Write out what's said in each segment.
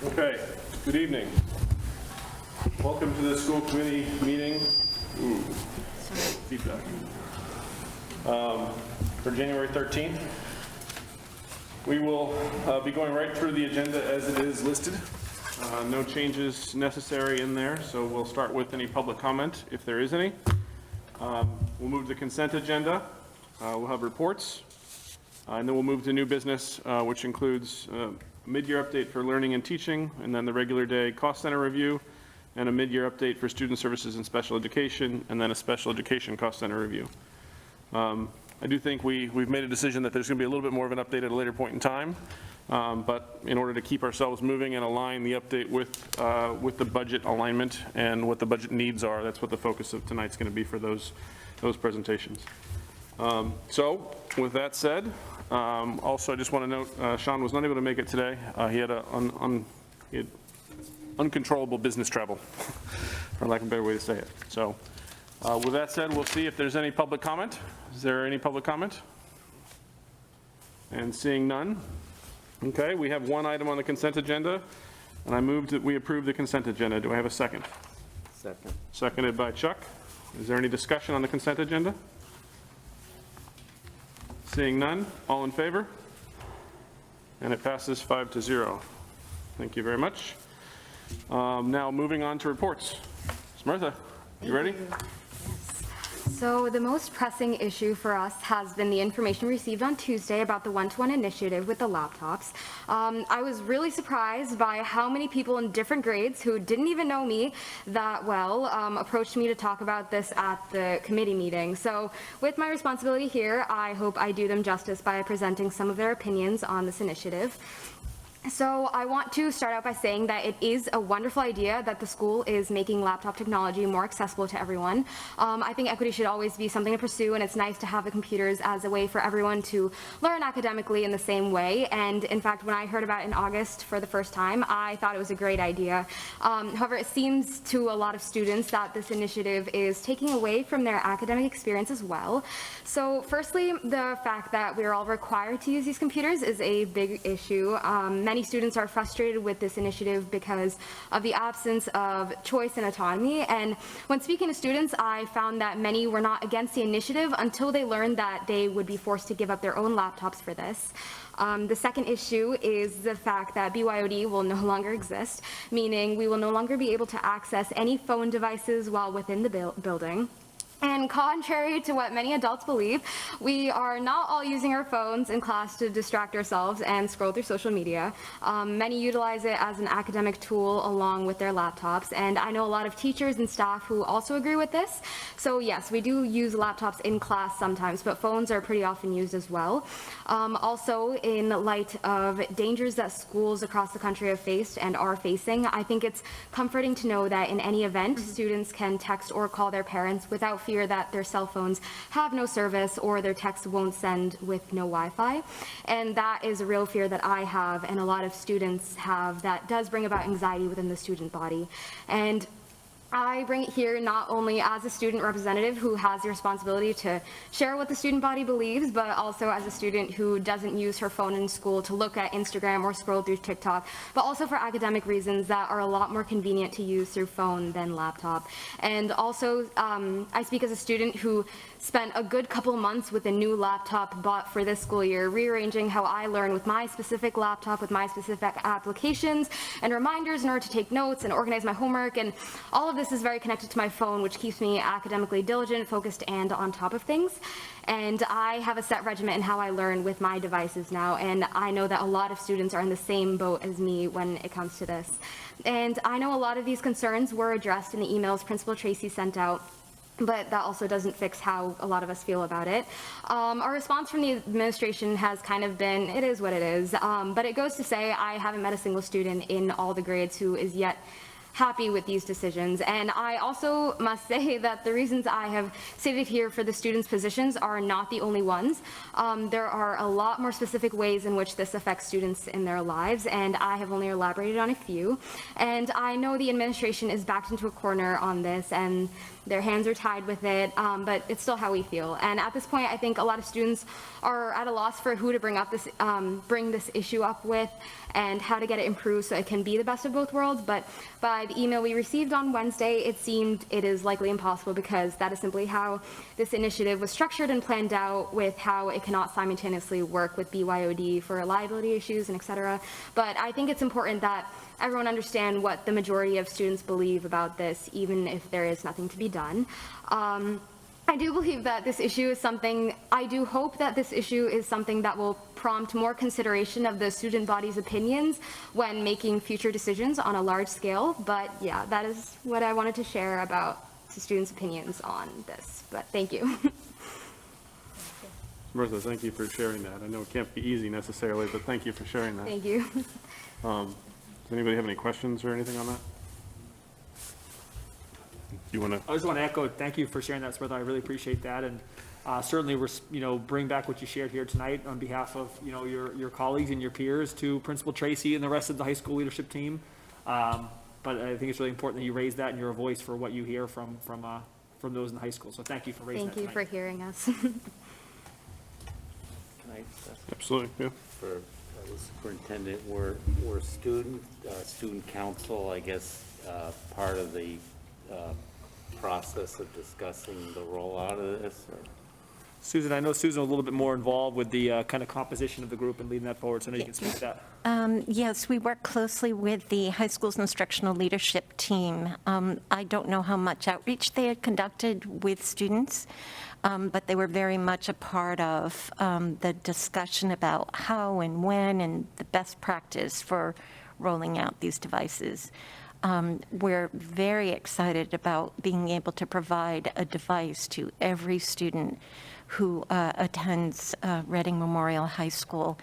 Okay, good evening. Welcome to the school committee meeting. Feedback. For January 13th. We will be going right through the agenda as it is listed. No changes necessary in there, so we'll start with any public comment, if there is any. We'll move to the consent agenda. We'll have reports. And then we'll move to new business, which includes mid-year update for learning and teaching, and then the regular day cost center review, and a mid-year update for student services and special education, and then a special education cost center review. I do think we've made a decision that there's going to be a little bit more of an update at a later point in time, but in order to keep ourselves moving and align the update with the budget alignment and what the budget needs are, that's what the focus of tonight's going to be for those presentations. So with that said, also I just want to note Sean was not able to make it today. He had uncontrollable business travel, for lack of a better way to say it. So with that said, we'll see if there's any public comment. Is there any public comment? And seeing none. Okay, we have one item on the consent agenda, and I move that we approve the consent agenda. Do I have a second? Second. Seconded by Chuck. Is there any discussion on the consent agenda? Seeing none, all in favor? And it passes 5-0. Thank you very much. Now moving on to reports. Martha, you ready? So the most pressing issue for us has been the information received on Tuesday about the one-to-one initiative with the laptops. I was really surprised by how many people in different grades who didn't even know me that well approached me to talk about this at the committee meeting. So with my responsibility here, I hope I do them justice by presenting some of their opinions on this initiative. So I want to start out by saying that it is a wonderful idea that the school is making laptop technology more accessible to everyone. I think equity should always be something to pursue, and it's nice to have the computers as a way for everyone to learn academically in the same way. And in fact, when I heard about it in August for the first time, I thought it was a great idea. However, it seems to a lot of students that this initiative is taking away from their academic experience as well. So firstly, the fact that we're all required to use these computers is a big issue. Many students are frustrated with this initiative because of the absence of choice and autonomy. And when speaking to students, I found that many were not against the initiative until they learned that they would be forced to give up their own laptops for this. The second issue is the fact that BYOD will no longer exist, meaning we will no longer be able to access any phone devices while within the building. And contrary to what many adults believe, we are not all using our phones in class to distract ourselves and scroll through social media. Many utilize it as an academic tool along with their laptops, and I know a lot of teachers and staff who also agree with this. So yes, we do use laptops in class sometimes, but phones are pretty often used as well. Also, in light of dangers that schools across the country have faced and are facing, I think it's comforting to know that in any event, students can text or call their parents without fear that their cell phones have no service or their text won't send with no Wi-Fi. And that is a real fear that I have and a lot of students have that does bring about anxiety within the student body. And I bring it here not only as a student representative who has the responsibility to share what the student body believes, but also as a student who doesn't use her phone in school to look at Instagram or scroll through TikTok, but also for academic reasons that are a lot more convenient to use through phone than laptop. And also, I speak as a student who spent a good couple months with a new laptop bought for this school year, rearranging how I learn with my specific laptop, with my specific applications and reminders in order to take notes and organize my homework. And all of this is very connected to my phone, which keeps me academically diligent, focused, and on top of things. And I have a set regimen in how I learn with my devices now, and I know that a lot of students are in the same boat as me when it comes to this. And I know a lot of these concerns were addressed in the emails Principal Tracy sent out, but that also doesn't fix how a lot of us feel about it. Our response from the administration has kind of been, it is what it is, but it goes to say I haven't met a single student in all the grades who is yet happy with these decisions. And I also must say that the reasons I have stated here for the students' positions are not the only ones. There are a lot more specific ways in which this affects students in their lives, and I have only elaborated on a few. And I know the administration is backed into a corner on this, and their hands are tied with it, but it's still how we feel. And at this point, I think a lot of students are at a loss for who to bring this issue up with and how to get it improved so it can be the best of both worlds. But by the email we received on Wednesday, it seemed it is likely impossible, because that is simply how this initiative was structured and planned out, with how it cannot simultaneously work with BYOD for liability issues and et cetera. But I think it's important that everyone understand what the majority of students believe about this, even if there is nothing to be done. I do believe that this issue is something, I do hope that this issue is something that will prompt more consideration of the student body's opinions when making future decisions on a large scale. But yeah, that is what I wanted to share about the students' opinions on this. But thank you. Martha, thank you for sharing that. I know it can't be easy necessarily, but thank you for sharing that. Thank you. Does anybody have any questions or anything on that? You want to? I just want to echo, thank you for sharing that, Smith. I really appreciate that, and certainly, bring back what you shared here tonight on behalf of, your colleagues and your peers, to Principal Tracy and the rest of the high school leadership team. But I think it's really important that you raise that and you're a voice for what you hear from those in the high school. So thank you for raising that Thank you tonight. for hearing us. Can I, Absolutely, yeah. for the superintendent, were student council, I guess, part of the process of discussing the rollout of this? Or? Susan, I know Susan was a little bit more involved with the kind of composition of the group and leading that forward, so I know you can speak to that. Yes, we work closely with the high school's instructional leadership team. I don't know how much outreach they had conducted with students, but they were very much a part of the discussion about how and when and the best practice for rolling out these devices. We're very excited about being able to provide a device to every student who attends Reading Memorial High School.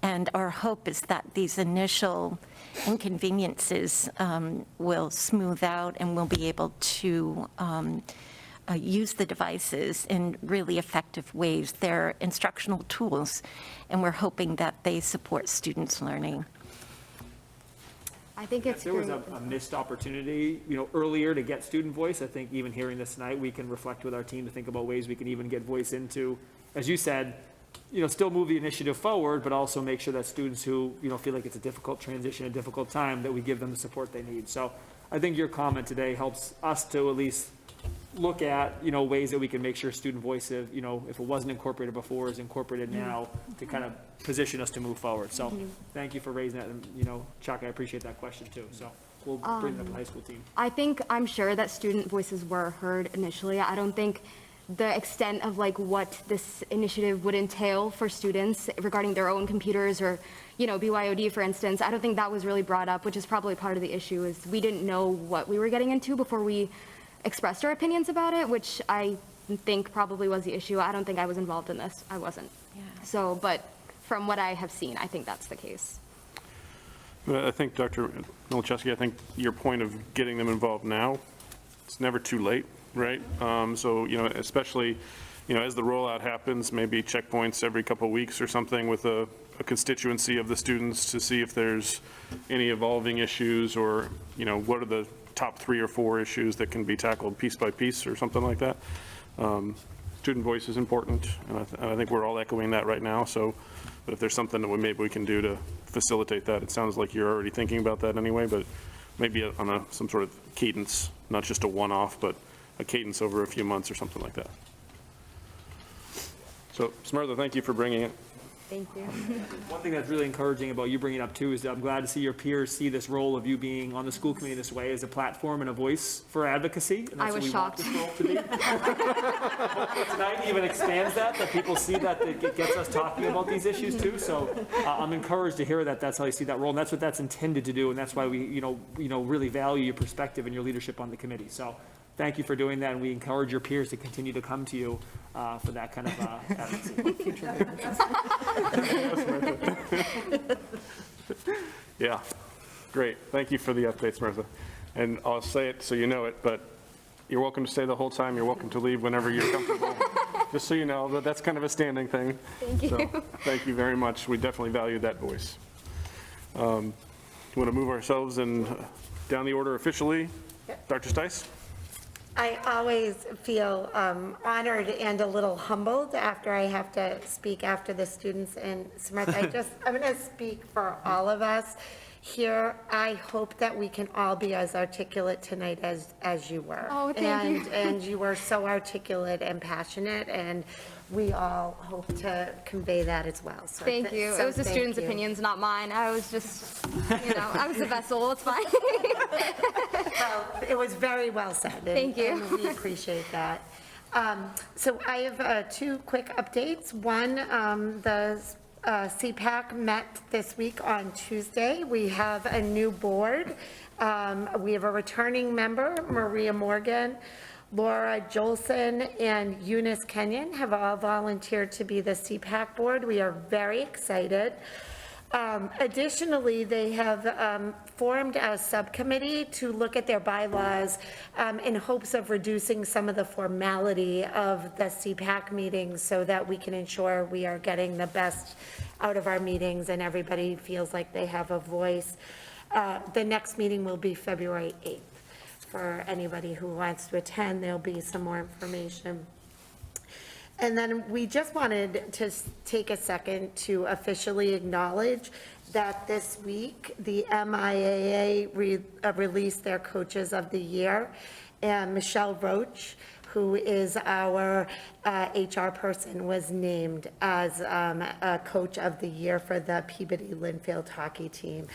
And our hope is that these initial inconveniences will smooth out, and we'll be able to use the devices in really effective ways. They're instructional tools, and we're hoping that they support students' learning. I think it's If there was great. a missed opportunity, earlier to get student voice, I think even hearing this tonight, we can reflect with our team to think about ways we can even get voice into, as you said, still move the initiative forward, but also make sure that students who, feel like it's a difficult transition, a difficult time, that we give them the support they need. So I think your comment today helps us to at least look at, ways that we can make sure student voice, if it wasn't incorporated before, is incorporated now, to kind of position us to move forward. So thank you for raising that, and, Chuck, I appreciate that question too. So we'll bring it up to the high school team. I'm sure that student voices were heard initially. I don't think the extent of what this initiative would entail for students regarding their own computers or, BYOD, for instance, I don't think that was really brought up, which is probably part of the issue, is we didn't know what we were getting into before we expressed our opinions about it, which I think probably was the issue. I don't think I was involved in this. I wasn't. Yeah. So, but from what I have seen, I think that's the case. I think, Dr. Milczewski, I think your point of getting them involved now, it's never too late, right? So, especially, as the rollout happens, maybe checkpoints every couple of weeks or something with a constituency of the students to see if there's any evolving issues, or, what are the top 3 or 4 issues that can be tackled piece by piece or something like that. Student voice is important, and I think we're all echoing that right now. So, but if there's something that maybe we can do to facilitate that, it sounds like you're already thinking about that anyway, but maybe on some sort of cadence, not just a one-off, but a cadence over a few months or something like that. So, Smrtha, thank you for bringing it. Thank you. One thing that's really encouraging about you bringing it up too is that I'm glad to see your peers see this role of you being on the school committee this way as a platform and a voice for advocacy. And that's I was what we shocked. want this role to be. Hopefully tonight even expands that people see that it gets us talking about these issues too. So I'm encouraged to hear that that's how you see that role, and that's what that's intended to do, and that's why we really value your perspective and your leadership on the committee. So thank you for doing that, and we encourage your peers to continue to come to you for that kind of advocacy. Yeah. Great, thank you for the updates, Martha. And I'll say it so you know it, but you're welcome to stay the whole time, you're welcome to leave whenever you're comfortable. Just so you know, that that's kind of a standing thing. Thank you. So, thank you very much, we definitely value that voice. Want to move ourselves and down the order officially? Dr. Stice? I always feel honored and a little humbled after I have to speak after the students. And Samantha, I'm going to speak for all of us here. I hope that we can all be as articulate tonight as you were. Oh, thank you. And you were so articulate and passionate, and we all hope to convey that as well. So Thank you. It was the thank students' you. opinions, not mine. I was just, I was the vessel, it's fine. Well, it was very well said. Thank you. And we appreciate that. So I have two quick updates. One, the CPAC met this week on Tuesday. We have a new board. We have a returning member, Maria Morgan, Laura Jolson, and Eunice Kenyon have all volunteered to be the CPAC board. We are very excited. Additionally, they have formed a subcommittee to look at their bylaws in hopes of reducing some of the formality of the CPAC meetings so that we can ensure we are getting the best out of our meetings and everybody feels like they have a voice. The next meeting will be February 8th. For anybody who wants to attend, there'll be some more information. And then we just wanted to take a second to officially acknowledge that this week, the MIAA released their Coaches of the Year, and Michelle Roach, who is our HR person, was named as a Coach of the Year for the Peabody Linfield hockey team.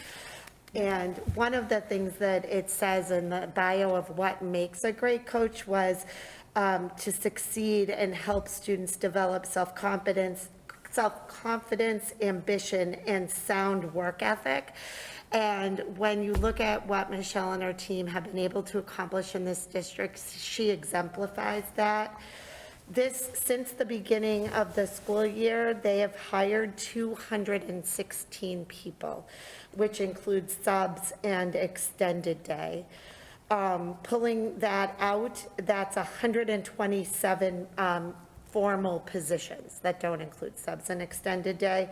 And one of the things that it says in the bio of what makes a great coach was to succeed and help students develop self-confidence, ambition, and sound work ethic. And when you look at what Michelle and her team have been able to accomplish in this district, she exemplifies that. Since the beginning of the school year, they have hired 216 people, which includes subs and extended day. Pulling that out, that's 127 formal positions that don't include subs and extended day.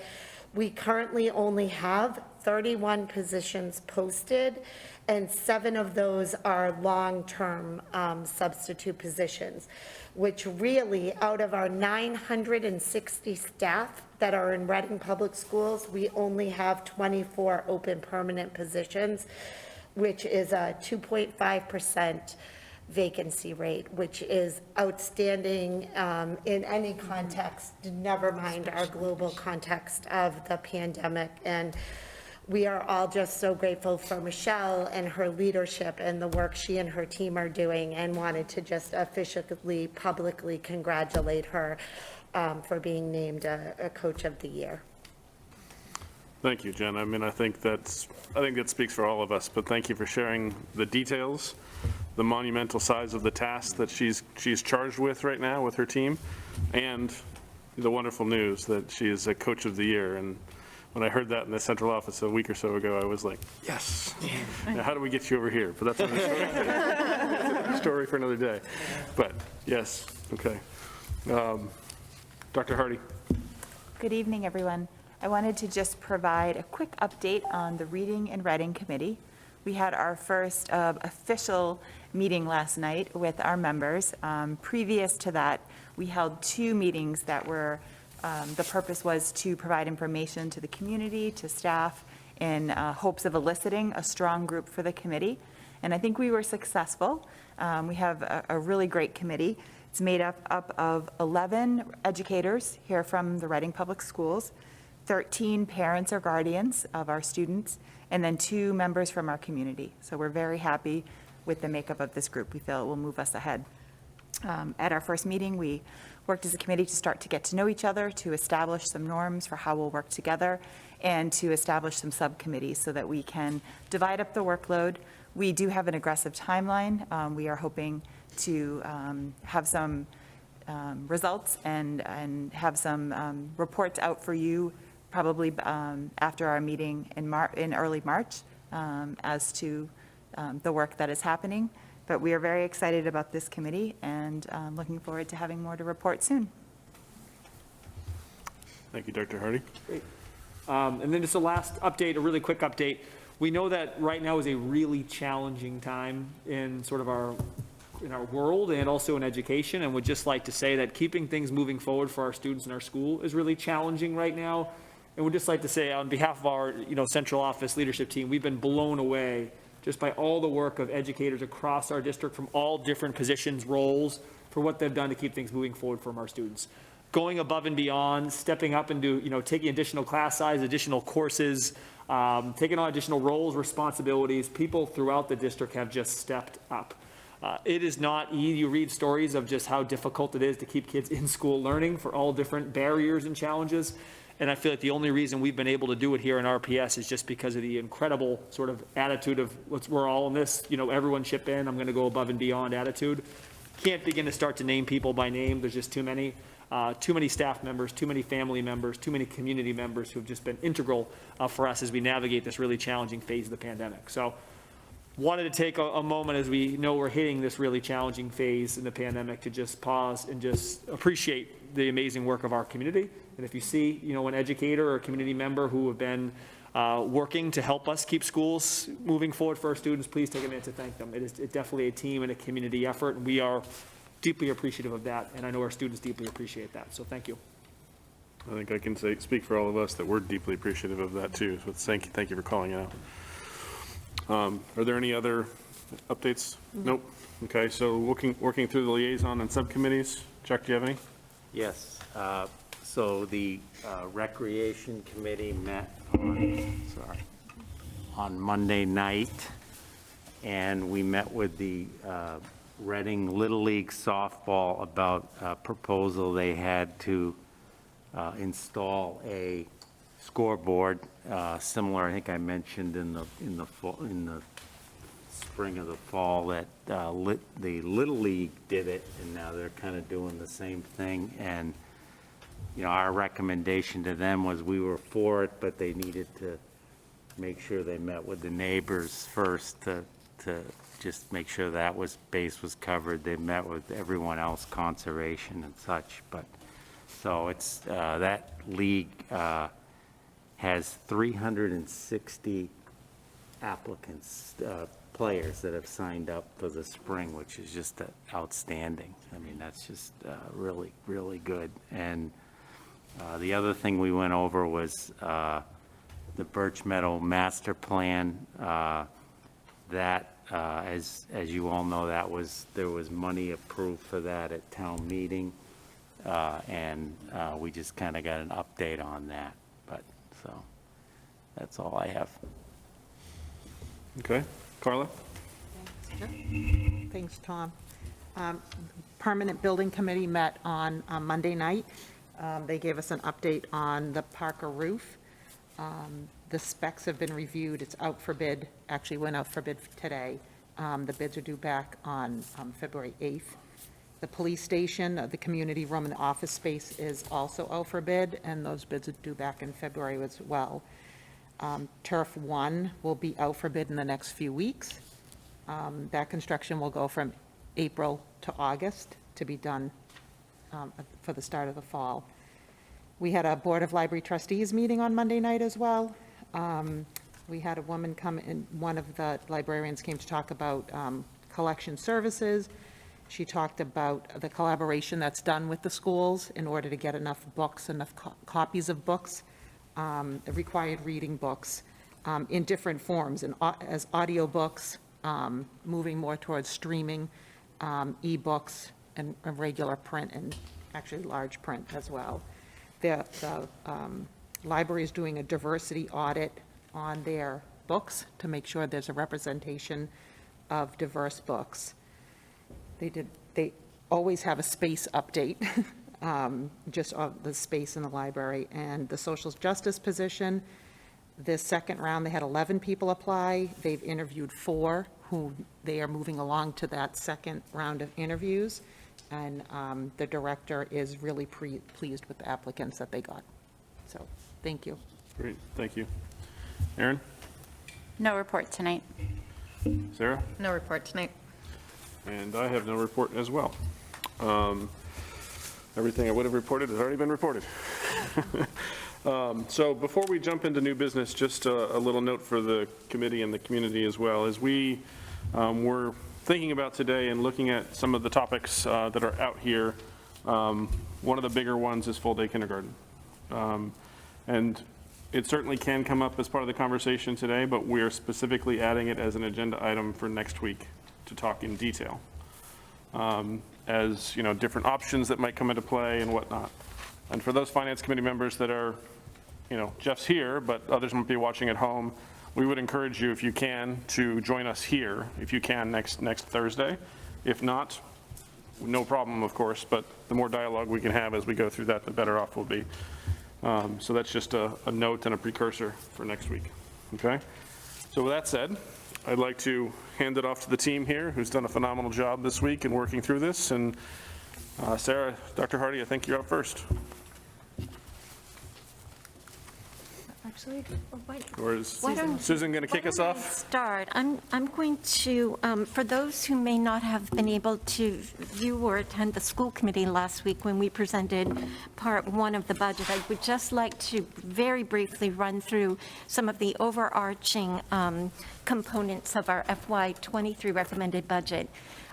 We currently only have 31 positions posted, and 7 of those are long-term substitute positions, which really, out of our 960 staff that are in Reading Public Schools, we only have 24 open permanent positions, which is a 2.5% vacancy rate, which is outstanding in any context, never mind our global context of the pandemic. And we are all just so grateful for Michelle and her leadership and the work she and her team are doing, and wanted to just officially, publicly congratulate her for being named a Coach of the Year. Thank you, Jen. I mean, I think that speaks for all of us, but thank you for sharing the details, the monumental size of the task that she's charged with right now with her team, and the wonderful news that she is a Coach of the Year. And when I heard that in the central office a week or so ago, I was like, yes. Now, how do we get you over here? But that's another story for another day. But yes, okay. Dr. Hardy. Good evening, everyone. I wanted to just provide a quick update on the Reading and Writing Committee. We had our first official meeting last night with our members. Previous to that, we held 2 meetings that were, the purpose was to provide information to the community, to staff, in hopes of eliciting a strong group for the committee. And I think we were successful. We have a really great committee. It's made up of 11 educators here from the Reading Public Schools, 13 parents or guardians of our students, and then 2 members from our community. So we're very happy with the makeup of this group. We feel it will move us ahead. At our first meeting, we worked as a committee to start to get to know each other, to establish some norms for how we'll work together, and to establish some subcommittees so that we can divide up the workload. We do have an aggressive timeline. We are hoping to have some results and have some reports out for you probably after our meeting in early March. as to the work that is happening. But we are very excited about this committee and looking forward to having more to report soon. Thank you, Dr. Hardy. And then just a last update, a really quick update. We know that right now is a really challenging time in sort of in our world and also in education, and would just like to say that keeping things moving forward for our students in our school is really challenging right now. And we'd just like to say on behalf of our, central office leadership team, we've been blown away just by all the work of educators across our district from all different positions, roles, for what they've done to keep things moving forward from our students. Going above and beyond, stepping up into, taking additional class size, additional courses, taking on additional roles, responsibilities. People throughout the district have just stepped up. It is not easy. You read stories of just how difficult it is to keep kids in school learning for all different barriers and challenges. And I feel like the only reason we've been able to do it here in RPS is just because of the incredible sort of attitude of we're all in this, everyone chip in, I'm going to go above and beyond attitude. Can't begin to start to name people by name. There's just too many staff members, too many family members, too many community members who have just been integral for us as we navigate this really challenging phase of the pandemic. So wanted to take a moment as we know we're hitting this really challenging phase in the pandemic to just pause and just appreciate the amazing work of our community. And if you see, an educator or a community member who have been working to help us keep schools moving forward for our students, please take a minute to thank them. It's definitely a team and a community effort, and we are deeply appreciative of that, and I know our students deeply appreciate that, so thank you. I think I can speak for all of us that we're deeply appreciative of that too. So thank you for calling it out. Are there any other updates? Nope. Okay, so working through the liaison and subcommittees. Chuck, do you have any? Yes, so the Recreation Committee met on Monday night, and we met with the Reading Little League Softball about a proposal they had to install a scoreboard similar, I think I mentioned in the spring of the fall that the Little League did it, and now they're kind of doing the same thing. And our recommendation to them was we were for it, but they needed to make sure they met with the neighbors first to just make sure that base was covered. They met with everyone else, conservation and such. But so it's that league has 360 applicants, players that have signed up for the spring, which is just outstanding. I mean, that's just really, really good. And the other thing we went over was the Birch Meadow Master Plan. As you all know, there was money approved for that at town meeting, and we just kind of got an update on that. But so that's all I have. Okay, Carla? Thanks, Tom. Permanent Building Committee met on Monday night. They gave us an update on the Parker roof. The specs have been reviewed. It's out for bid, actually went out for bid today. The bids are due back on February 8th. The police station, the community room and the office space is also out for bid, and those bids are due back in February as well. Turf 1 will be out for bid in the next few weeks. That construction will go from April to August to be done for the start of the fall. We had a Board of Library Trustees meeting on Monday night as well. We had a woman come in, one of the librarians came to talk about collection services. She talked about the collaboration that's done with the schools in order to get enough books, enough copies of books, required reading books in different forms, as audiobooks, moving more towards streaming, e-books, and regular print, and actually large print as well. The library is doing a diversity audit on their books to make sure there's a representation of diverse books. They always have a space update, just of the space in the library. And the social justice position, this second round, they had 11 people apply. They've interviewed 4 who they are moving along to that second round of interviews. And the director is really pleased with the applicants that they got. So, thank you. Great, thank you. Aaron? No report tonight. Sarah? No report tonight. And I have no report as well. Everything I would have reported has already been reported. So before we jump into new business, just a little note for the committee and the community as well. As we were thinking about today and looking at some of the topics that are out here, one of the bigger ones is full-day kindergarten. And it certainly can come up as part of the conversation today, but we are specifically adding it as an agenda item for next week to talk in detail. As, you know, different options that might come into play and whatnot. And for those finance committee members that are, you know, Jeff's here, but others might be watching at home, we would encourage you, if you can, to join us here, if you can, next Thursday. If not, no problem, of course, but the more dialogue we can have as we go through that, the better off we'll be. So that's just a note and a precursor for next week, okay? So with that said, I'd like to hand it off to the team here, who's done a phenomenal job this week in working through this. And Sarah, Dr. Hardy, I think you're up first. Actually, Or is why don't- Susan going to kick us why don't I off? start? I'm going to, for those who may not have been able to view or attend the school committee last week when we presented part one of the budget, I would just like to very briefly run through some of the overarching components of our FY23 recommended budget.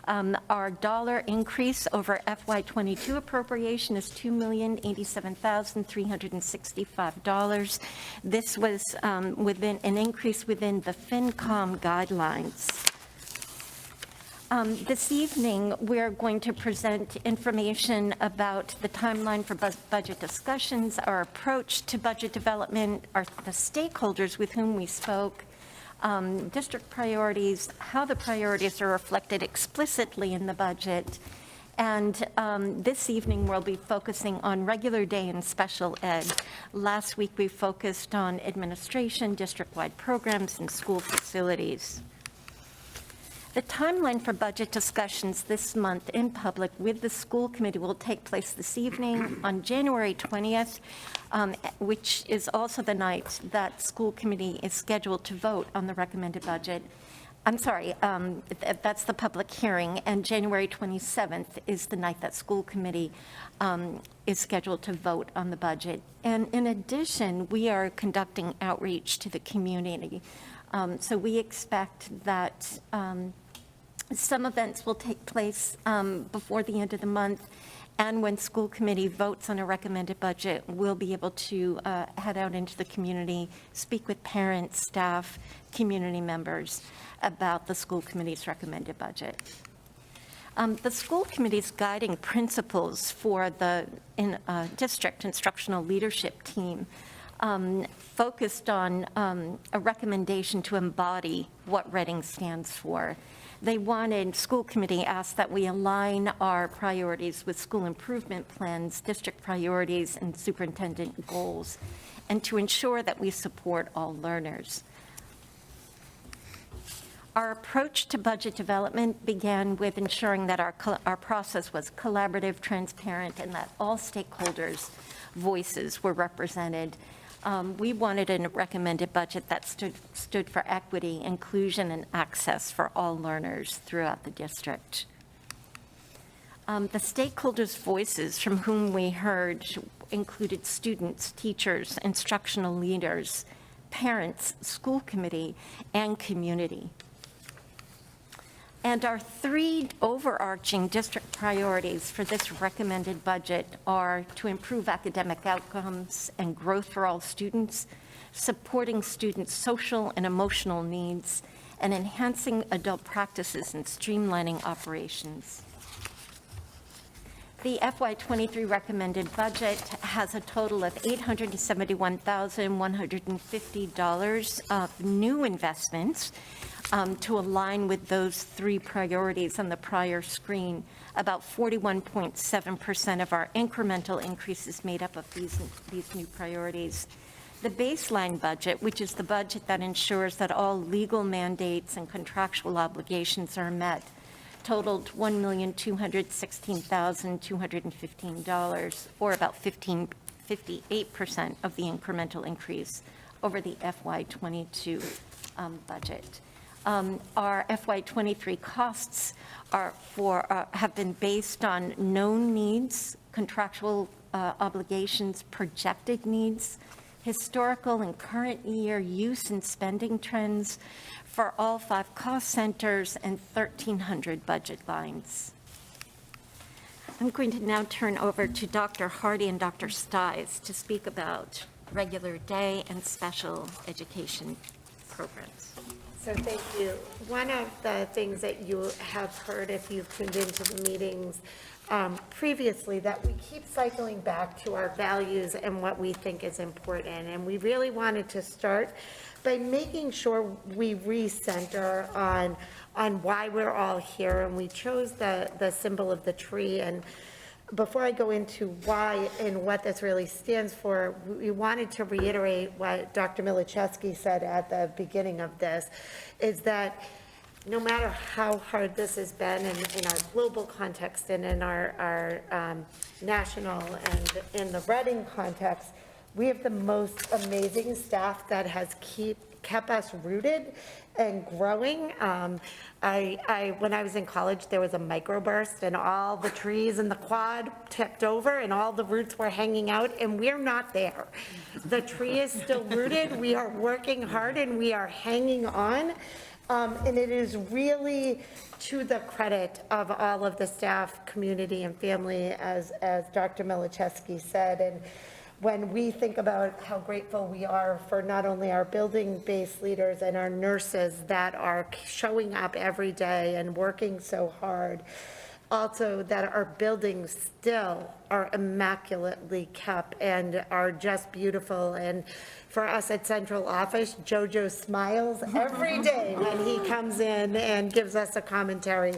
Our dollar increase over FY22 appropriation is $2,087,365. This was within an increase within the FinCom guidelines. This evening, we're going to present information about the timeline for budget discussions, our approach to budget development, the stakeholders with whom we spoke, district priorities, how the priorities are reflected explicitly in the budget. And this evening, we'll be focusing on regular day and special ed. Last week, we focused on administration, district-wide programs, and school facilities. The timeline for budget discussions this month in public with the school committee will take place this evening on January 20th, which is also the night that school committee is scheduled to vote on the recommended budget. I'm sorry, that's the public hearing, and January 27th is the night that school committee is scheduled to vote on the budget. And in addition, we are conducting outreach to the community. So we expect that some events will take place before the end of the month, and when school committee votes on a recommended budget, we'll be able to head out into the community, speak with parents, staff, community members about the school committee's recommended budget. The school committee's guiding principles for the district instructional leadership team focused on a recommendation to embody what Reading stands for. They wanted, school committee asked that we align our priorities with school improvement plans, district priorities, and superintendent goals, and to ensure that we support all learners. Our approach to budget development began with ensuring that our process was collaborative, transparent, and that all stakeholders' voices were represented. We wanted a recommended budget that stood for equity, inclusion, and access for all learners throughout the district. The stakeholders' voices from whom we heard included students, teachers, instructional leaders, parents, school committee, and community. And our three overarching district priorities for this recommended budget are to improve academic outcomes and growth for all students, supporting students' social and emotional needs, and enhancing adult practices and streamlining operations. The FY23 recommended budget has a total of $871,150 of new investments to align with those three priorities on the prior screen. About 41.7% of our incremental increases made up of these new priorities. The baseline budget, which is the budget that ensures that all legal mandates and contractual obligations are met, totaled $1,216,215, or about 58% of the incremental increase over the FY22 budget. Our FY23 costs have been based on known needs, contractual obligations, projected needs, historical and current year use and spending trends for all 5 cost centers and 1,300 budget lines. I'm going to now turn over to Dr. Hardy and Dr. Stiles to speak about regular day and special education programs. So thank you. One of the things that you have heard if you've tuned into the meetings previously, that we keep cycling back to our values and what we think is important. And we really wanted to start by making sure we recenter on why we're all here. And we chose the symbol of the tree. And before I go into why and what this really stands for, we wanted to reiterate what Dr. Milichewski said at the beginning of this, is that no matter how hard this has been in our global context and in our national and in the Reading context, we have the most amazing staff that has kept us rooted and growing. When I was in college, there was a microburst and all the trees in the quad tipped over and all the roots were hanging out, and we're not there. The tree is still rooted. We are working hard and we are hanging on. And it is really to the credit of all of the staff, community, and family, as Dr. Milichewski said. And when we think about how grateful we are for not only our building-based leaders and our nurses that are showing up every day and working so hard, also that our buildings still are immaculately kept and are just beautiful. And for us at central office, Jojo smiles every day when he comes in and gives us a commentary.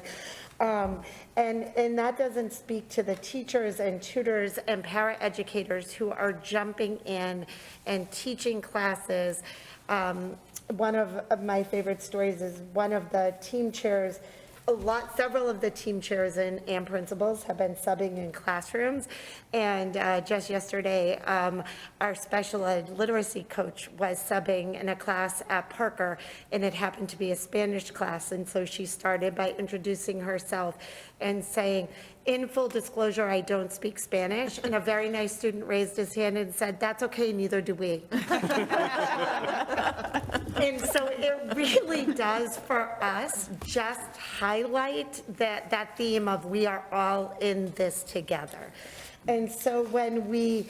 And that doesn't speak to the teachers and tutors and paraeducators who are jumping in and teaching classes. One of my favorite stories is one of the team chairs. Several of the team chairs and principals have been subbing in classrooms. And just yesterday, our special ed literacy coach was subbing in a class at Parker, and it happened to be a Spanish class. And so she started by introducing herself and saying, "In full disclosure, I don't speak Spanish." And a very nice student raised his hand and said, "That's okay, neither do we." And so it really does for us just highlight that theme of we are all in this together. And so when we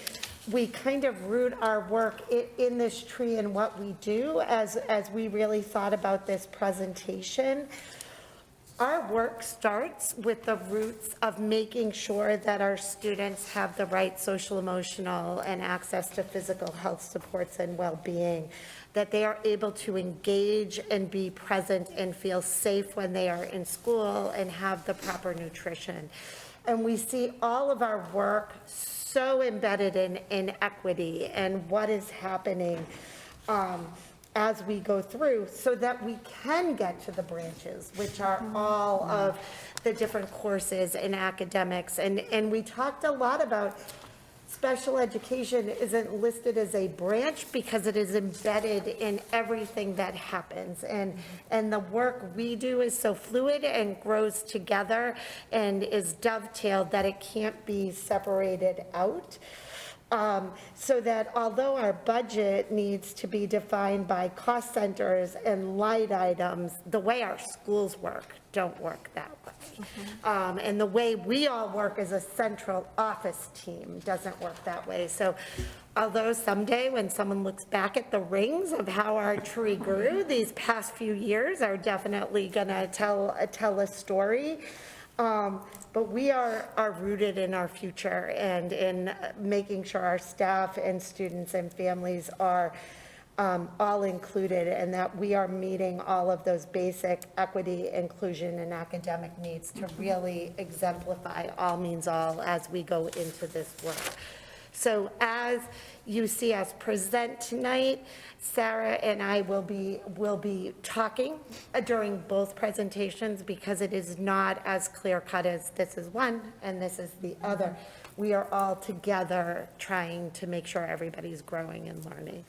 kind of root our work in this tree and what we do, as we really thought about this presentation, our work starts with the roots of making sure that our students have the right social, emotional, and access to physical health supports and well-being, that they are able to engage and be present and feel safe when they are in school and have the proper nutrition. And we see all of our work so embedded in equity and what is happening as we go through, so that we can get to the branches, which are all of the different courses and academics. And we talked a lot about special education isn't listed as a branch because it is embedded in everything that happens. And the work we do is so fluid and grows together and is dovetailed that it can't be separated out. So that although our budget needs to be defined by cost centers and line items, the way our schools work don't work that way. And the way we all work as a central office team doesn't work that way. So although someday when someone looks back at the rings of how our tree grew, these past few years are definitely gonna tell a story. But we are rooted in our future and in making sure our staff and students and families are all included, and that we are meeting all of those basic equity, inclusion, and academic needs to really exemplify all means all as we go into this work. So as you see us present tonight, Sarah and I will be talking during both presentations, because it is not as clear cut as this is one and this is the other. We are all together trying to make sure everybody's growing and learning.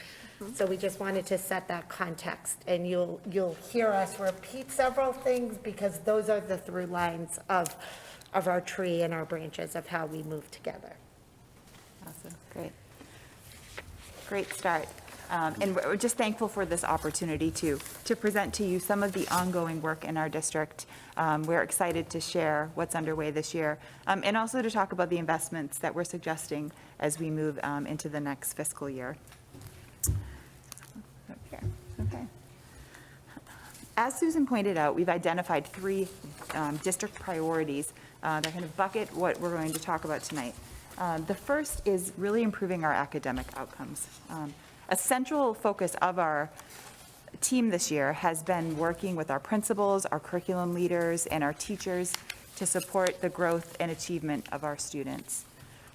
So we just wanted to set that context, and you'll hear us repeat several things because those are the through lines of our tree and our branches of how we move together. Awesome, great. Great start. And we're just thankful for this opportunity to present to you some of the ongoing work in our district. We're excited to share what's underway this year, and also to talk about the investments that we're suggesting as we move into the next fiscal year. Okay. As Susan pointed out, we've identified 3 district priorities that kind of bucket what we're going to talk about tonight. The first is really improving our academic outcomes. A central focus of our team this year has been working with our principals, our curriculum leaders, and our teachers to support the growth and achievement of our students.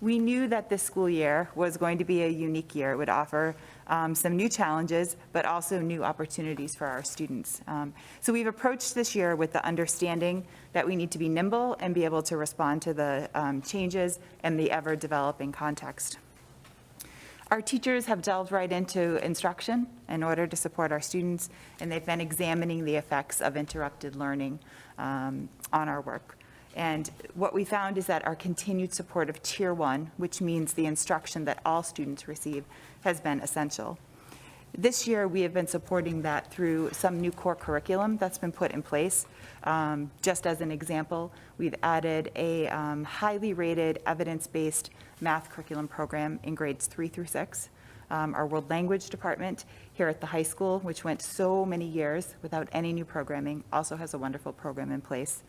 We knew that this school year was going to be a unique year. It would offer some new challenges, but also new opportunities for our students. So we've approached this year with the understanding that we need to be nimble and be able to respond to the changes and the ever-developing context. Our teachers have delved right into instruction in order to support our students, and they've been examining the effects of interrupted learning on our work. And what we found is that our continued support of Tier 1, which means the instruction that all students receive, has been essential. This year, we have been supporting that through some new core curriculum that's been put in place. Just as an example, we've added a highly rated, evidence-based math curriculum program in grades 3 through 6. Our world language department here at the high school, which went so many years without any new programming, also has a wonderful program in place.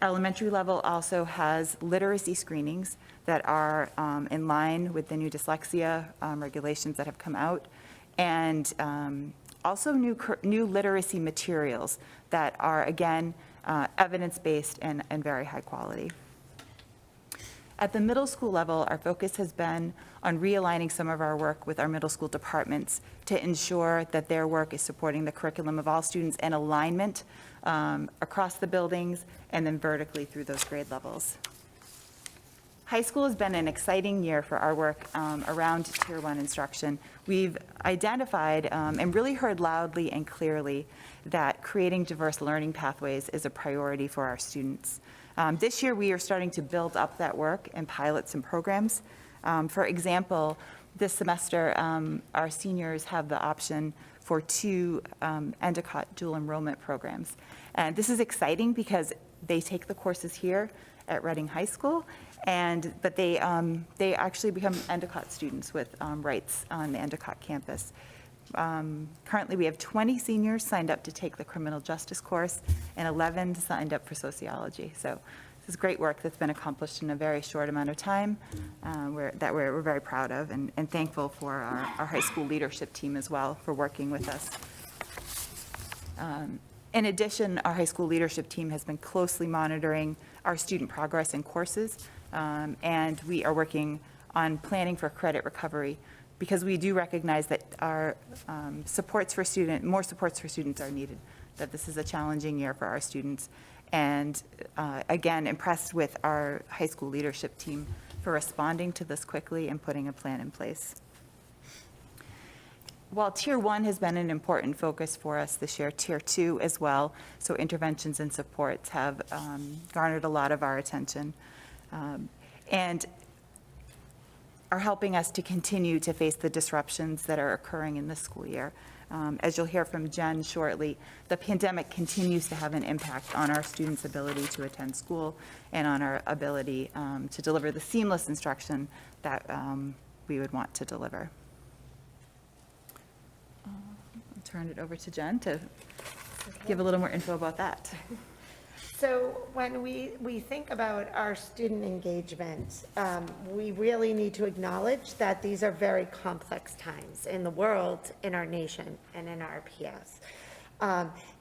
Elementary level also has literacy screenings that are in line with the new dyslexia regulations that have come out, and also new literacy materials that are, again, evidence-based and very high quality. At the middle school level, our focus has been on realigning some of our work with our middle school departments to ensure that their work is supporting the curriculum of all students and alignment across the buildings and then vertically through those grade levels. High school has been an exciting year for our work around Tier 1 instruction. We've identified and really heard loudly and clearly that creating diverse learning pathways is a priority for our students. This year, we are starting to build up that work and pilot some programs. For example, this semester, our seniors have the option for 2 Endicott dual enrollment programs. And this is exciting because they take the courses here at Reading High School, but they actually become Endicott students with rights on the Endicott campus. Currently, we have 20 seniors signed up to take the criminal justice course and 11 signed up for sociology. So this is great work that's been accomplished in a very short amount of time that we're very proud of, and thankful for our high school leadership team as well for working with us. In addition, our high school leadership team has been closely monitoring our student progress in courses, and we are working on planning for credit recovery, because we do recognize that our more supports for students are needed, that this is a challenging year for our students. And again, impressed with our high school leadership team for responding to this quickly and putting a plan in place. While Tier 1 has been an important focus for us this year, Tier 2 as well, so interventions and supports have garnered a lot of our attention. And are helping us to continue to face the disruptions that are occurring in this school year. As you'll hear from Jen shortly, the pandemic continues to have an impact on our students' ability to attend school and on our ability to deliver the seamless instruction that we would want to deliver. I'll turn it over to Jen to give a little more info about that. So when we think about our student engagement, we really need to acknowledge that these are very complex times in the world, in our nation, and in RPS.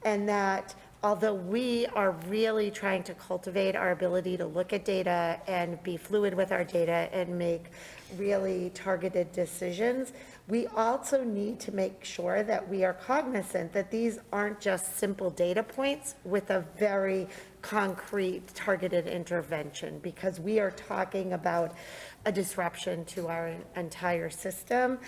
And that although we are really trying to cultivate our ability to look at data and be fluid with our data and make really targeted decisions, we also need to make sure that we are cognizant that these aren't just simple data points with a very concrete targeted intervention, because we are talking about a disruption to our entire system.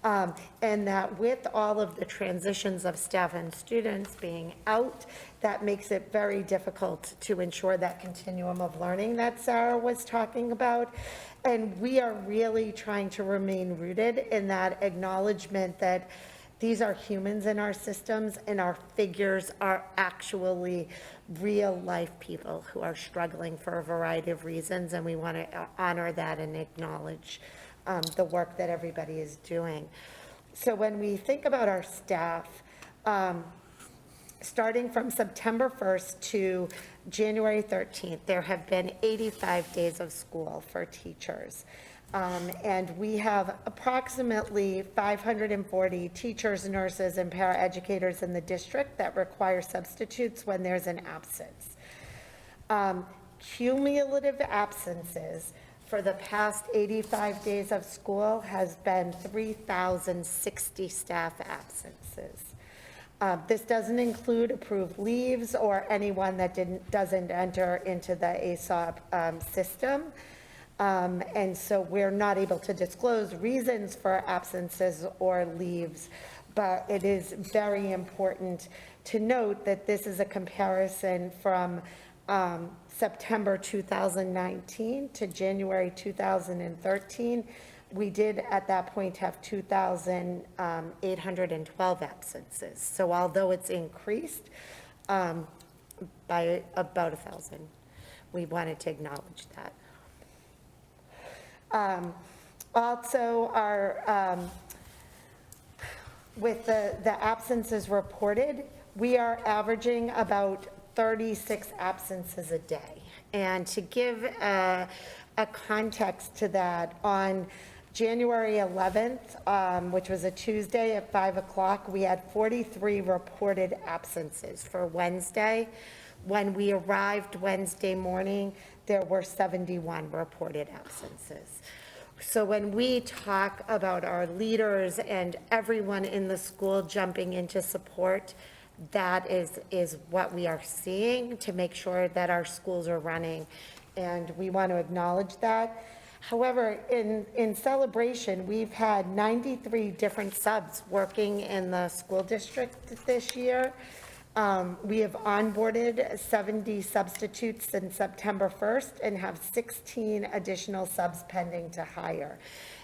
And that with all of the transitions of staff and students being out, that makes it very difficult to ensure that continuum of learning that Sarah was talking about. And we are really trying to remain rooted in that acknowledgement that these are humans in our systems, and our figures are actually real-life people who are struggling for a variety of reasons, and we want to honor that and acknowledge the work that everybody is doing. So when we think about our staff, starting from September 1st to January 13th, there have been 85 days of school for teachers. And we have approximately 540 teachers, nurses, and paraeducators in the district that require substitutes when there's an absence. Cumulative absences for the past 85 days of school has been 3,060 staff absences. This doesn't include approved leaves or anyone that doesn't enter into the ASOP system. And so we're not able to disclose reasons for absences or leaves, but it is very important to note that this is a comparison from September 2019 to January 2013. We did at that point have 2,812 absences. So although it's increased by about 1,000, we wanted to acknowledge that. Also, with the absences reported, we are averaging about 36 absences a day. And to give a context to that, on January 11th, which was a Tuesday at 5 o'clock, we had 43 reported absences for Wednesday. When we arrived Wednesday morning, there were 71 reported absences. So when we talk about our leaders and everyone in the school jumping into support, that is what we are seeing to make sure that our schools are running, and we want to acknowledge that. However, in celebration, we've had 93 different subs working in the school district this year. We have onboarded 70 substitutes since September 1st and have 16 additional subs pending to hire.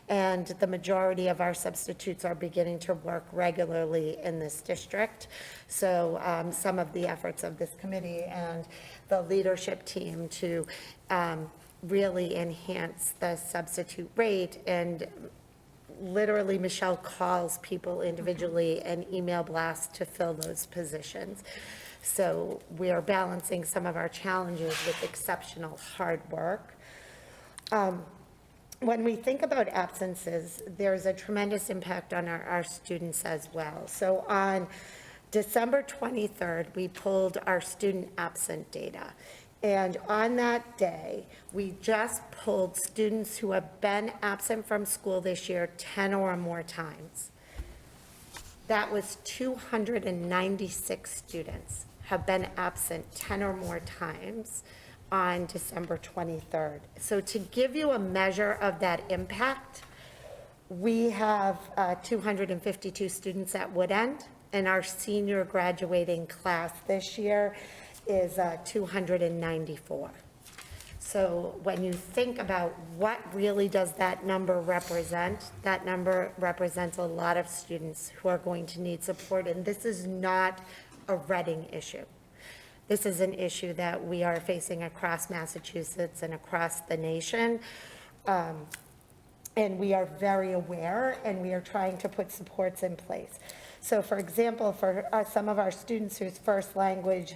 And the majority of our substitutes are beginning to work regularly in this district. So some of the efforts of this committee and the leadership team to really enhance the substitute rate, and literally Michelle calls people individually and email blasts to fill those positions. So we are balancing some of our challenges with exceptional hard work. When we think about absences, there's a tremendous impact on our students as well. So on December 23rd, we pulled our student absent data. And on that day, we just pulled students who have been absent from school this year 10 or more times. That was 296 students have been absent 10 or more times on December 23rd. So to give you a measure of that impact, we have 252 students at Woodend, and our senior graduating class this year is 294. So when you think about what really does that number represent, that number represents a lot of students who are going to need support, and this is not a Reading issue. This is an issue that we are facing across Massachusetts and across the nation. And we are very aware, and we are trying to put supports in place. So for example, for some of our students whose first language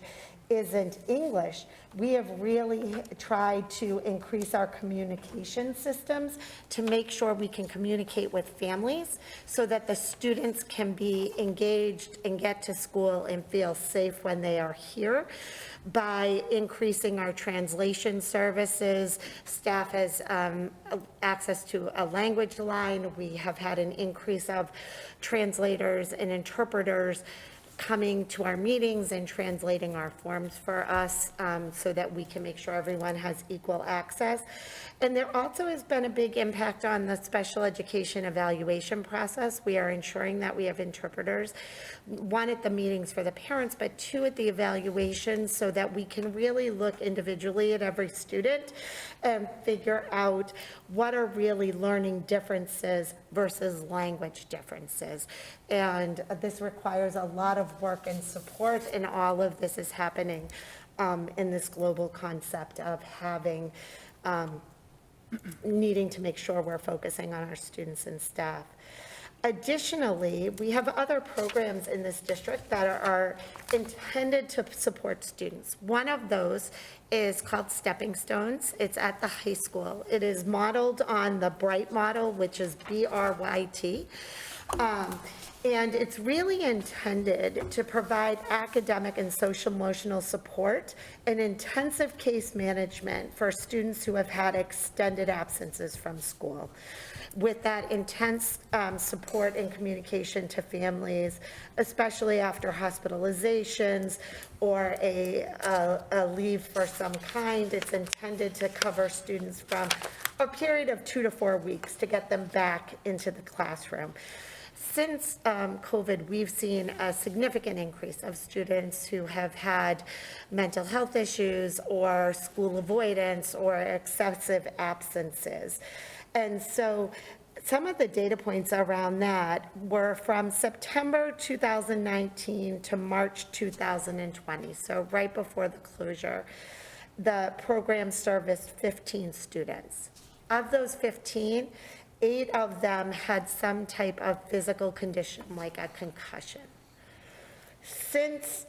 isn't English, we have really tried to increase our communication systems to make sure we can communicate with families so that the students can be engaged and get to school and feel safe when they are here. By increasing our translation services, staff has access to a language line. We have had an increase of translators and interpreters coming to our meetings and translating our forms for us so that we can make sure everyone has equal access. And there also has been a big impact on the special education evaluation process. We are ensuring that we have interpreters, one at the meetings for the parents, but two at the evaluations, so that we can really look individually at every student and figure out what are really learning differences versus language differences. And this requires a lot of work and support, and all of this is happening in this global concept of having, needing to make sure we're focusing on our students and staff. Additionally, we have other programs in this district that are intended to support students. One of those is called Stepping Stones. It's at the high school. It is modeled on the BRIGHT model, which is BRYT. And it's really intended to provide academic and social emotional support and intensive case management for students who have had extended absences from school, with that intense support and communication to families, especially after hospitalizations or a leave for some kind. It's intended to cover students from a period of 2 to 4 weeks to get them back into the classroom. Since COVID, we've seen a significant increase of students who have had mental health issues or school avoidance or excessive absences. And so some of the data points around that were from September 2019 to March 2020, so right before the closure. The program serviced 15 students. Of those 15, 8 of them had some type of physical condition, like a concussion. Since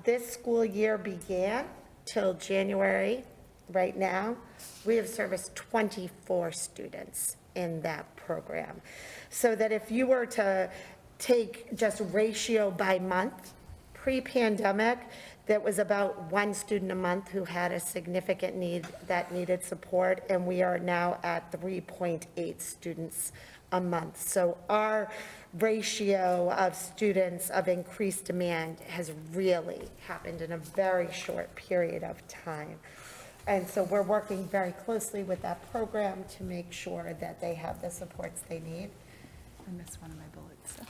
this school year began till January, right now, we have serviced 24 students in that program. So that if you were to take just ratio by month, pre-pandemic, that was about 1 student a month who had a significant need that needed support, and we are now at 3.8 students a month. So our ratio of students of increased demand has really happened in a very short period of time. And so we're working very closely with that program to make sure that they have the supports they need. I missed one of my bullets, so.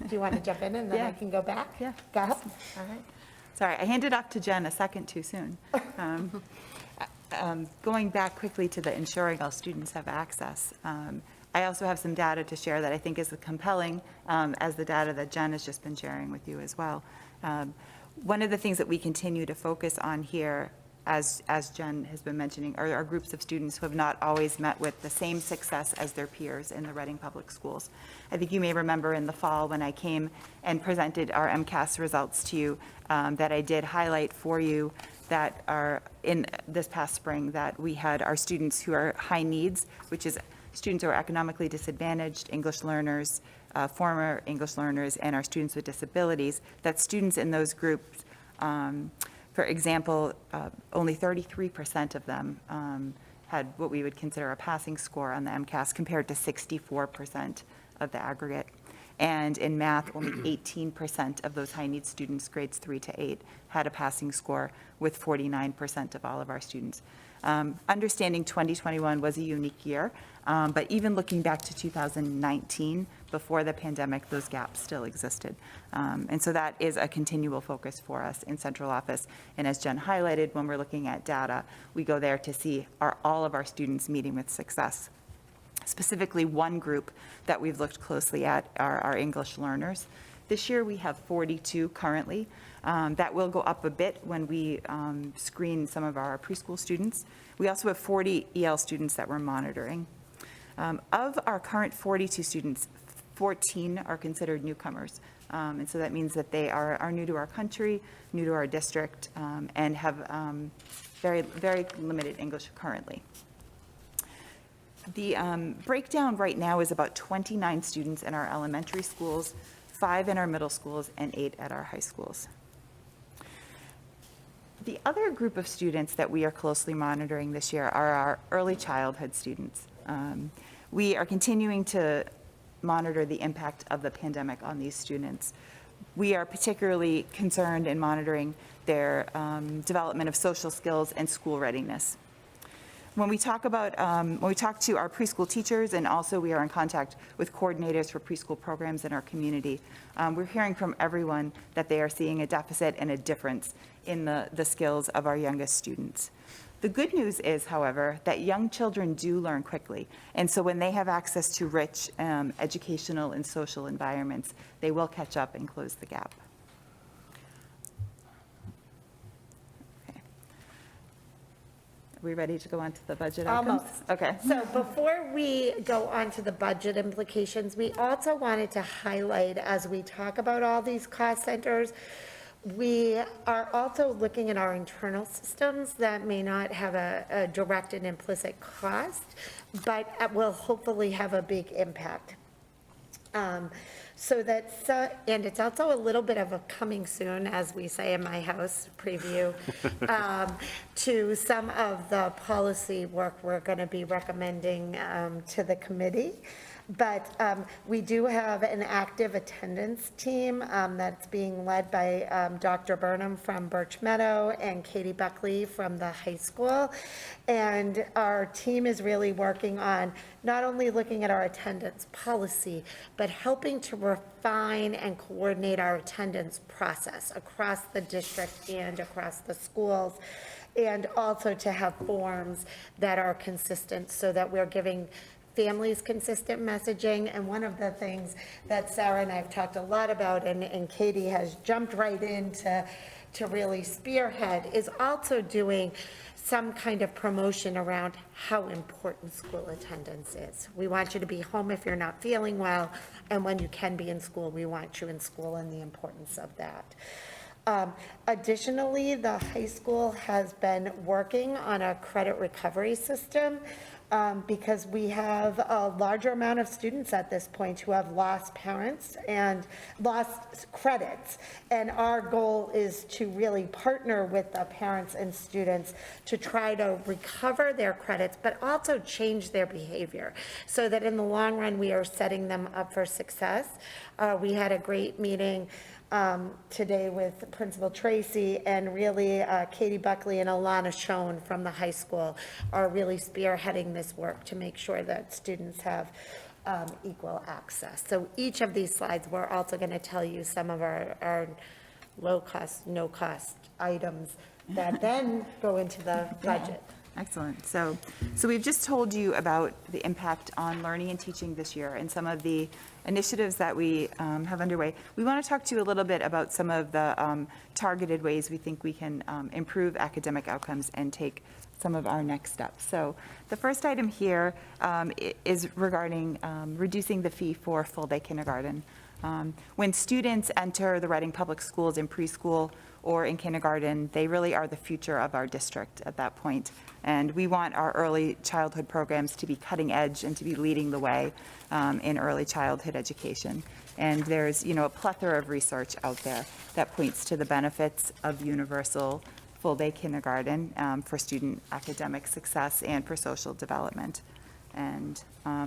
Do you want to jump in and then I Yeah. can go back? Yeah. Go ahead. All right. Sorry, I handed off to Jen a second too soon. Going back quickly to the ensuring all students have access, I also have some data to share that I think is compelling, as the data that Jen has just been sharing with you as well. One of the things that we continue to focus on here, as Jen has been mentioning, are groups of students who have not always met with the same success as their peers in the Reading Public Schools. I think you may remember in the fall when I came and presented our MCAS results to you, that I did highlight for you that are in this past spring, that we had our students who are high needs, which is students who are economically disadvantaged, English learners, former English learners, and our students with disabilities, that students in those groups, for example, only 33% of them had what we would consider a passing score on the MCAS, compared to 64% of the aggregate. And in math, only 18% of those high-need students, grades 3 to 8, had a passing score, with 49% of all of our students. Understanding 2021 was a unique year, but even looking back to 2019, before the pandemic, those gaps still existed. And so that is a continual focus for us in central office. And as Jen highlighted, when we're looking at data, we go there to see, are all of our students meeting with success? Specifically, one group that we've looked closely at are our English learners. This year, we have 42 currently. That will go up a bit when we screen some of our preschool students. We also have 40 EL students that we're monitoring. Of our current 42 students, 14 are considered newcomers. And so that means that they are new to our country, new to our district, and have very, very limited English currently. The breakdown right now is about 29 students in our elementary schools, 5 in our middle schools, and 8 at our high schools. The other group of students that we are closely monitoring this year are our early childhood students. We are continuing to monitor the impact of the pandemic on these students. we are particularly concerned in monitoring their development of social skills and school readiness. When we talk to our preschool teachers, and also we are in contact with coordinators for preschool programs in our community, we're hearing from everyone that they are seeing a deficit and a difference in the skills of our youngest students. The good news is, however, that young children do learn quickly, and so when they have access to rich educational and social environments, they will catch up and close the gap. Are we ready to go on to the budget outcomes? Almost. Okay. So before we go on to the budget implications, we also wanted to highlight, as we talk about all these cost centers, we are also looking at our internal systems that may not have a direct and implicit cost, but will hopefully have a big impact. And it's also a little bit of a coming soon, as we say in my house, preview, to some of the policy work we're going to be recommending to the committee. But we do have an active attendance team that's being led by Dr. Burnham from Birch Meadow and Katie Buckley from the high school. And our team is really working on not only looking at our attendance policy, but helping to refine and coordinate our attendance process across the district and across the schools, and also to have forms that are consistent so that we're giving families consistent messaging. And one of the things that Sarah and I have talked a lot about, and Katie has jumped right in to really spearhead, is also doing some kind of promotion around how important school attendance is. We want you to be home if you're not feeling well, and when you can be in school, we want you in school, and the importance of that. Additionally, the high school has been working on a credit recovery system because we have a larger amount of students at this point who have lost parents and lost credits. And our goal is to really partner with the parents and students to try to recover their credits, but also change their behavior so that in the long run, we are setting them up for success. We had a great meeting today with Principal Tracy, and really Katie Buckley and Alana Schoen from the high school are really spearheading this work to make sure that students have equal access. So each of these slides, we're also going to tell you some of our low-cost, no-cost items that then go into the budget. Excellent. So we've just told you about the impact on learning and teaching this year and some of the initiatives that we have underway. We want to talk to you a little bit about some of the targeted ways we think we can improve academic outcomes and take some of our next steps. So the first item here is regarding reducing the fee for full-day kindergarten. When students enter the Reading Public Schools in preschool or in kindergarten, they really are the future of our district at that point. And we want our early childhood programs to be cutting edge and to be leading the way in early childhood education. And there's, a plethora of research out there that points to the benefits of universal full-day kindergarten for student academic success and for social development. And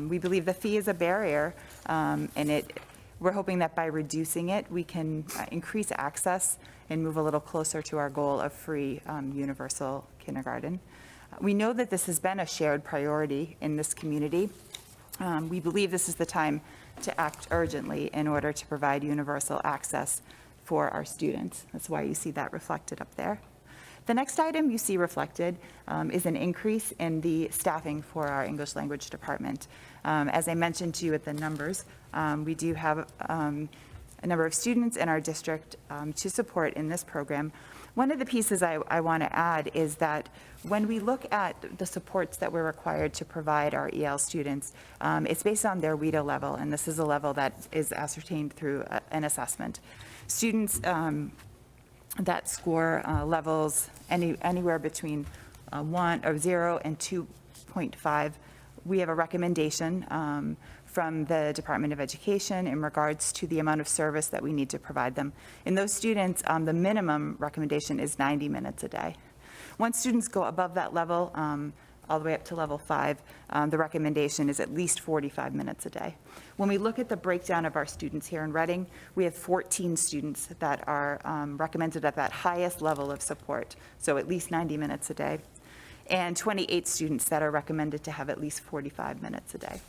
we believe the fee is a barrier, and we're hoping that by reducing it, we can increase access and move a little closer to our goal of free universal kindergarten. We know that this has been a shared priority in this community. We believe this is the time to act urgently in order to provide universal access for our students. That's why you see that reflected up there. The next item you see reflected is an increase in the staffing for our English language department. As I mentioned to you at the numbers, we do have a number of students in our district to support in this program. One of the pieces I want to add is that when we look at the supports that we're required to provide our EL students, it's based on their WIDA level, and this is a level that is ascertained through an assessment. Students that score levels anywhere between 0 and 2.5, we have a recommendation from the Department of Education in regards to the amount of service that we need to provide them. In those students, the minimum recommendation is 90 minutes a day. Once students go above that level, all the way up to level 5, the recommendation is at least 45 minutes a day. When we look at the breakdown of our students here in Reading, we have 14 students that are recommended at that highest level of support, so at least 90 minutes a day, and 28 students that are recommended to have at least 45 minutes a day.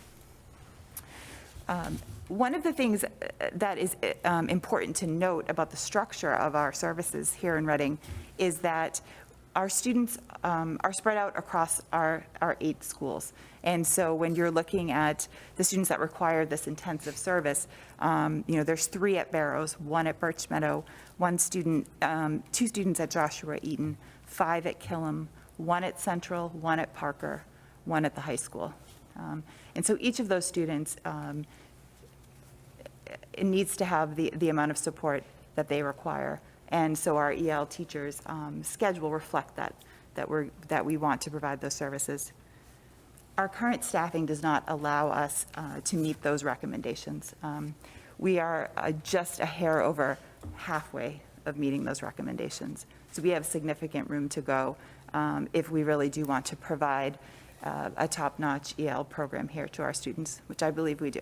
One of the things that is important to note about the structure of our services here in Reading is that our students are spread out across our 8 schools. And so when you're looking at the students that require this intensive service, there's 3 at Barrows, 1 at Birch Meadow, 2 students at Joshua Eaton, 5 at Killam, 1 at Central, 1 at Parker, 1 at the high school. And so each of those students it needs to have the amount of support that they require. And so our EL teachers' schedule reflect that we want to provide those services. Our current staffing does not allow us to meet those recommendations. We are just a hair over halfway of meeting those recommendations. So we have significant room to go if we really do want to provide a top-notch EL program here to our students, which I believe we do.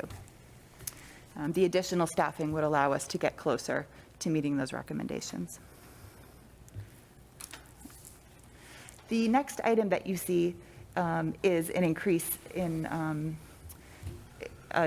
The additional staffing would allow us to get closer to meeting those recommendations. The next item that you see is an increase in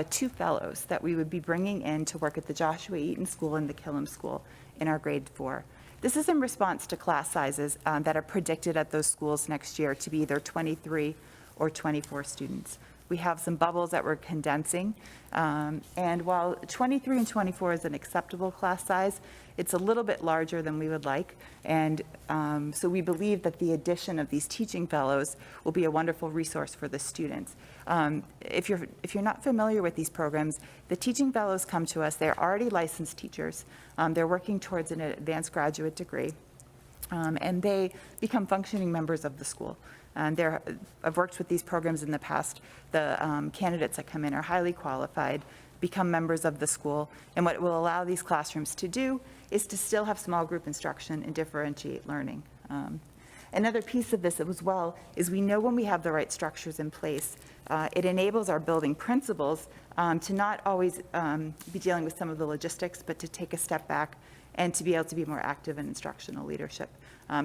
2 fellows that we would be bringing in to work at the Joshua Eaton School and the Killam School in our grade 4. This is in response to class sizes that are predicted at those schools next year to be either 23 or 24 students. We have some bubbles that we're condensing, and while 23 and 24 is an acceptable class size, it's a little bit larger than we would like, and so we believe that the addition of these teaching fellows will be a wonderful resource for the students. If you're not familiar with these programs, the teaching fellows come to us, they're already licensed teachers, they're working towards an advanced graduate degree, and they become functioning members of the school. And I've worked with these programs in the past. The candidates that come in are highly qualified, become members of the school, and what it will allow these classrooms to do is to still have small group instruction and differentiate learning. Another piece of this as well is we know when we have the right structures in place, it enables our building principals to not always be dealing with some of the logistics, but to take a step back and to be able to be more active in instructional leadership.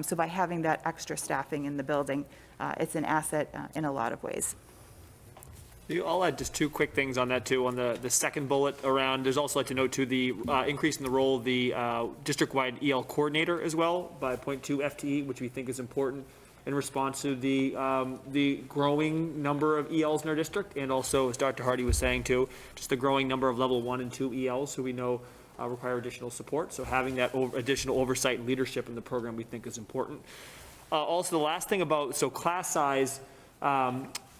So by having that extra staffing in the building, it's an asset in a lot of ways. I'll add just 2 quick things on that too. On the second bullet around, there's also like to note too the increase in the role of the district-wide EL coordinator as well by 0.2 FTE, which we think is important in response to the growing number of ELs in our district, and also, as Dr. Hardy was saying too, just the growing number of level 1 and 2 ELs who we know require additional support. So having that additional oversight and leadership in the program we think is important. Also, the last thing about, so class size,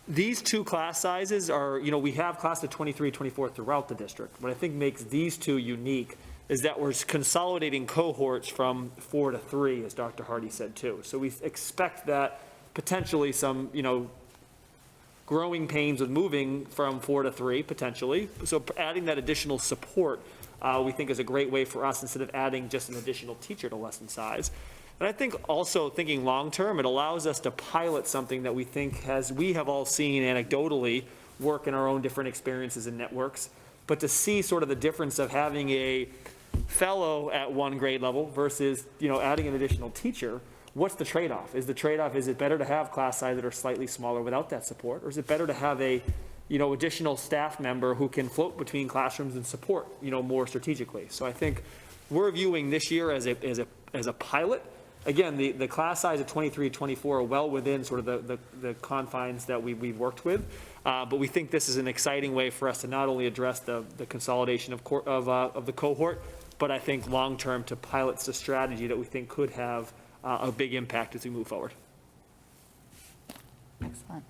these 2 class sizes are, we have class of 23, 24 throughout the district. What I think makes these 2 unique is that we're consolidating cohorts from 4 to 3, as Dr. Hardy said too. So we expect that potentially some, growing pains with moving from 4 to 3 potentially. So adding that additional support we think is a great way for us instead of adding just an additional teacher to lesson size. And I think also thinking long-term, it allows us to pilot something that we think we have all seen anecdotally work in our own different experiences and networks, but to see sort of the difference of having a fellow at 1 grade level versus, adding an additional teacher, what's the trade-off? Is it better to have class size that are slightly smaller without that support, or is it better to have a, additional staff member who can float between classrooms and support, more strategically? So I think we're viewing this year as a pilot. Again, the class size of 23, 24 are well within sort of the confines that we've worked with, but we think this is an exciting way for us to not only address the consolidation of the cohort, but I think long-term to pilot the strategy that we think could have a big impact as we move forward. Excellent.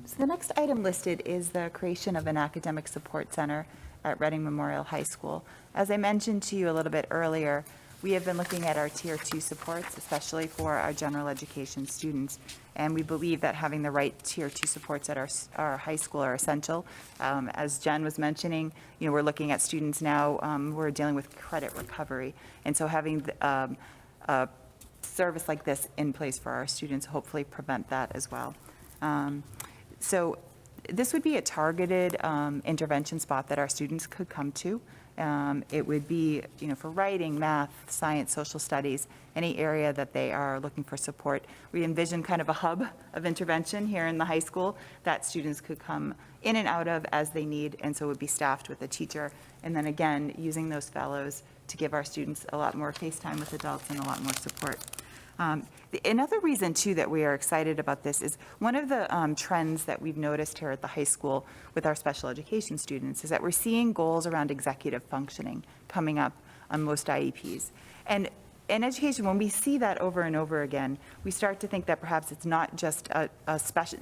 So the next item listed is the creation of an academic support center at Reading Memorial High School. As I mentioned to you a little bit earlier, we have been looking at our Tier 2 supports, especially for our general education students, and we believe that having the right Tier 2 supports at our high school are essential. As Jen was mentioning, we're looking at students now who are dealing with credit recovery, and so having service like this in place for our students, hopefully prevent that as well. So this would be a targeted intervention spot that our students could come to. It would be, for writing, math, science, social studies, any area that they are looking for support. We envision kind of a hub of intervention here in the high school that students could come in and out of as they need, and so it would be staffed with a teacher. And then again, using those fellows to give our students a lot more face time with adults and a lot more support. Another reason, too, that we are excited about this is one of the trends that we've noticed here at the high school with our special education students is that we're seeing goals around executive functioning coming up on most IEPs. And in education, when we see that over and over again, we start to think that perhaps it's not just a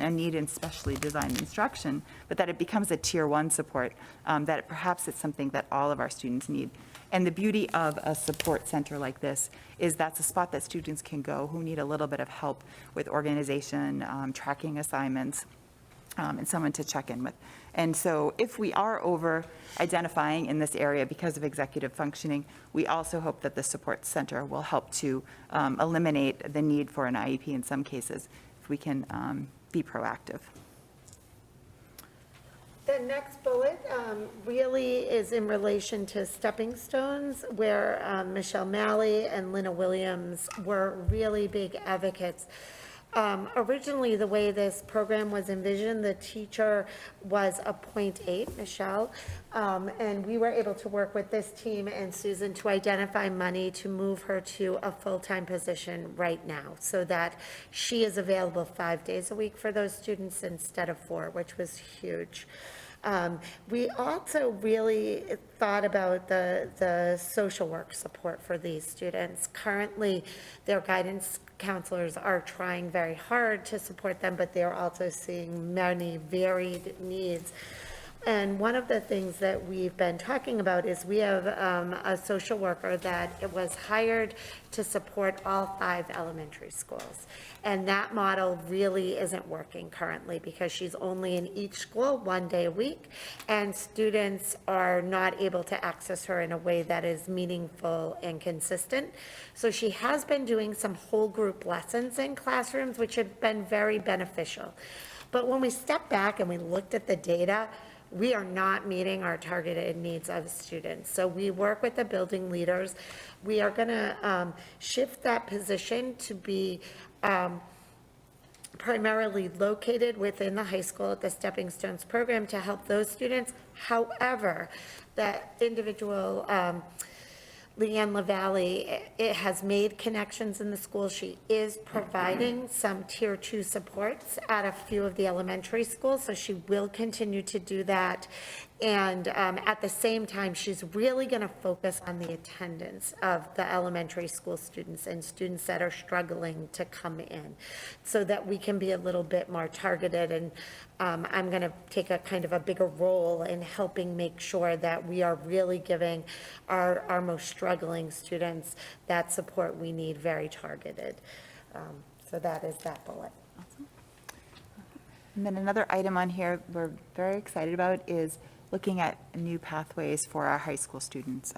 need in specially designed instruction, but that it becomes a tier 1 support, that perhaps it's something that all of our students need. And the beauty of a support center like this is that's a spot that students can go who need a little bit of help with organization, tracking assignments, and someone to check in with. And so if we are over identifying in this area because of executive functioning, we also hope that the support center will help to eliminate the need for an IEP in some cases, if we can be proactive. The next bullet really is in relation to stepping stones, where Michelle Malley and Lynna Williams were really big advocates. Originally, the way this program was envisioned, the teacher was a .8, Michelle, and we were able to work with this team and Susan to identify money to move her to a full-time position right now, so that she is available 5 days a week for those students instead of 4, which was huge. We also really thought about the social work support for these students. Currently, their guidance counselors are trying very hard to support them, but they're also seeing many varied needs. And one of the things that we've been talking about is we have a social worker that was hired to support all 5 elementary schools. And that model really isn't working currently because she's only in each school 1 day a week, and students are not able to access her in a way that is meaningful and consistent. So she has been doing some whole group lessons in classrooms, which have been very beneficial. But when we step back and we looked at the data, we are not meeting our targeted needs of students. So we work with the building leaders. We are going to shift that position to be primarily located within the high school at the Stepping Stones program to help those students. However, that individual, Leanne LaValle, it has made connections in the school. She is providing some tier 2 supports at a few of the elementary schools, so she will continue to do that. And at the same time, she's really going to focus on the attendance of the elementary school students and students that are struggling to come in, so that we can be a little bit more targeted. And I'm going to take a kind of a bigger role in helping make sure that we are really giving our most struggling students that support we need, very targeted. So that is that bullet. And then another item on here we're very excited about is looking at new pathways for our high school students.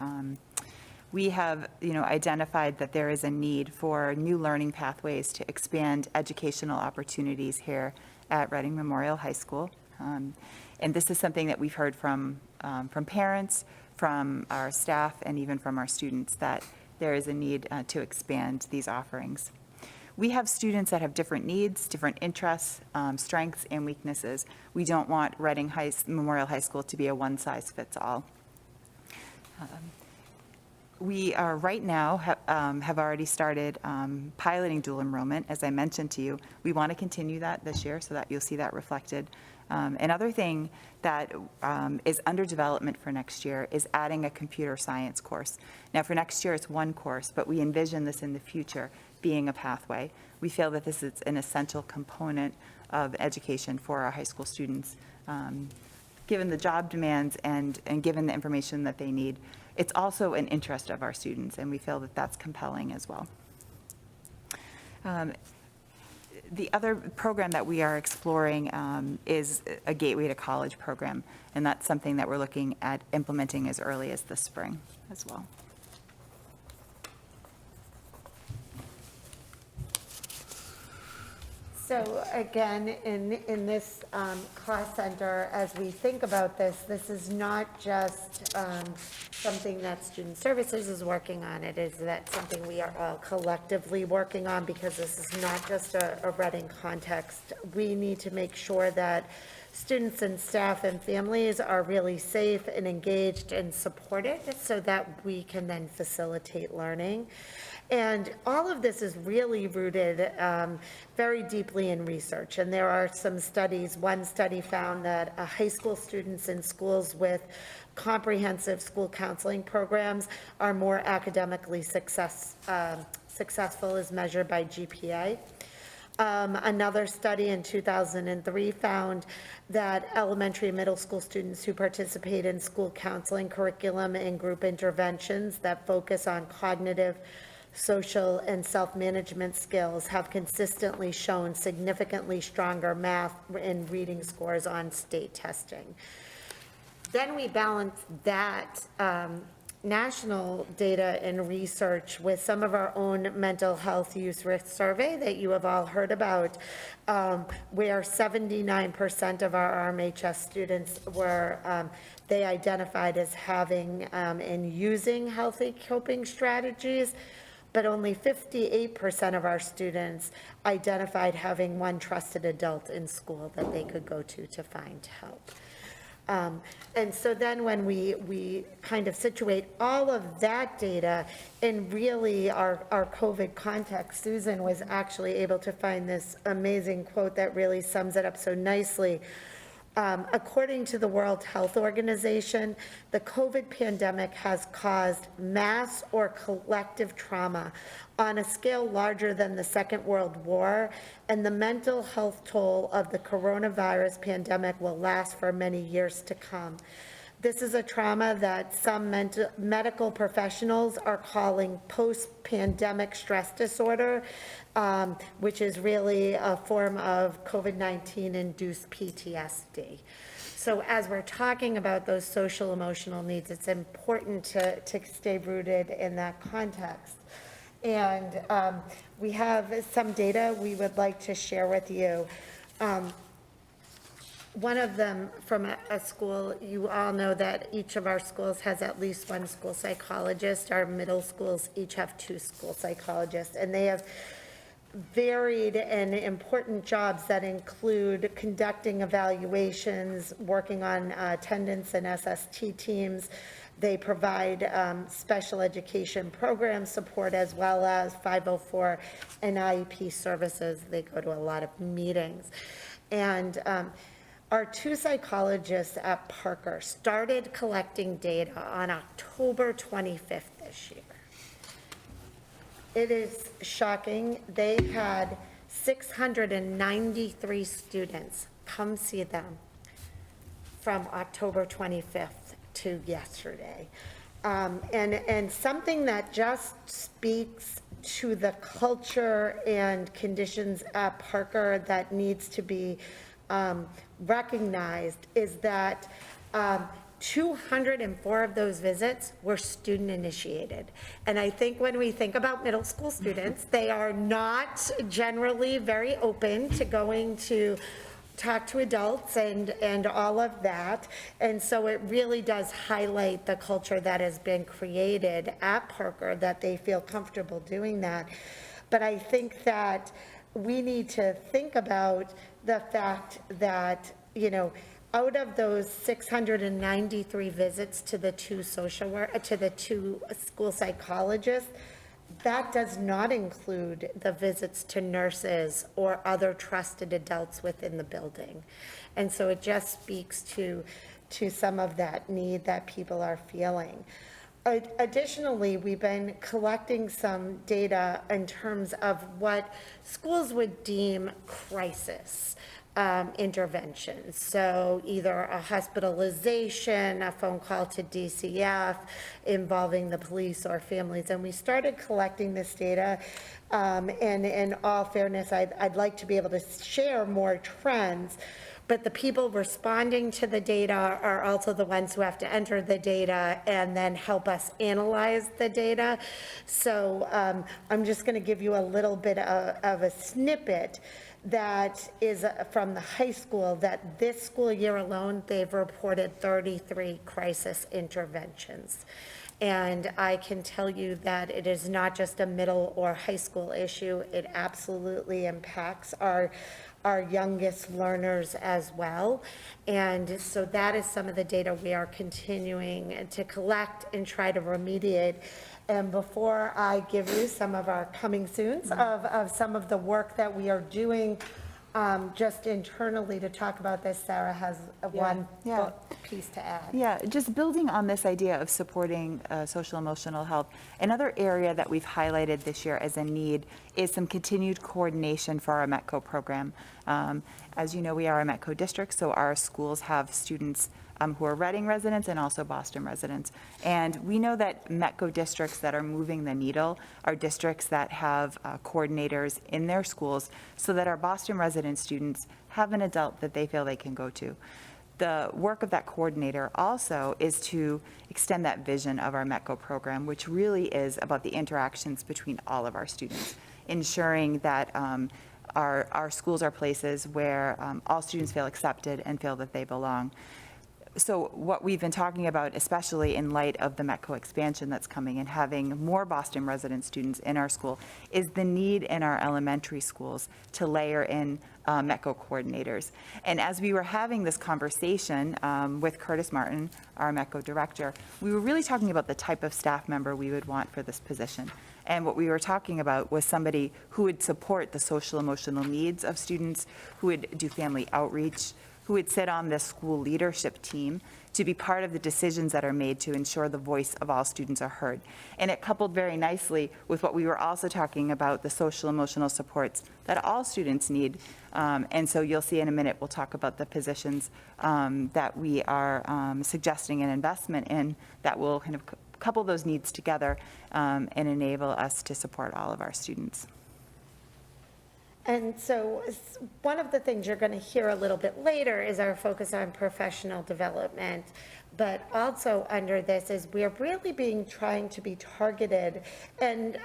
We have, identified that there is a need for new learning pathways to expand educational opportunities here at Reading Memorial High School. And this is something that we've heard from parents, from our staff, and even from our students, that there is a need to expand these offerings. We have students that have different needs, different interests, strengths, and weaknesses. We don't want Reading Memorial High School to be a one-size-fits-all. We are right now have already started piloting dual enrollment, as I mentioned to you. We want to continue that this year so that you'll see that reflected. Another thing that is under development for next year is adding a computer science course. Now, for next year, it's one course, but we envision this in the future being a pathway. We feel that this is an essential component of education for our high school students, given the job demands and given the information that they need. It's also an interest of our students, and we feel that that's compelling as well. The other program that we are exploring is a Gateway to College program, and that's something that we're looking at implementing as early as this spring as well. So again, in this cost center, as we think about this, this is not just something that Student Services is working on. It is that something we are all collectively working on, because this is not just a Reading context. We need to make sure that students and staff and families are really safe and engaged and supported, so that we can then facilitate learning. And all of this is really rooted very deeply in research. And there are some studies. One study found that high school students in schools with comprehensive school counseling programs are more academically successful as measured by GPA. Another study in 2003 found that elementary and middle school students who participate in school counseling curriculum and group interventions that focus on cognitive, social, and self-management skills have consistently shown significantly stronger math and reading scores on state testing. Then we balance that national data and research with some of our own mental health use risk survey that you have all heard about, where 79% of our RMHS students were, they identified as having and using healthy coping strategies, but only 58% of our students identified having one trusted adult in school that they could go to find help. And so then when we kind of situate all of that data in really our COVID context, Susan was actually able to find this amazing quote that really sums it up so nicely. According to the World Health Organization, the COVID pandemic has caused mass or collective trauma on a scale larger than the Second World War, and the mental health toll of the coronavirus pandemic will last for many years to come. This is a trauma that some medical professionals are calling post-pandemic stress disorder, which is really a form of COVID-19 induced PTSD. So as we're talking about those social emotional needs, it's important to stay rooted in that context. And we have some data we would like to share with you. One of them from a school, you all know that each of our schools has at least one school psychologist. Our middle schools each have 2 school psychologists, and they have varied and important jobs that include conducting evaluations, working on attendance and SST teams. They provide special education program support, as well as 504 and IEP services. They go to a lot of meetings. And our 2 psychologists at Parker started collecting data on October 25th this year. It is shocking. They had 693 students come see them from October 25th to yesterday. And something that just speaks to the culture and conditions at Parker that needs to be recognized is that 204 of those visits were student initiated. And I think when we think about middle school students, they are not generally very open to going to talk to adults and all of that. And so it really does highlight the culture that has been created at Parker, that they feel comfortable doing that. But I think that we need to think about the fact that, you know, out of those 693 visits to the 2 school psychologists, that does not include the visits to nurses or other trusted adults within the building. And so it just speaks to some of that need that people are feeling. Additionally, we've been collecting some data in terms of what schools would deem crisis interventions. So either a hospitalization, a phone call to DCF involving the police or families. And we started collecting this data. And in all fairness, I'd like to be able to share more trends. but the people responding to the data are also the ones who have to enter the data and then help us analyze the data. So I'm just going to give you a little bit of a snippet that is from the high school, that this school year alone, they've reported 33 crisis interventions. And I can tell you that it is not just a middle or high school issue. It absolutely impacts our youngest learners as well. And so that is some of the data we are continuing to collect and try to remediate. And before I give you some of our coming soons of some of the work that we are doing just internally to talk about this, Sarah has one yeah. piece to add. Yeah, just building on this idea of supporting social emotional health, another area that we've highlighted this year as a need is some continued coordination for our METCO program. As you know, we are a METCO district, so our schools have students who are Reading residents and also Boston residents. And we know that METCO districts that are moving the needle are districts that have coordinators in their schools so that our Boston resident students have an adult that they feel they can go to. The work of that coordinator also is to extend that vision of our METCO program, which really is about the interactions between all of our students, ensuring that our schools are places where all students feel accepted and feel that they belong. So what we've been talking about, especially in light of the METCO expansion that's coming and having more Boston resident students in our school, is the need in our elementary schools to layer in METCO coordinators. And as we were having this conversation with Curtis Martin, our METCO director, we were really talking about the type of staff member we would want for this position. And what we were talking about was somebody who would support the social emotional needs of students, who would do family outreach, who would sit on the school leadership team to be part of the decisions that are made to ensure the voice of all students are heard. And it coupled very nicely with what we were also talking about, the social emotional supports that all students need. And so you'll see in a minute, we'll talk about the positions that we are suggesting an investment in that will kind of couple those needs together and enable us to support all of our students. And so one of the things you're going to hear a little bit later is our focus on professional development. But also under this is we're really trying to be targeted and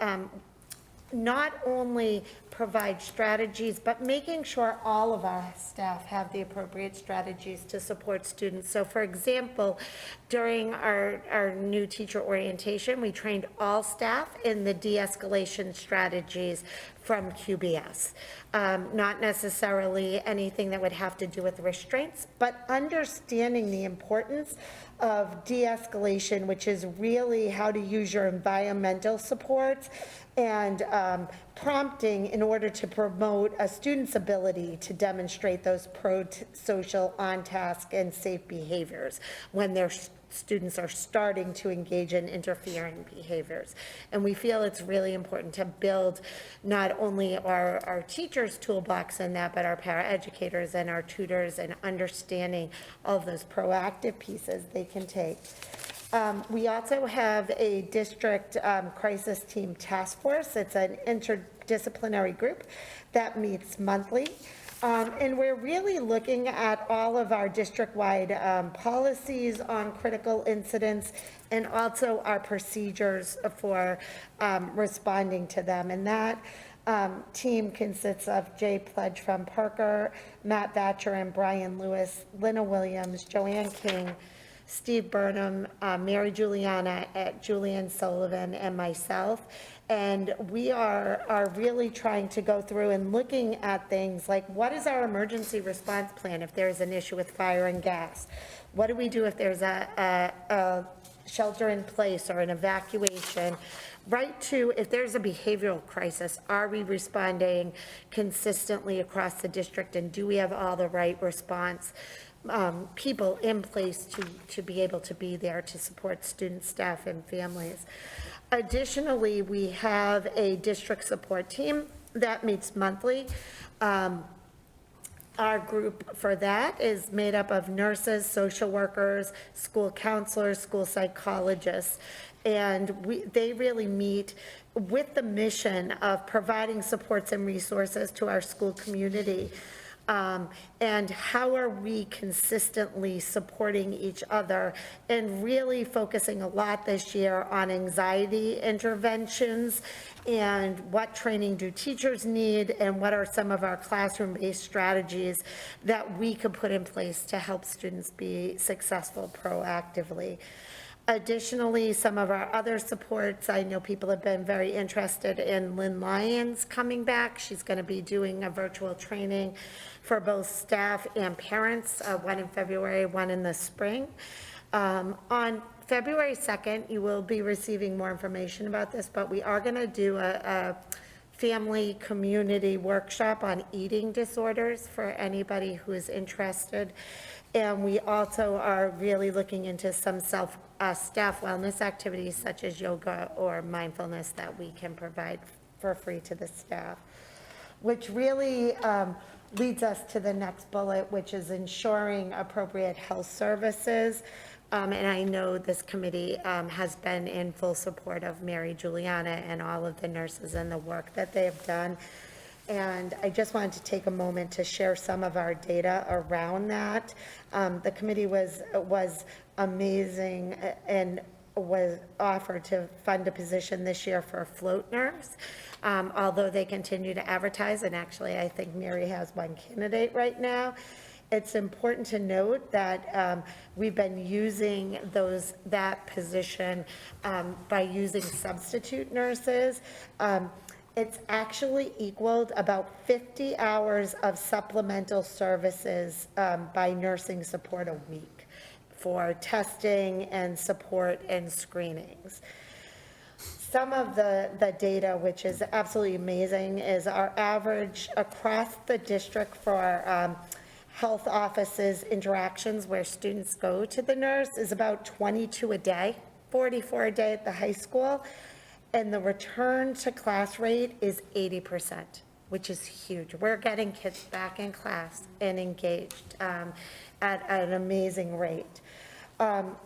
not only provide strategies, but making sure all of our staff have the appropriate strategies to support students. So for example, during our new teacher orientation, we trained all staff in the de-escalation strategies from QBS. Not necessarily anything that would have to do with restraints, but understanding the importance of de-escalation, which is really how to use your environmental supports and prompting in order to promote a student's ability to demonstrate those pro-social, on-task, and safe behaviors when their students are starting to engage in interfering behaviors. And we feel it's really important to build not only our teachers' toolbox in that, but our paraeducators and our tutors and understanding all of those proactive pieces they can take. We also have a district crisis team task force. It's an interdisciplinary group that meets monthly. And we're really looking at all of our district-wide policies on critical incidents and also our procedures for responding to them. And that team consists of Jay Pledge from Parker, Matt Batcher and Brian Lewis, Lynna Williams, Joanne King, Steve Burnham, Mary Juliana, Julian Sullivan, and myself. And we are really trying to go through and looking at things like, what is our emergency response plan if there's an issue with fire and gas? What do we do if there's a shelter in place or an evacuation? Right to, if there's a behavioral crisis, are we responding consistently across the district, and do we have all the right response people in place to be able to be there to support students, staff, and families? Additionally, we have a district support team that meets monthly. Our group for that is made up of nurses, social workers, school counselors, school psychologists, and they really meet with the mission of providing supports and resources to our school community. And how are we consistently supporting each other, and really focusing a lot this year on anxiety interventions and what training do teachers need, and what are some of our classroom-based strategies that we could put in place to help students be successful proactively. Additionally, some of our other supports, I know people have been very interested in Lynn Lyons coming back. She's going to be doing a virtual training for both staff and parents, one in February, one in the spring. On February 2nd, you will be receiving more information about this, but we are going to do a family community workshop on eating disorders for anybody who is interested. And we also are really looking into some staff wellness activities such as yoga or mindfulness that we can provide for free to the staff, which really leads us to the next bullet, which is ensuring appropriate health services. And I know this committee has been in full support of Mary Juliana and all of the nurses and the work that they have done. And I just wanted to take a moment to share some of our data around that. The committee was amazing and was offered to fund a position this year for a float nurse, although they continue to advertise, and actually I think Mary has one candidate right now. It's important to note that we've been using that position by using substitute nurses. It's actually equaled about 50 hours of supplemental services by nursing support a week for testing and support and screenings. Some of the data, which is absolutely amazing, is our average across the district for health offices interactions where students go to the nurse is about 22 a day, 44 a day at the high school. And the return to class rate is 80%, which is huge. We're getting kids back in class and engaged at an amazing rate.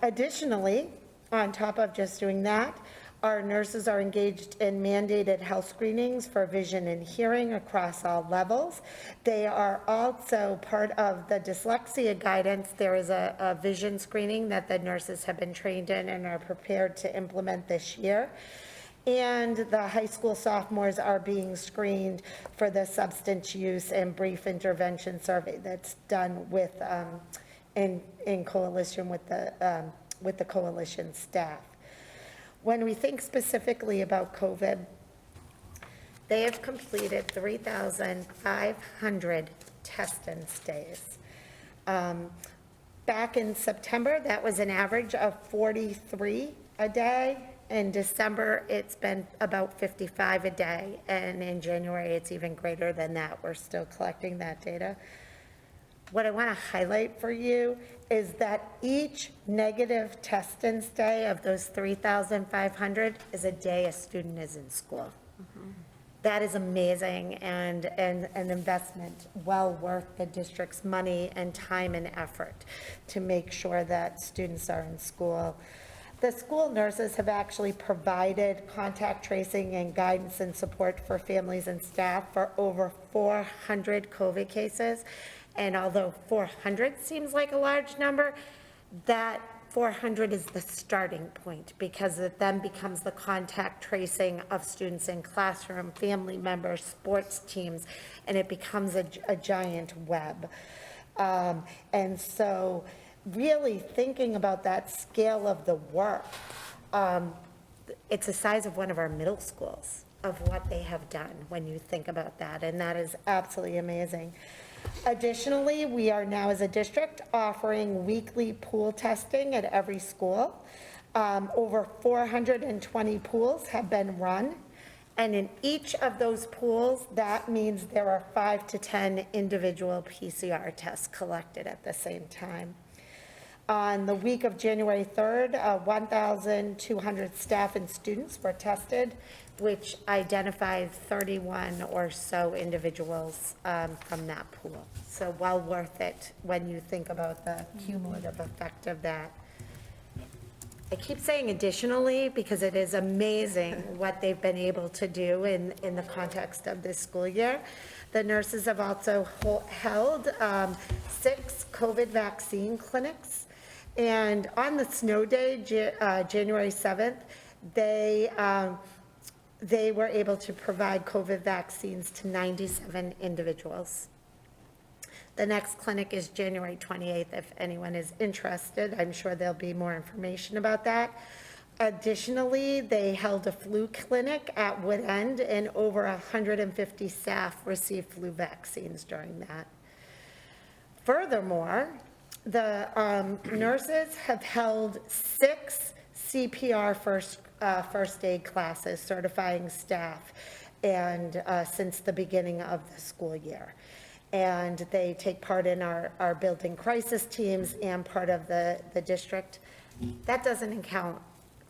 Additionally, on top of just doing that, our nurses are engaged in mandated health screenings for vision and hearing across all levels. They are also part of the dyslexia guidance. There is a vision screening that the nurses have been trained in and are prepared to implement this year. And the high school sophomores are being screened for the substance use and brief intervention survey that's done with, in coalition with the coalition staff. When we think specifically about COVID, they have completed 3,500 test and stays. Back in September, that was an average of 43 a day. In December, it's been about 55 a day, and in January, it's even greater than that. We're still collecting that data. What I want to highlight for you is that each negative test and stay of those 3,500 is a day a student is in school. That is amazing, and an investment well worth the district's money and time and effort to make sure that students are in school. The school nurses have actually provided contact tracing and guidance and support for families and staff for over 400 COVID cases. And although 400 seems like a large number, that 400 is the starting point, because it then becomes the contact tracing of students in classroom, family members, sports teams, and it becomes a giant web. And so really thinking about that scale of the work, it's the size of one of our middle schools of what they have done when you think about that, and that is absolutely amazing. Additionally, we are now as a district offering weekly pool testing at every school. Over 420 pools have been run, and in each of those pools, that means there are 5 to 10 individual PCR tests collected at the same time. On the week of January 3rd, 1,200 staff and students were tested, which identified 31 or so individuals from that pool. So well worth it when you think about the cumulative effect of that. I keep saying additionally because it is amazing what they've been able to do in the context of this school year. The nurses have also held 6 COVID vaccine clinics. And on the snow day, January 7th, they were able to provide COVID vaccines to 97 individuals. The next clinic is January 28th, if anyone is interested. I'm sure there'll be more information about that. Additionally, they held a flu clinic at Wood End, and over 150 staff received flu vaccines during that. Furthermore, the nurses have held 6 CPR first aid classes, certifying staff, and since the beginning of the school year. And they take part in our building crisis teams and part of the district. That doesn't account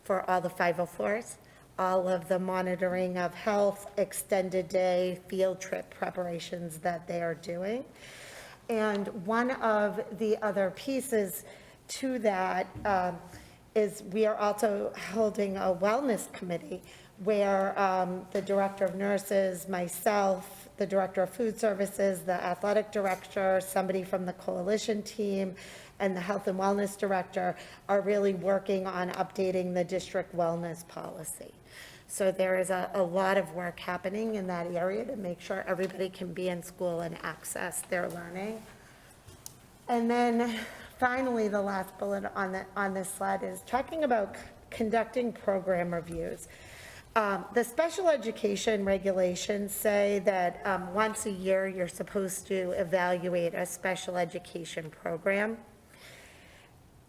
for all the 504s, all of the monitoring of health, extended day, field trip preparations that they are doing. And one of the other pieces to that is we are also holding a wellness committee where the director of nurses, myself, the director of food services, the athletic director, somebody from the coalition team, and the health and wellness director are really working on updating the district wellness policy. So there is a lot of work happening in that area to make sure everybody can be in school and access their learning. And then finally, the last bullet on this slide is talking about conducting program reviews. The special education regulations say that once a year, you're supposed to evaluate a special education program.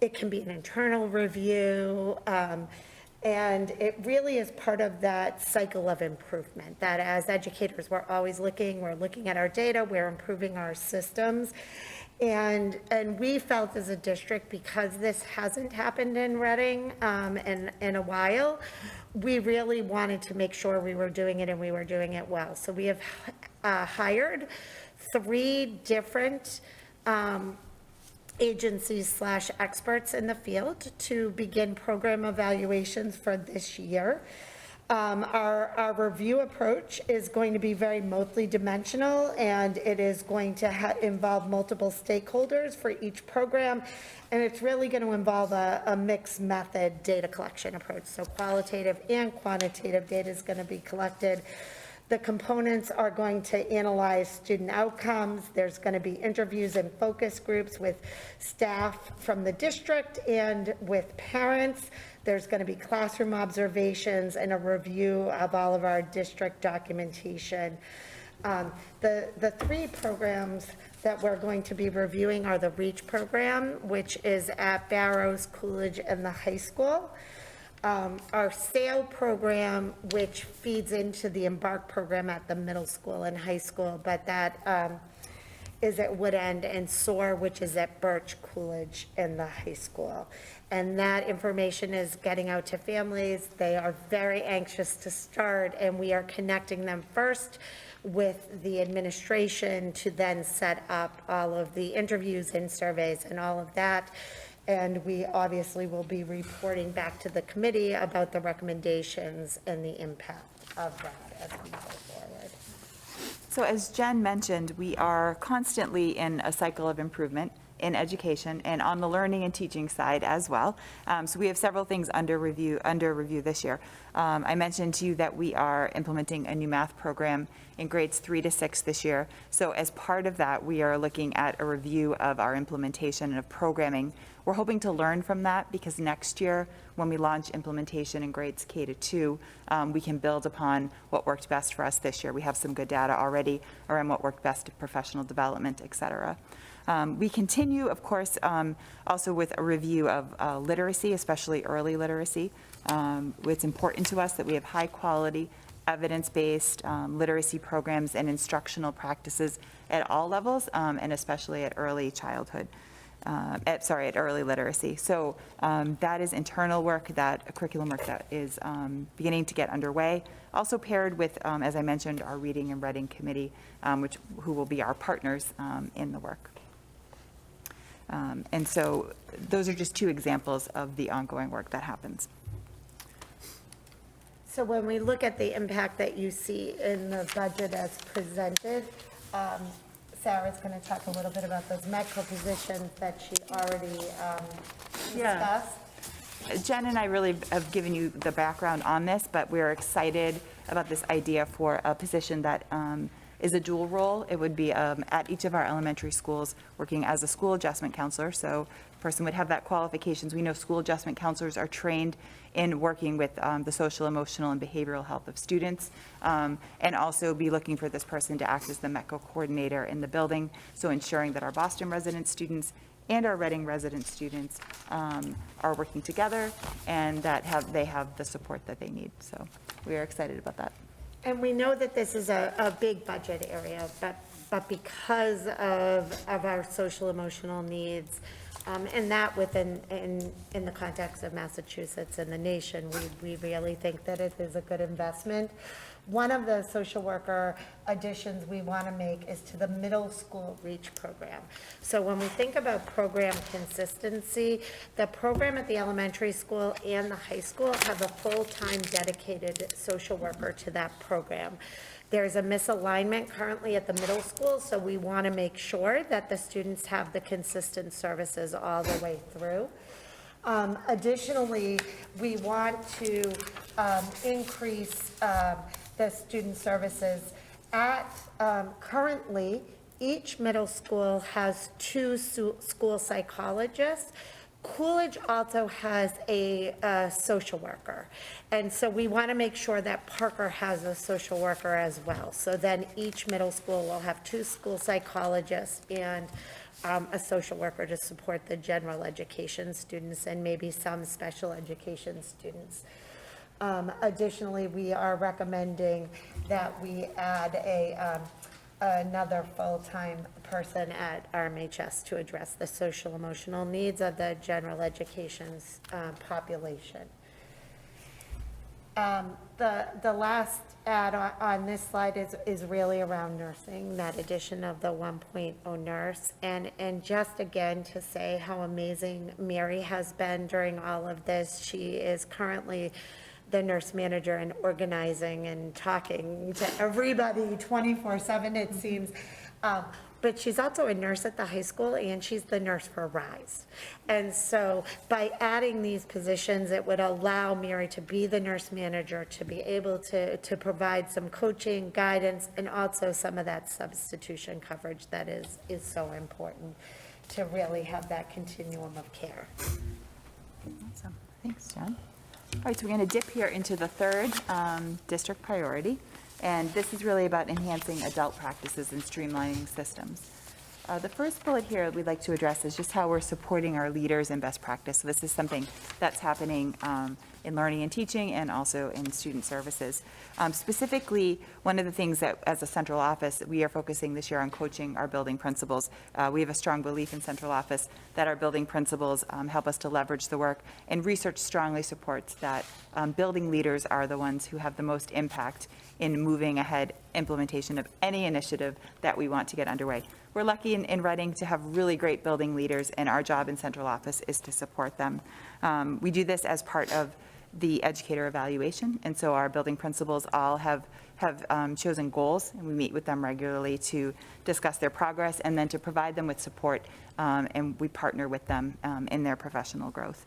It can be an internal review, and it really is part of that cycle of improvement, that as educators, we're always looking at our data, we're improving our systems. And we felt as a district, because this hasn't happened in Reading in a while, we really wanted to make sure we were doing it and we were doing it well. So we have hired 3 different agencies/experts in the field to begin program evaluations for this year. Our review approach is going to be very multi-dimensional, and it is going to involve multiple stakeholders for each program, and it's really going to involve a mixed method data collection approach. So qualitative and quantitative data is going to be collected. The components are going to analyze student outcomes. There's going to be interviews and focus groups with staff from the district and with parents. There's going to be classroom observations and a review of all of our district documentation. The 3 programs that we're going to be reviewing are the REACH program, which is at Barrows, Coolidge, and the high school. Our SAIL program, which feeds into the Embark program at the middle school and high school, but that is at Wood End, and SOAR, which is at Birch, Coolidge, and the high school. And that information is getting out to families. They are very anxious to start, and we are connecting them first with the administration to then set up all of the interviews and surveys and all of that. And we obviously will be reporting back to the committee about the recommendations and the impact of that as we go forward. So as Jen mentioned, we are constantly in a cycle of improvement in education and on the learning and teaching side as well. So we have several things under review this year. I mentioned to you that we are implementing a new math program in grades 3 to 6 this year. So as part of that, we are looking at a review of our implementation and of programming. We're hoping to learn from that, because next year, when we launch implementation in grades K to 2, we can build upon what worked best for us this year. We have some good data already around what worked best in professional development, et cetera. We continue, of course, also with a review of literacy, especially early literacy. It's important to us that we have high quality, evidence-based literacy programs and instructional practices at all levels, and especially at early childhood. At early literacy. So that is internal work, that curriculum work that is beginning to get underway. Also paired with, as I mentioned, our reading and writing committee, who will be our partners in the work. And so those are just 2 examples of the ongoing work that happens. So when we look at the impact that you see in the budget as presented, Sarah's going to talk a little bit about those medical positions that she already Yeah. discussed. Jen and I really have given you the background on this, but we're excited about this idea for a position that is a dual role. It would be at each of our elementary schools, working as a school adjustment counselor. So a person would have that qualifications. We know school adjustment counselors are trained in working with the social, emotional, and behavioral health of students, and also be looking for this person to act as the METCO coordinator in the building, so ensuring that our Boston resident students and our Reading resident students are working together and that they have the support that they need. So we are excited about that. And we know that this is a big budget area, but because of our social emotional needs, and that within, in the context of Massachusetts and the nation, we really think that it is a good investment. One of the social worker additions we want to make is to the middle school REACH program. So when we think about program consistency, the program at the elementary school and the high school have a full-time dedicated social worker to that program. There's a misalignment currently at the middle school, so we want to make sure that the students have the consistent services all the way through. Additionally, we want to increase the student services. Currently, each middle school has 2 school psychologists. Coolidge also has a social worker. And so we want to make sure that Parker has a social worker as well. So then each middle school will have 2 school psychologists and a social worker to support the general education students and maybe some special education students. Additionally, we are recommending that we add another full-time person at RMHS to address the social emotional needs of the general education population. The last add on this slide is really around nursing, that addition of the 1.0 nurse. And just again, to say how amazing Mary has been during all of this. She is currently the nurse manager and organizing and talking to everybody 24/7, it seems. But she's also a nurse at the high school, and she's the nurse for RISE. And so by adding these positions, it would allow Mary to be the nurse manager, to be able to provide some coaching, guidance, and also some of that substitution coverage that is so important to really have that continuum of care. Awesome. Thanks, Jen. All right, so we're going to dip here into the third district priority, and this is really about enhancing adult practices and streamlining systems. The first bullet here we'd like to address is just how we're supporting our leaders in best practice. So this is something that's happening in learning and teaching and also in student services. Specifically, one of the things that as a central office, we are focusing this year on coaching our building principals. We have a strong belief in central office that our building principals help us to leverage the work, and research strongly supports that building leaders are the ones who have the most impact in moving ahead implementation of any initiative that we want to get underway. We're lucky in Reading to have really great building leaders, and our job in central office is to support them. We do this as part of the educator evaluation, and so our building principals all have chosen goals, and we meet with them regularly to discuss their progress and then to provide them with support, and we partner with them in their professional growth.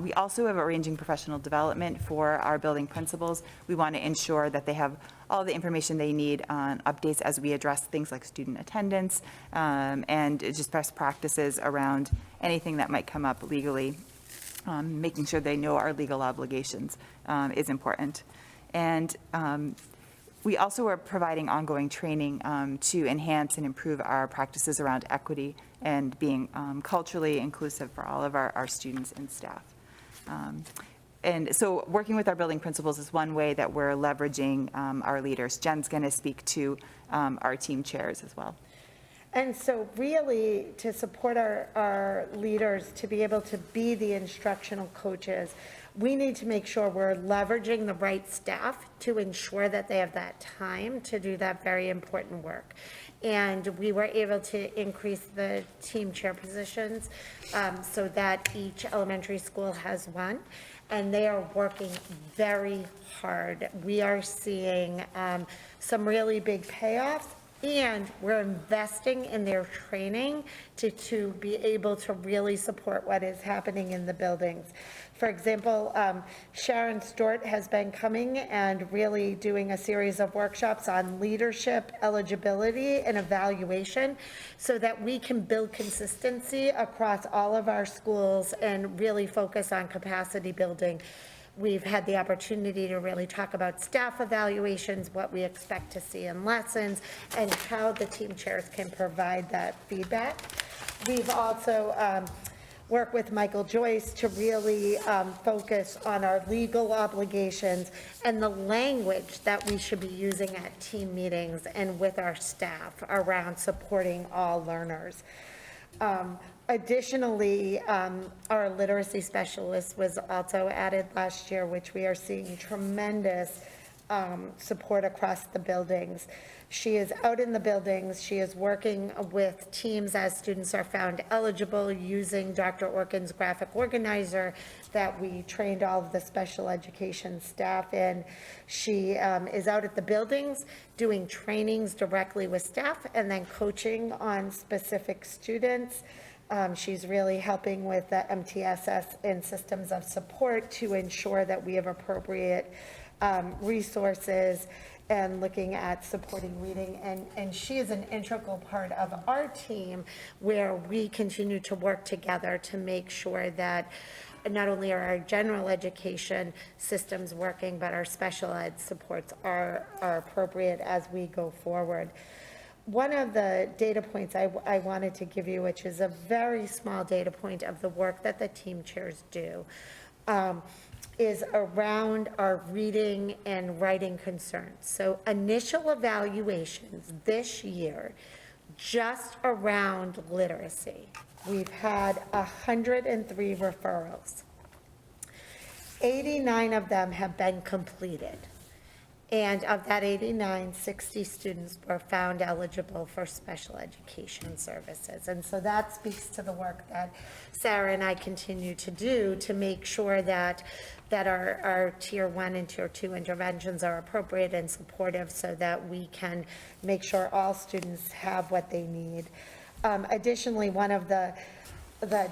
We also have arranging professional development for our building principals. We want to ensure that they have all the information they need on updates as we address things like student attendance and just best practices around anything that might come up legally. Making sure they know our legal obligations is important. And we also are providing ongoing training to enhance and improve our practices around equity and being culturally inclusive for all of our students and staff. And so working with our building principals is one way that we're leveraging our leaders. Jen's going to speak to our team chairs as well. And so really, to support our leaders to be able to be the instructional coaches, we need to make sure we're leveraging the right staff to ensure that they have that time to do that very important work. And we were able to increase the team chair positions so that each elementary school has one, and they are working very hard. We are seeing some really big payoffs And we're investing in their training to be able to really support what is happening in the buildings. For example, Sharon Stewart has been coming and really doing a series of workshops on leadership, eligibility, and evaluation so that we can build consistency across all of our schools and really focus on capacity building. We've had the opportunity to really talk about staff evaluations, what we expect to see in lessons, and how the team chairs can provide that feedback. We've also worked with Michael Joyce to really focus on our legal obligations and the language that we should be using at team meetings and with our staff around supporting all learners. Additionally, our literacy specialist was also added last year, which we are seeing tremendous support across the buildings. She is out in the buildings. She is working with teams as students are found eligible using Dr. Orkin's graphic organizer that we trained all of the special education staff in. She is out at the buildings doing trainings directly with staff and then coaching on specific students. She's really helping with the MTSS and systems of support to ensure that we have appropriate resources and looking at supporting reading. And she is an integral part of our team where we continue to work together to make sure that not only are our general education systems working, but our special ed supports are appropriate as we go forward. One of the data points I wanted to give you, which is a very small data point of the work that the team chairs do, is around our reading and writing concerns. So initial evaluations this year, just around literacy, we've had 103 referrals. 89 of them have been completed. And of that 89, 60 students were found eligible for special education services. And so that speaks to the work that Sarah and I continue to do to make sure that our tier 1 and tier 2 interventions are appropriate and supportive so that we can make sure all students have what they need. Additionally, one of the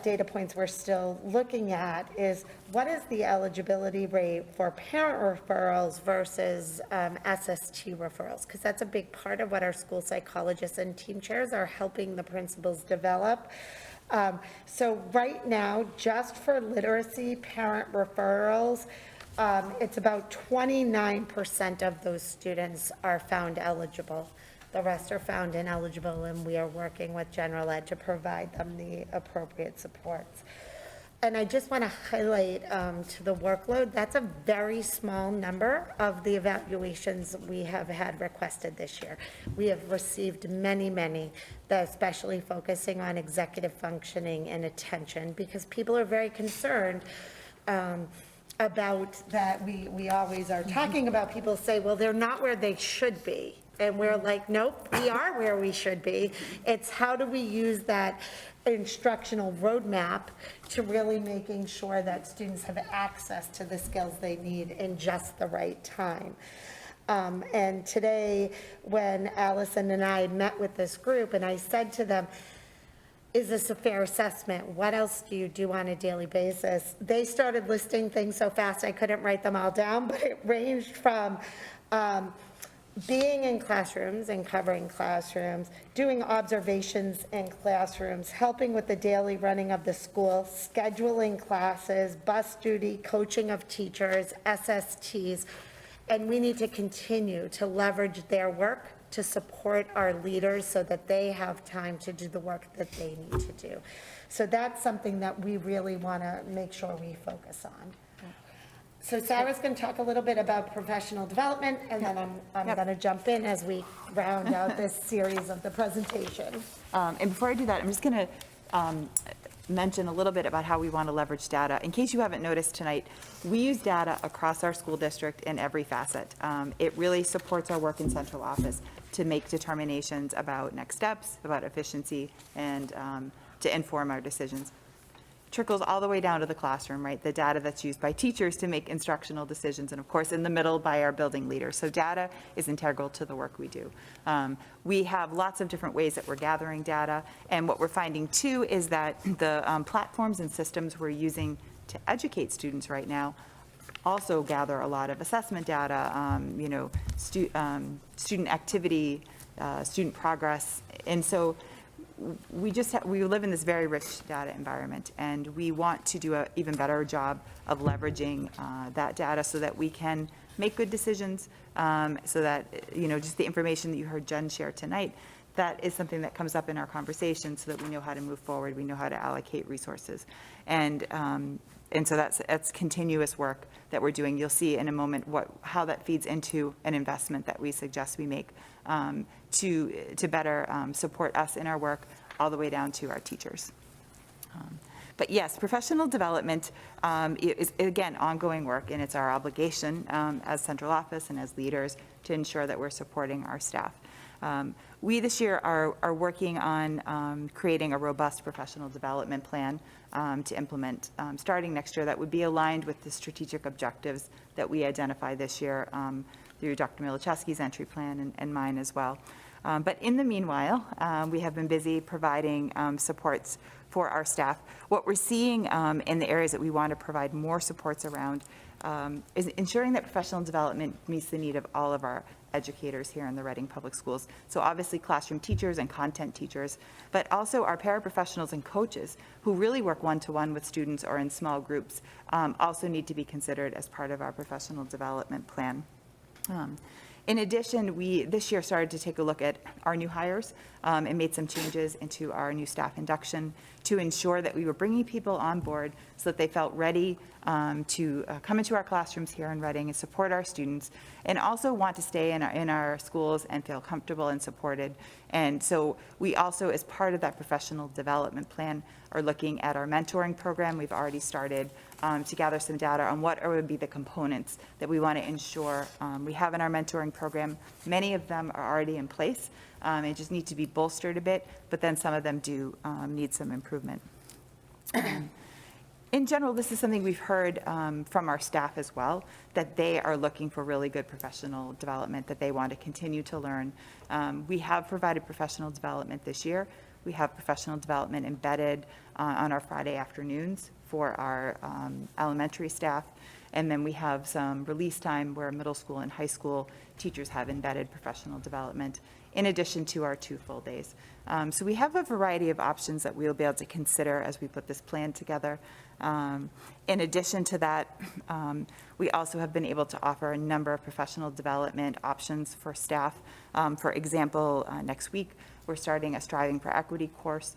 data points we're still looking at is what is the eligibility rate for parent referrals versus SST referrals, because that's a big part of what our school psychologists and team chairs are helping the principals develop. So right now, just for literacy parent referrals, it's about 29% of those students are found eligible. The rest are found ineligible, and we are working with general ed to provide them the appropriate supports. And I just want to highlight to the workload, that's a very small number of the evaluations we have had requested this year. We have received many, especially focusing on executive functioning and attention, because people are very concerned about that. We always are talking about, people say, well, they're not where they should be. And we're like, nope, we are where we should be. It's how do we use that instructional roadmap to really making sure that students have access to the skills they need in just the right time. And today, when Allison and I met with this group, and I said to them, is this a fair assessment? What else do you do on a daily basis? They started listing things so fast I couldn't write them all down, but it ranged from being in classrooms and covering classrooms, doing observations in classrooms, helping with the daily running of the school, scheduling classes, bus duty, coaching of teachers, SSTs, and we need to continue to leverage their work to support our leaders so that they have time to do the work that they need to do. So that's something that we really want to make sure we focus on. So Sarah's going to talk a little bit about professional development, and then I'm going to jump in as we round out this series of the presentation. And before I do that, I'm just going to mention a little bit about how we want to leverage data. In case you haven't noticed tonight, we use data across our school district in every facet. It really supports our work in central office to make determinations about next steps, about efficiency, and to inform our decisions. trickles all the way down to the classroom, right? The data that's used by teachers to make instructional decisions, and of course, in the middle by our building leaders. So data is integral to the work we do. We have lots of different ways that we're gathering data, and what we're finding too is that the platforms and systems we're using to educate students right now also gather a lot of assessment data, student activity, student progress. And so we live in this very rich data environment, and we want to do an even better job of leveraging that data so that we can make good decisions, so that, just the information that you heard Jen share tonight, that is something that comes up in our conversation so that we know how to move forward, we know how to allocate resources. And so that's continuous work that we're doing. You'll see in a moment how that feeds into an investment that we suggest we make to better support us in our work all the way down to our teachers. But yes, professional development is, again, ongoing work, and it's our obligation as central office and as leaders to ensure that we're supporting our staff. We this year are working on creating a robust professional development plan to implement starting next year that would be aligned with the strategic objectives that we identify this year through Dr. Milichewski's entry plan and mine as well. But in the meanwhile, we have been busy providing supports for our staff. What we're seeing in the areas that we want to provide more supports around is ensuring that professional development meets the need of all of our educators here in the Reading Public Schools. So obviously classroom teachers and content teachers, but also our paraprofessionals and coaches who really work one-to-one with students or in small groups also need to be considered as part of our professional development plan. In addition, we this year started to take a look at our new hires and made some changes into our new staff induction to ensure that we were bringing people on board so that they felt ready to come into our classrooms here in Reading and support our students, and also want to stay in our schools and feel comfortable and supported. And so we also, as part of that professional development plan, are looking at our mentoring program. We've already started to gather some data on what would be the components that we want to ensure we have in our mentoring program. Many of them are already in place and just need to be bolstered a bit, but then some of them do need some improvement. In general, this is something we've heard from our staff as well, that they are looking for really good professional development, that they want to continue to learn. We have provided professional development this year. We have professional development embedded on our Friday afternoons for our elementary staff. And then we have some release time where middle school and high school teachers have embedded professional development in addition to our 2 full days. So we have a variety of options that we'll be able to consider as we put this plan together. In addition to that, we also have been able to offer a number of professional development options for staff. For example, next week, we're starting a Striving for Equity course,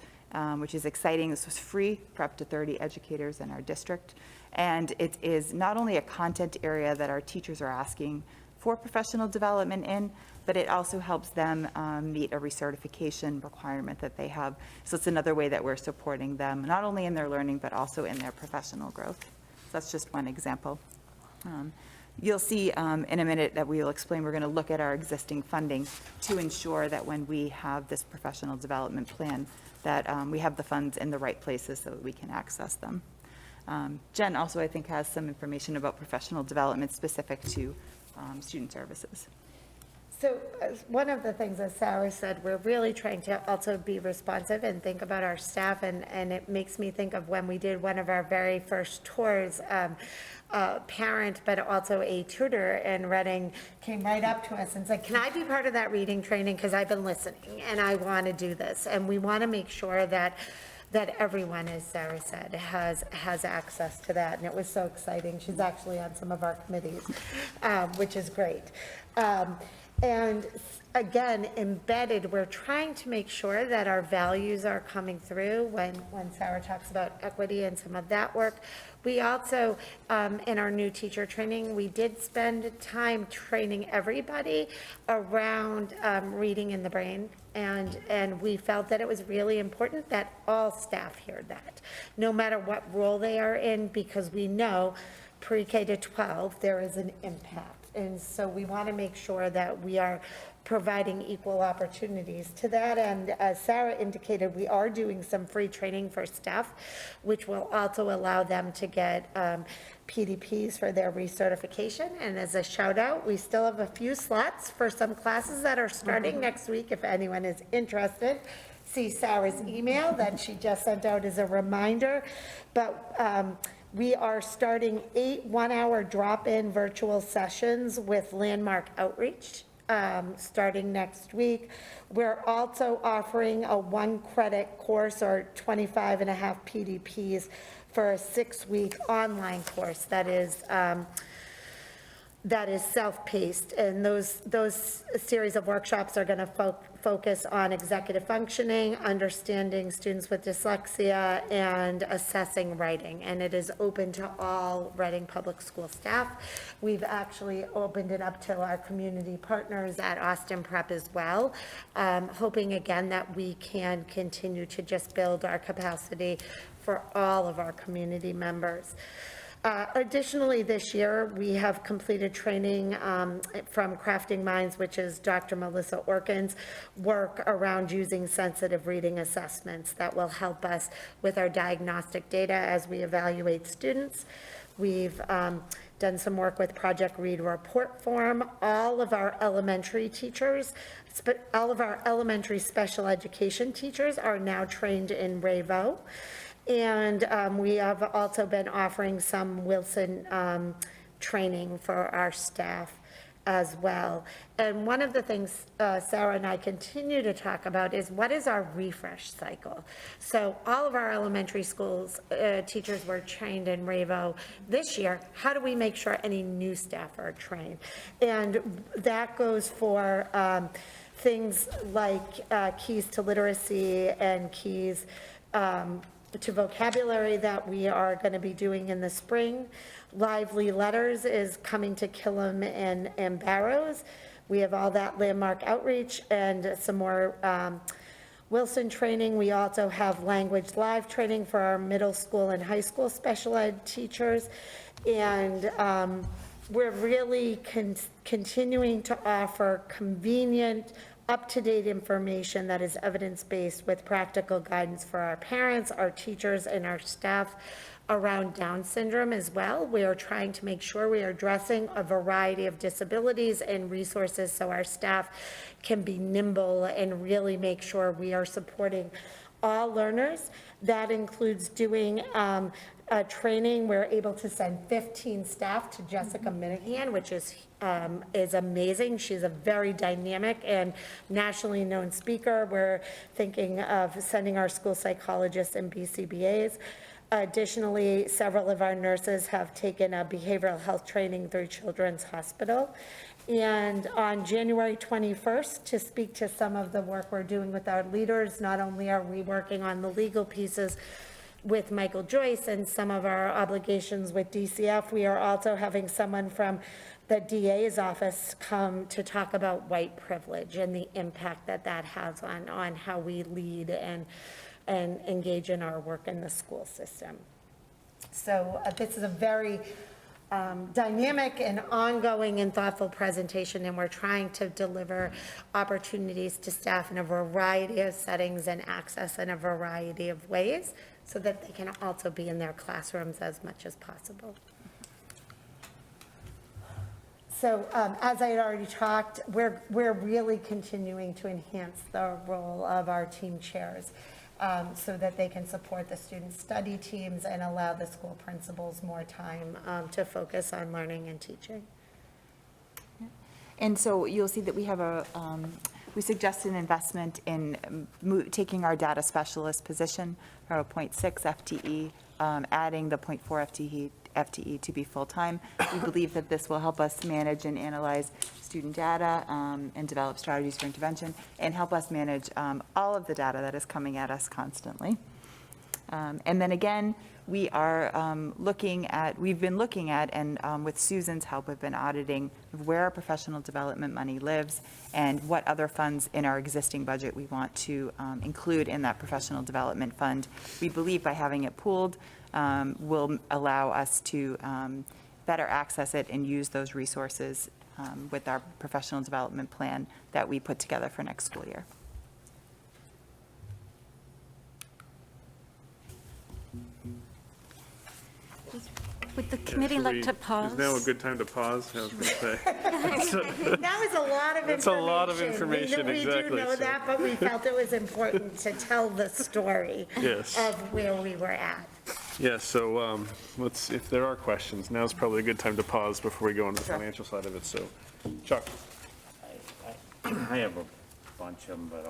which is exciting. This was free for up to 30 educators in our district. And it is not only a content area that our teachers are asking for professional development in, but it also helps them meet a recertification requirement that they have. So it's another way that we're supporting them, not only in their learning, but also in their professional growth. So that's just one example. You'll see in a minute that we'll explain, we're going to look at our existing funding to ensure that when we have this professional development plan, that we have the funds in the right places so that we can access them. Jen also, I think, has some information about professional development specific to student services. So one of the things that Sarah said, we're really trying to also be responsive and think about our staff, and it makes me think of when we did one of our very first tours, a parent, but also a tutor in Reading came right up to us and said, can I be part of that reading training? Because I've been listening and I want to do this. And we want to make sure that everyone, as Sarah said, has access to that. And it was so exciting. She's actually on some of our committees, which is great. And again, embedded, we're trying to make sure that our values are coming through when Sarah talks about equity and some of that work. We also, in our new teacher training, we did spend time training everybody around reading in the brain. And we felt that it was really important that all staff hear that, no matter what role they are in, because we know pre-K to 12, there is an impact. And so we want to make sure that we are providing equal opportunities. To that end, as Sarah indicated, we are doing some free training for staff, which will also allow them to get PDPs for their recertification. And as a shout out, we still have a few slots for some classes that are starting next week. If anyone is interested, see Sarah's email that she just sent out as a reminder. But we are starting 8 one-hour drop-in virtual sessions with Landmark Outreach starting next week. We're also offering a 1-credit course or 25.5 PDPs for a 6-week online course that is self-paced. And those series of workshops are going to focus on executive functioning, understanding students with dyslexia, and assessing writing. And it is open to all Reading Public School staff. We've actually opened it up to our community partners at Austin Prep as well, hoping again that we can continue to just build our capacity for all of our community members. Additionally, this year, we have completed training from Crafting Minds, which is Dr. Melissa Orkin's work around using sensitive reading assessments that will help us with our diagnostic data as we evaluate students. We've done some work with Project Read Report Form. All of our elementary teachers, all of our elementary special education teachers are now trained in RAVO. And we have also been offering some Wilson training for our staff as well. And one of the things Sarah and I continue to talk about is what is our refresh cycle? So all of our elementary schools teachers were trained in RAVO this year. How do we make sure any new staff are trained? And that goes for things like keys to literacy and keys to vocabulary that we are going to be doing in the spring. Lively Letters is coming to Killam and Barrows. We have all that Landmark Outreach and some more Wilson training. We also have Language Live training for our middle school and high school special ed teachers. And we're really continuing to offer convenient, up-to-date information that is evidence-based with practical guidance for our parents, our teachers, and our staff around Down syndrome as well. We are trying to make sure we are addressing a variety of disabilities and resources so our staff can be nimble and really make sure we are supporting all learners. That includes doing training. We're able to send 15 staff to Jessica Minahan, which is amazing. She's a very dynamic and nationally known speaker. We're thinking of sending our school psychologists and BCBAs. Additionally, several of our nurses have taken a behavioral health training through Children's Hospital. And on January 21st, to speak to some of the work we're doing with our leaders, not only are we working on the legal pieces with Michael Joyce and some of our obligations with DCF, we are also having someone from the DA's office come to talk about white privilege and the impact that that has on how we lead and engage in our work in the school system. So this is a very dynamic and ongoing and thoughtful presentation, and we're trying to deliver opportunities to staff in a variety of settings and access in a variety of ways so that they can also be in their classrooms as much as possible. So as I had already talked, we're really continuing to enhance the role of our team chairs so that they can support the student study teams and allow the school principals more time to focus on learning and teaching. And so you'll see that we have we suggest an investment in taking our data specialist position from a 0.6 FTE, adding the 0.4 FTE to be full-time. We believe that this will help us manage and analyze student data and develop strategies for intervention and help us manage all of the data that is coming at us constantly. And then again, we are we've been looking at, and with Susan's help, we've been auditing where our professional development money lives and what other funds in our existing budget we want to include in that professional development fund. We believe by having it pooled will allow us to better access it and use those resources with our professional development plan that we put together for next school year. Would the committee like to pause? Is now a good time to pause? I was going to say. That was a lot of information. That's a lot of information, We do exactly, know so- that, but we felt it was important to tell the story Yes. of where we were at. Yes, so if there are questions, now's probably a good time to pause before we go into the financial side of it. So, Chuck? I have a bunch of them, but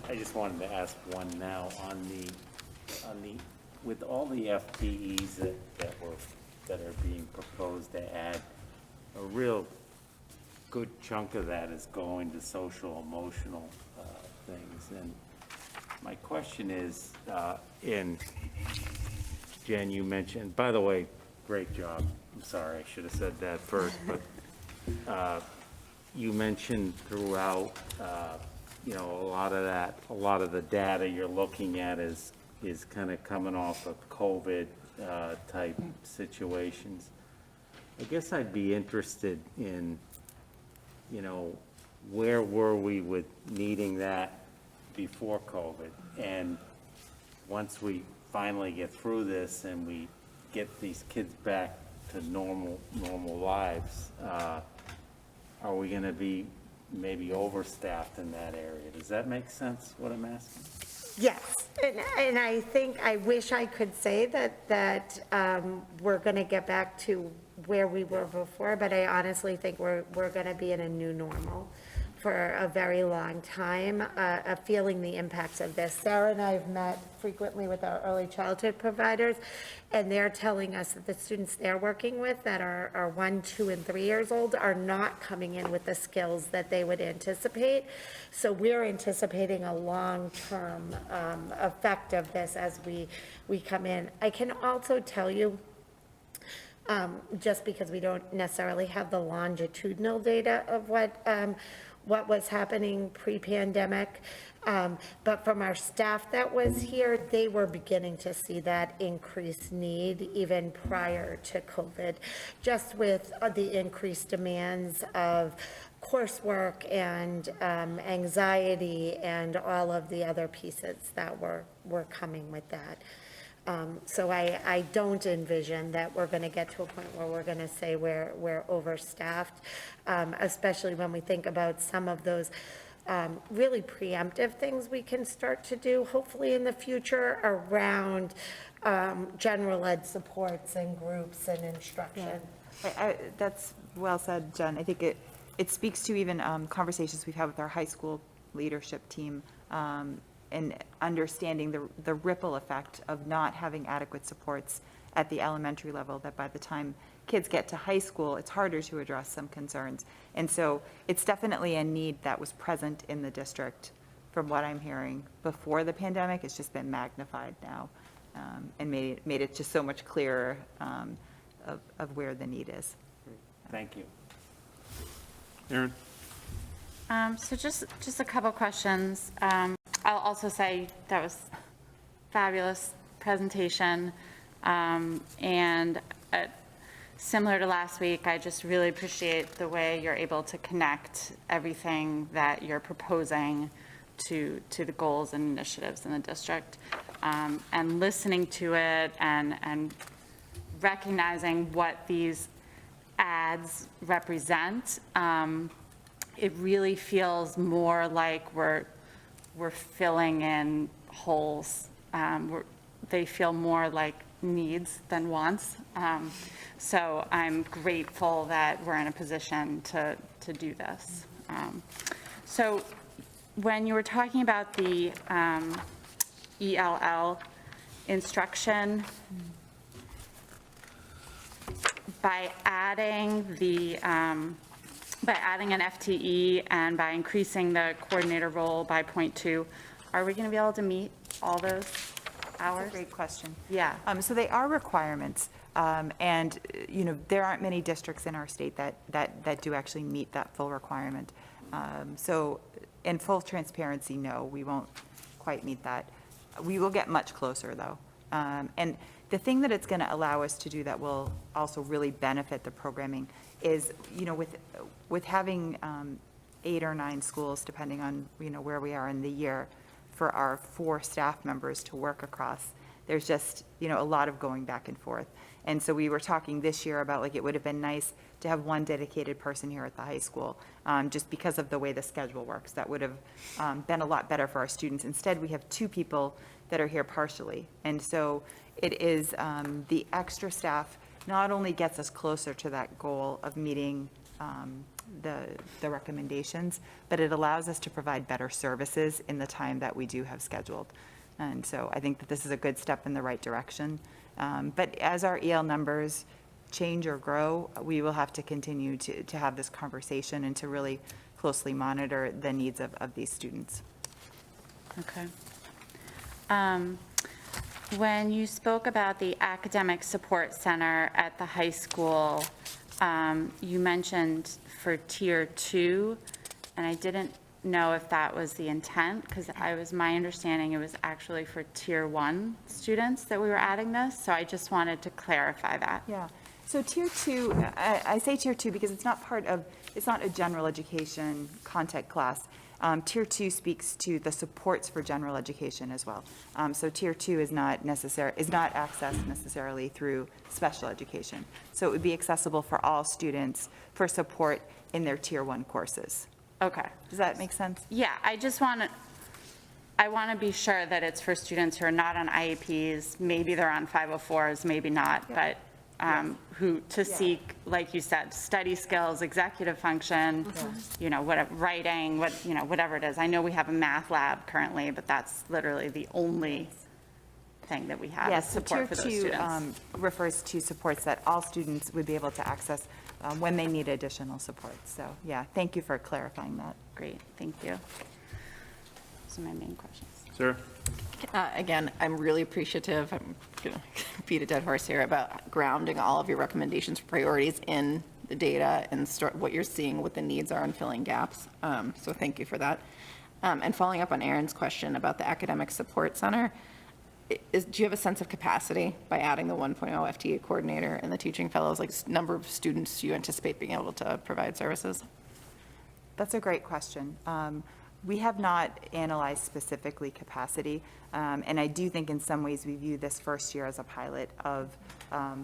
I just wanted to ask one now on the, with all the FTEs that are being proposed to add, a real good chunk of that is going to social emotional things. And my question is, Jen, you mentioned, by the way, great job. I'm sorry, I should have said that first, but you mentioned throughout, a lot of the data you're looking at is kind of coming off of COVID type situations. I guess I'd be interested in, where were we with needing that before COVID? And once we finally get through this and we get these kids back to normal lives, are we going to be maybe overstaffed in that area? Does that make sense, what I'm asking? Yes, and I think, I wish I could say that we're going to get back to where we were before, but I honestly think we're going to be in a new normal for a very long time, feeling the impacts of this. Sarah and I have met frequently with our early childhood providers, and they're telling us that the students they're working with that are 1, 2, and 3 years old are not coming in with the skills that they would anticipate. So we're anticipating a long-term effect of this as we come in. I can also tell you, just because we don't necessarily have the longitudinal data of what was happening pre-pandemic, but from our staff that was here, they were beginning to see that increased need even prior to COVID, just with the increased demands of coursework and anxiety and all of the other pieces that were coming with that. So I don't envision that we're going to get to a point where we're going to say we're overstaffed, especially when we think about some of those really preemptive things we can start to do, hopefully in the future, around general ed supports and groups and instruction. That's well said, Jen. I think it speaks to even conversations we've had with our high school leadership team, and understanding the ripple effect of not having adequate supports at the elementary level, that by the time kids get to high school, it's harder to address some concerns. And so it's definitely a need that was present in the district, from what I'm hearing, before the pandemic. It's just been magnified now, and made it just so much clearer of where the need is. Thank you. Aaron? So just a couple questions. I'll also say that was fabulous presentation. And similar to last week, I just really appreciate the way you're able to connect everything that you're proposing to the goals and initiatives in the district. And listening to it and recognizing what these ads represent, it really feels more like we're filling in holes. They feel more like needs than wants. So I'm grateful that we're in a position to do this. So when you were talking about the ELL instruction, by adding an FTE and by increasing the coordinator role by 0.2, are we going to be able to meet all those hours? That's a great question. Yeah. So they are requirements, and, there aren't many districts in our state that do actually meet that full requirement. So in full transparency, no, we won't quite meet that. We will get much closer, though, And the thing that it's going to allow us to do that will also really benefit the programming is, with having 8 or 9 schools, depending on, where we are in the year, for our 4 staff members to work across, there's just, a lot of going back and forth. And so we were talking this year about, like, it would have been nice to have one dedicated person here at the high school, just because of the way the schedule works. That would have been a lot better for our students. Instead, we have 2 people that are here partially. And so it is, the extra staff not only gets us closer to that goal of meeting the recommendations, but it allows us to provide better services in the time that we do have scheduled. And so I think that this is a good step in the right direction. But as our EL numbers change or grow, we will have to continue to have this conversation and to really closely monitor the needs of these students. Okay. When you spoke about the Academic Support Center at the high school, you mentioned for Tier 2, and I didn't know if that was the intent, because my understanding it was actually for Tier 1 students that we were adding this, so I just wanted to clarify that. Yeah, so Tier 2, I say Tier 2 because it's not a general education content class. Tier 2 speaks to the supports for general education as well. So Tier 2 is not accessed necessarily through special education. So it would be accessible for all students for support in their Tier 1 courses. Okay. Does that make sense? Yeah, I want to be sure that it's for students who are not on IEPs, maybe they're on 504s, maybe not, but who seek, like you said, study skills, executive function, whatever, writing, whatever it is. I know we have a math lab currently, but that's literally the only thing that we have is support for those students. Tier 2 refers to supports that all students would be able to access when they need additional support. So, yeah, thank you for clarifying that. Great, thank you. Those are my main questions. Sir? Again, I'm really appreciative, I'm going to beat a dead horse here, about grounding all of your recommendations, priorities in the data and what you're seeing, what the needs are, and filling gaps. So thank you for that. And following up on Aaron's question about the Academic Support Center, do you have a sense of capacity by adding the 1.0 FTE coordinator and the teaching fellows, like number of students you anticipate being able to provide services? That's a great question. We have not analyzed specifically capacity, and I do think in some ways we view this first year as a pilot of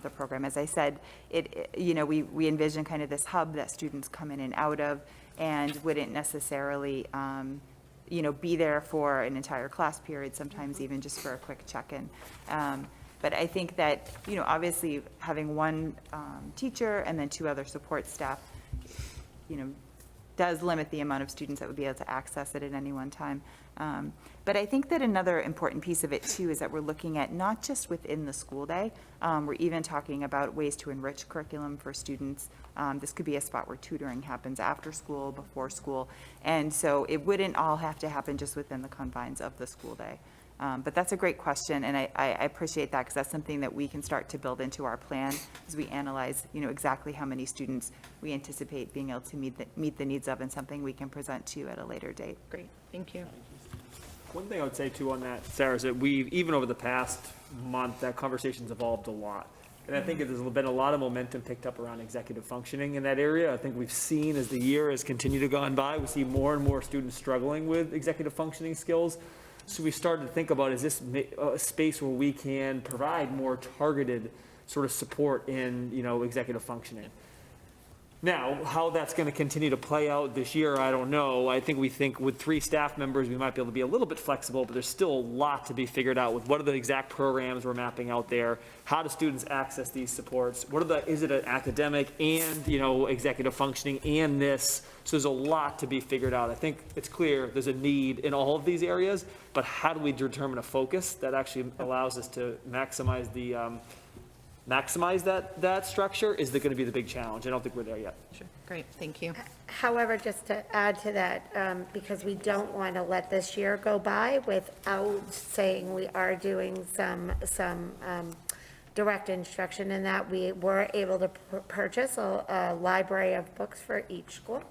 the program. As I said, we envision kind of this hub that students come in and out of, and wouldn't necessarily be there for an entire class period, sometimes even just for a quick check-in. But I think that, obviously having one teacher and then 2 other support staff, does limit the amount of students that would be able to access it at any one time. But I think that another important piece of it too is that we're looking at not just within the school day, we're even talking about ways to enrich curriculum for students. This could be a spot where tutoring happens after school, before school, and so it wouldn't all have to happen just within the confines of the school day. But that's a great question, and I appreciate that, because that's something that we can start to build into our plan as we analyze, exactly how many students we anticipate being able to meet the needs of, and something we can present to you at a later date. Great, thank you. One thing I would say too on that, Sarah, is that even over the past month, that conversation's evolved a lot. And I think there's been a lot of momentum picked up around executive functioning in that area. I think we've seen, as the year has continued to go by, we see more and more students struggling with executive functioning skills. So we started to think about, is this a space where we can provide more targeted sort of support in, executive functioning? Now, how that's going to continue to play out this year, I don't know. I think with 3 staff members, we might be able to be a little bit flexible, but there's still a lot to be figured out with what are the exact programs we're mapping out there? How do students access these supports? Is it an academic and, executive functioning and this? So there's a lot to be figured out. I think it's clear there's a need in all of these areas, but how do we determine a focus that actually allows us to maximize that structure is going to be the big challenge. I don't think we're there yet. Sure, great, thank you. However, just to add to that, because we don't want to let this year go by without saying we are doing some direct instruction in that, we were able to purchase a library of books for each school.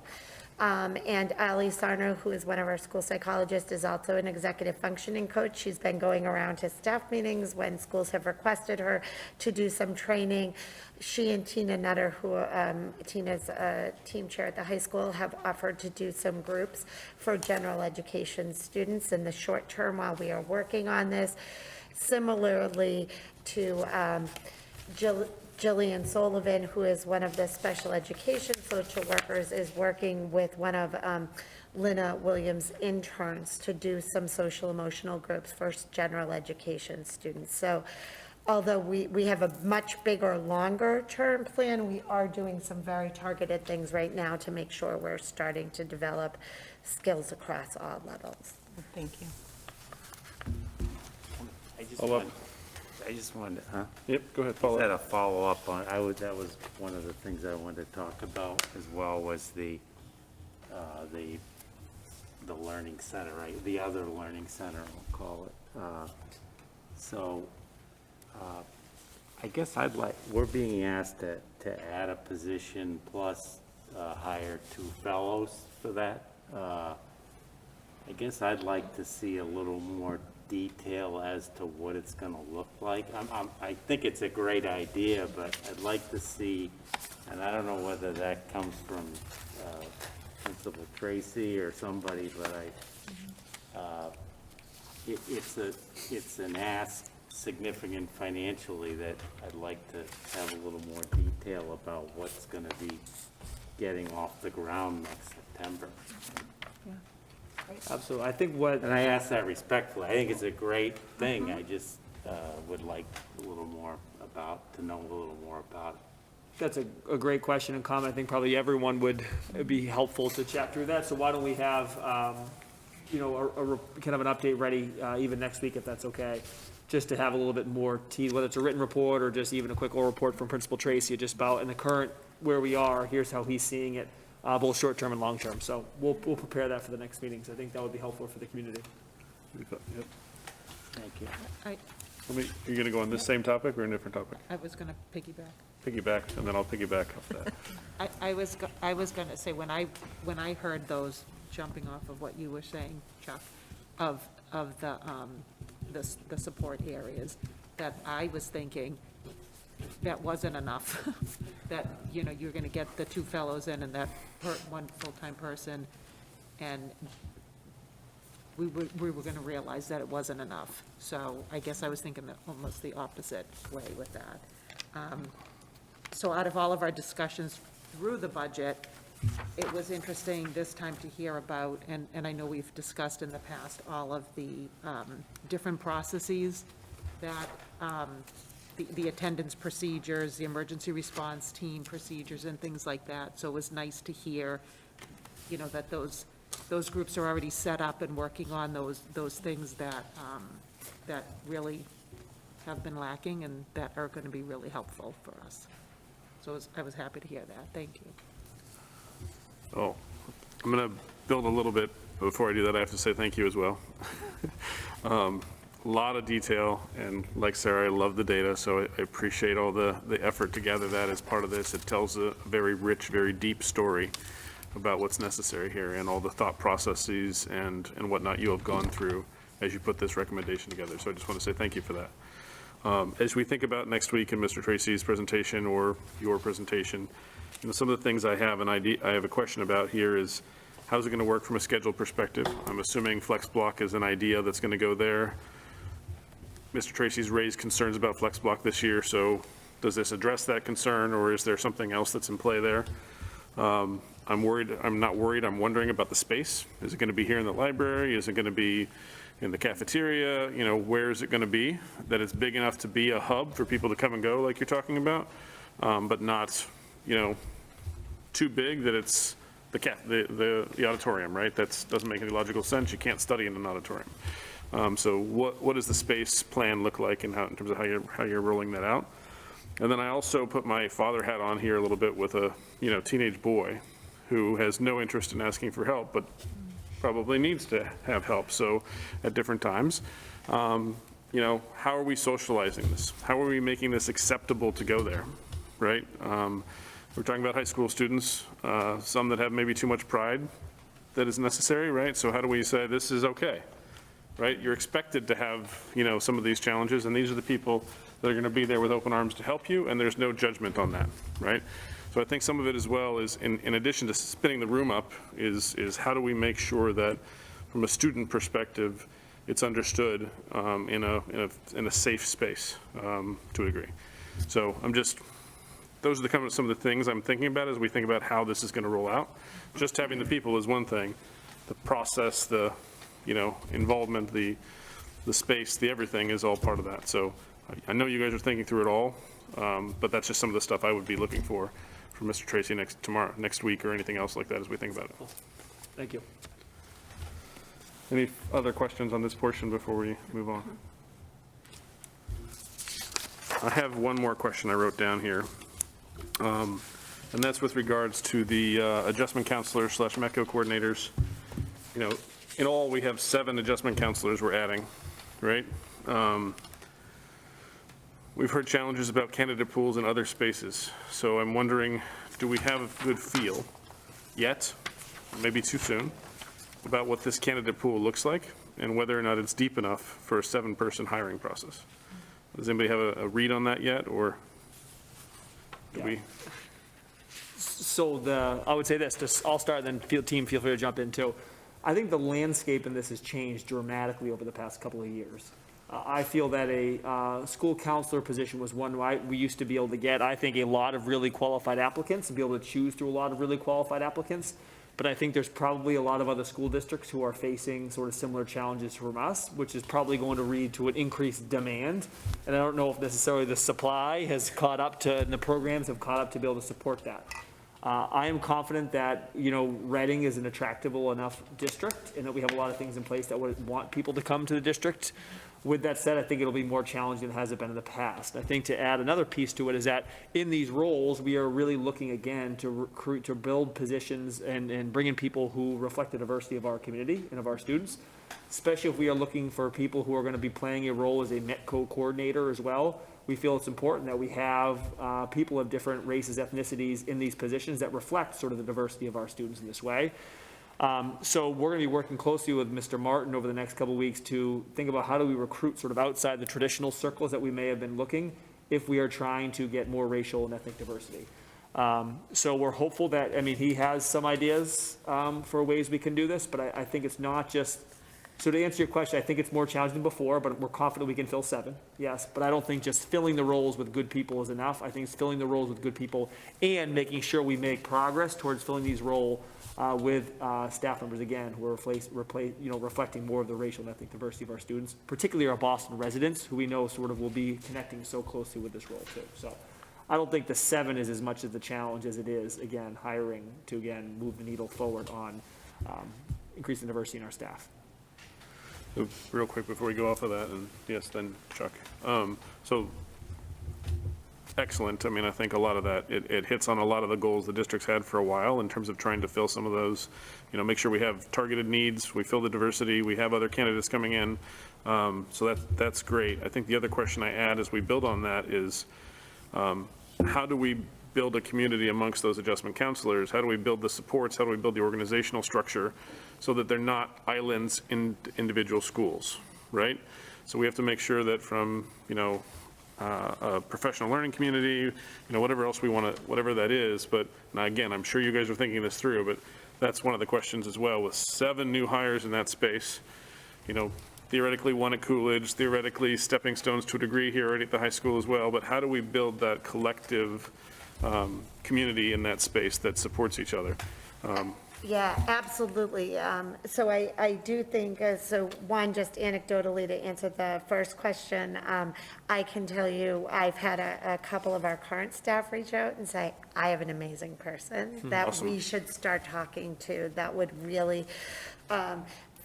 And Ali Sarno, who is one of our school psychologists, is also an executive functioning coach. She's been going around to staff meetings when schools have requested her to do some training. She and Tina Nutter, who Tina's team chair at the high school, have offered to do some groups for general education students in the short term while we are working on this. Similarly to Jillian Sullivan, who is one of the special education social workers, is working with one of Lynna Williams' interns to do some social emotional groups for general education students. So although we have a much bigger, longer term plan, we are doing some very targeted things right now to make sure we're starting to develop skills across all levels. Thank you. I just wanted, huh? Yep, go ahead, Paul. Had a follow-up on, that was one of the things I wanted to talk about as well, was the learning center, right? The other learning center, we'll call it. I guess we're being asked to add a position plus hire 2 fellows for that. I guess I'd like to see a little more detail as to what it's going to look like. I think it's a great idea, but I'd like to see, and I don't know whether that comes from Principal Tracy or somebody, but it's an ask significant financially that I'd like to have a little more detail about what's going to be getting off the ground next September. Absolutely. I think what, And I ask that respectfully. I think it's a great thing. I just would like to know a little more about it. that's a great question and comment. I think probably everyone would be helpful to chat through that. So why don't we have, kind of an update ready even next week, if that's okay, just to have a little bit more whether it's a written report or just even a quick oral report from Principal Tracy, just about in the current where we are, here's how he's seeing it, both short-term and long-term. So we'll prepare that for the next meetings. I think that would be helpful for the community. Yep. Thank you. You're going to go on this same topic or a different topic? I was going to piggyback. Piggyback, and then I'll piggyback off that. I was going to say, when I heard those, jumping off of what you were saying, Chuck, of the support areas, that I was thinking that wasn't enough, that, you're going to get the 2 fellows in and that one full-time person, and we were going to realize that it wasn't enough. So I guess I was thinking that almost the opposite way with that. So out of all of our discussions through the budget, it was interesting this time to hear about, and I know we've discussed in the past, all of the different processes that, the attendance procedures, the emergency response team procedures and things like that. So it was nice to hear, that those groups are already set up and working on those things that really have been lacking and that are going to be really helpful for us. So I was happy to hear that. Thank you. Oh, I'm going to build a little bit. Before I do that, I have to say thank you as well. A lot of detail, and like Sarah, I love the data, so I appreciate all the effort to gather that as part of this. It tells a very rich, very deep story about what's necessary here and all the thought processes and whatnot you have gone through as you put this recommendation together. So I just want to say thank you for that. As we think about next week in Mr. Tracy's presentation or your presentation, some of the things I have a question about here is, how's it going to work from a schedule perspective? I'm assuming flex block is an idea that's going to go there. Mr. Tracy's raised concerns about flex block this year, so does this address that concern, or is there something else that's in play there? I'm not worried, I'm wondering about the space. Is it going to be here in the library? Is it going to be in the cafeteria? Where is it going to be? That it's big enough to be a hub for people to come and go like you're talking about, but not, too big that it's the auditorium, right? That doesn't make any logical sense. You can't study in an auditorium. So what does the space plan look like, and in terms of how you're rolling that out? And then I also put my father hat on here a little bit with a teenage boy who has no interest in asking for help, but probably needs to have help. So at different times, how are we socializing this? How are we making this acceptable to go there, right? we're talking about high school students, some that have maybe too much pride that is necessary, right? So how do we say this is okay, right? You're expected to have, some of these challenges, and these are the people that are going to be there with open arms to help you, and there's no judgment on that, right? So I think some of it as well is, in addition to spinning the room up, is how do we make sure that from a student perspective, it's understood in a safe space to a degree. So those are some of the things I'm thinking about as we think about how this is going to roll out. Just having the people is one thing. The process, the involvement, the space, the everything is all part of that. So I know you guys are thinking through it all, but that's just some of the stuff I would be looking for from Mr. Tracy next week, or anything else like that as we think about it. Thank you. Any other questions on this portion before we move on? I have one more question I wrote down here, and that's with regards to the adjustment counselors / MECO coordinators. In all, we have 7 adjustment counselors we're adding, right? We've heard challenges about candidate pools in other spaces. So I'm wondering, do we have a good feel yet, maybe too soon, about what this candidate pool looks like and whether or not it's deep enough for a 7-person hiring process? Does anybody have a read on that yet, or do we? So I would say this, I'll start, then team, feel free to jump in too. I think the landscape in this has changed dramatically over the past couple of years. I feel that a school counselor position was one we used to be able to get, I think, a lot of really qualified applicants and be able to choose through a lot of really qualified applicants. But I think there's probably a lot of other school districts who are facing sort of similar challenges from us, which is probably going to lead to an increased demand. And I don't know if necessarily the supply has caught up to, and the programs have caught up to be able to support that. I am confident that, Reading is an attractable enough district, and that we have a lot of things in place that would want people to come to the district. With that said, I think it'll be more challenging than it has been in the past. I think to add another piece to it is that in these roles, we are really looking again to recruit, to build positions and bring in people who reflect the diversity of our community and of our students, especially if we are looking for people who are going to be playing a role as a METCO coordinator as well. We feel it's important that we have people of different races, ethnicities in these positions that reflect sort of the diversity of our students in this way. So we're going to be working closely with Mr. Martin over the next couple of weeks to think about how do we recruit sort of outside the traditional circles that we may have been looking if we are trying to get more racial and ethnic diversity. So we're hopeful that, he has some ideas for ways we can do this, but I think it's not just, so to answer your question, I think it's more challenging than before, but we're confident we can fill 7, yes. But I don't think just filling the roles with good people is enough. I think it's filling the roles with good people and making sure we make progress towards filling these roles with staff members, again, who are reflecting more of the racial and ethnic diversity of our students, particularly our Boston residents, who we know sort of will be connecting so closely with this role too. So I don't think the 7 is as much of the challenge as it is, again, hiring to, again, move the needle forward on increasing diversity in our staff. So real quick before we go off of that, and yes, then Chuck. So excellent. I think a lot of that, it hits on a lot of the goals the district's had for a while in terms of trying to fill some of those, make sure we have targeted needs, we fill the diversity, we have other candidates coming in. So that's great. I think the other question I add as we build on that is, how do we build a community amongst those adjustment counselors? How do we build the supports? How do we build the organizational structure so that they're not islands in individual schools, right? So we have to make sure that from, a professional learning community, whatever else we want to, whatever that is. But now again, I'm sure you guys are thinking this through, but that's one of the questions as well. With 7 new hires in that space, theoretically 1 at Coolidge, theoretically stepping stones to a degree here already at the high school as well. But how do we build that collective community in that space that supports each other? Yeah, absolutely. So I do think, so one, just anecdotally to answer the first question, I can tell you, I've had a couple of our current staff reach out and say, I have an amazing person that Awesome. we should start talking to that would really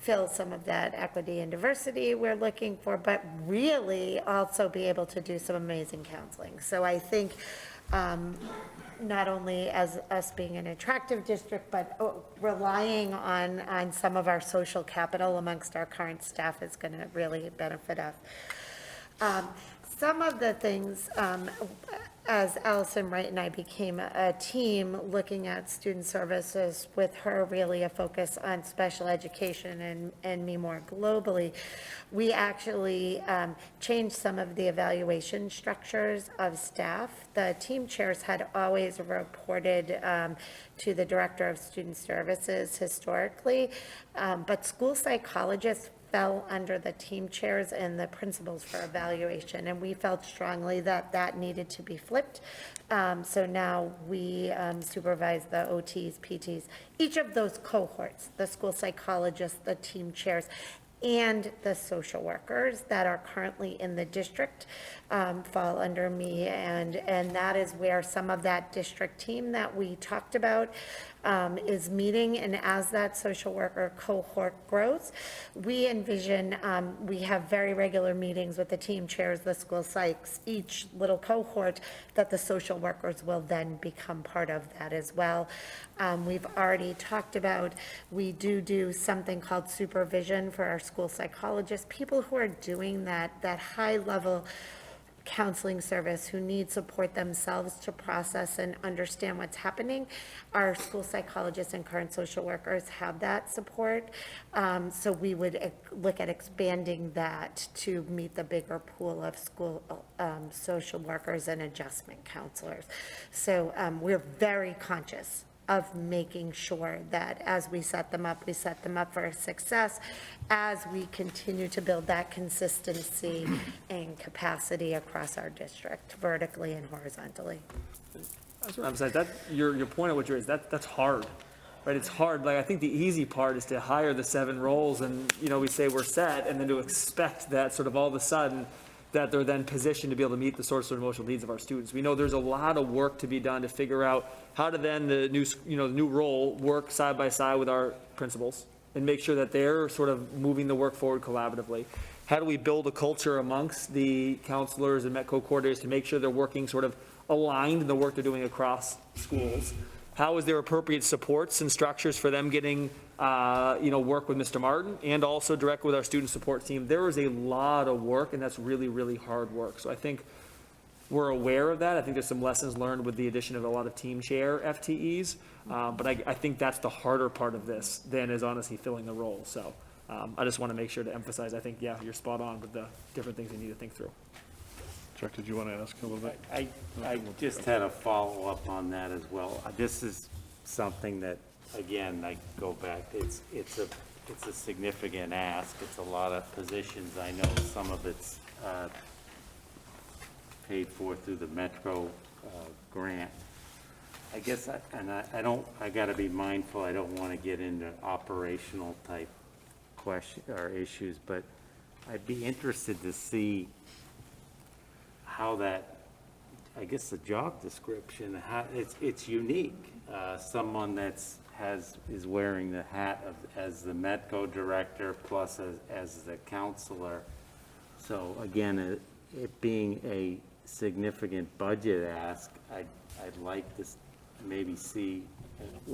fill some of that equity and diversity we're looking for, but really also be able to do some amazing counseling. So I think not only as us being an attractive district, but relying on some of our social capital amongst our current staff is going to really benefit us. Some of the things, as Allison Wright and I became a team looking at student services, with her really a focus on special education and me more globally, we actually changed some of the evaluation structures of staff. The team chairs had always reported to the director of student services historically, but school psychologists fell under the team chairs and the principals for evaluation, and we felt strongly that that needed to be flipped. So now we supervise the OTs, PTs, each of those cohorts, the school psychologists, the team chairs, and the social workers that are currently in the district fall under me, and that is where some of that district team that we talked about is meeting, and as that social worker cohort grows, we envision, we have very regular meetings with the team chairs, the school psychs, each little cohort, that the social workers will then become part of that as well. We've already talked about, we do something called supervision for our school psychologists, people who are doing that high level counseling service, who need support themselves to process and understand what's happening. Our school psychologists and current social workers have that support. So we would look at expanding that to meet the bigger pool of school social workers and adjustment counselors. So we're very conscious of making sure that as we set them up for success, as we continue to build that consistency and capacity across our district, vertically and horizontally. That's what I'm saying, that, your point of what you're, that's hard, right? It's hard, like, I think the easy part is to hire the 7 roles and, we say we're set, and then to expect that sort of all of a sudden, that they're then positioned to be able to meet the social and emotional needs of our students. We know there's a lot of work to be done to figure out how to then the new role work side by side with our principals and make sure that they're sort of moving the work forward collaboratively. How do we build a culture amongst the counselors and METCO coordinators to make sure they're working sort of aligned in the work they're doing across schools? How is there appropriate supports and structures for them getting, work with Mr. Martin and also direct with our student support team? There is a lot of work, and that's really, really hard work. So I think we're aware of that. I think there's some lessons learned with the addition of a lot of team chair FTEs. But I think that's the harder part of this than is honestly filling the role. So I just want to make sure to emphasize, I think, yeah, you're spot on with the different things you need to think through. Chuck, did you want to ask a little bit? I just had a follow-up on that as well. This is something that, again, I go back, it's a significant ask. It's a lot of positions. I know some of it's paid for through the Metro grant. I guess, I got to be mindful, I don't want to get into operational type question or issues, but I'd be interested to see how that, I guess the job description, how it's unique. Someone is wearing the hat of as the METCO director plus as the counselor. So again, it being a significant budget ask, I'd like to maybe see,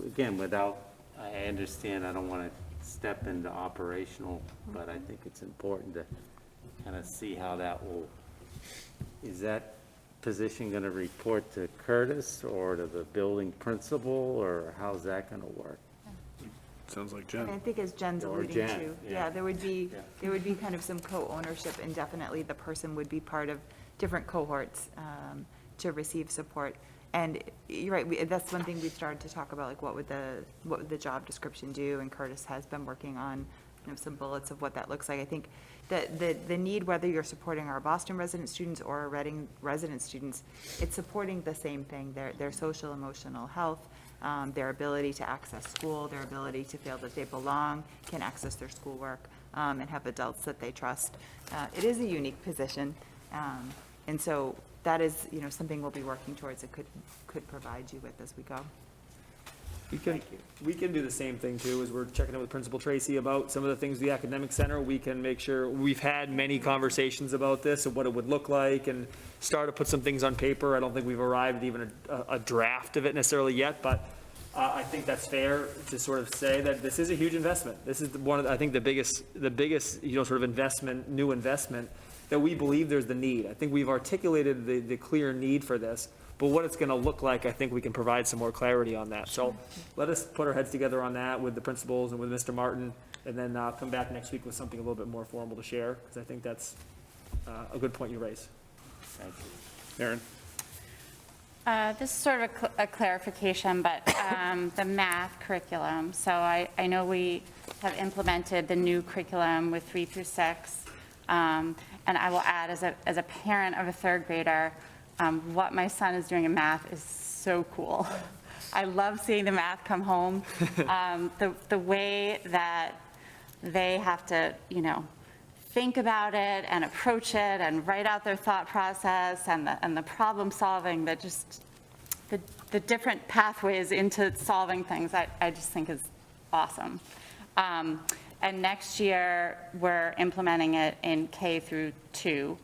again, I understand I don't want to step into operational, but I think it's important to kind of see how that will. Is that position going to report to Curtis or to the building principal, or how's that going to work? Sounds like Jen. I think as Jen's Or alluding Jen, to, yeah. there would be kind of some co-ownership, and definitely the person would be part of different cohorts to receive support. And you're right, that's one thing we've started to talk about, like what would the job description do? And Curtis has been working on some bullets of what that looks like. I think that the need, whether you're supporting our Boston resident students or our Reading resident students, it's supporting the same thing, their social emotional health, their ability to access school, their ability to feel that they belong, can access their schoolwork, and have adults that they trust. It is a unique position, and so that is, something we'll be working towards. It could provide you with as we go. We can do the same thing too, as we're checking in with Principal Tracy about some of the things, the academic center, we can make sure, we've had many conversations about this and what it would look like and start to put some things on paper. I don't think we've arrived at even a draft of it necessarily yet, but I think that's fair to sort of say that this is a huge investment. This is one of, I think, the biggest, sort of investment, new investment that we believe there's the need. I think we've articulated the clear need for this. but what it's going to look like, I think we can provide some more clarity on that. So let us put our heads together on that with the principals and with Mr. Martin, and then come back next week with something a little bit more formal to share, because I think that's a good point you raise. Thank you. Erin? This is sort of a clarification, but the math curriculum. So I know we have implemented the new curriculum with 3 through 6. And I will add, as a parent of a third grader, what my son is doing in math is so cool. I love seeing the math come home. The way that they have to, think about it and approach it and write out their thought process and the problem solving, that just the different pathways into solving things, I just think is awesome. And next year, we're implementing it in K through 2.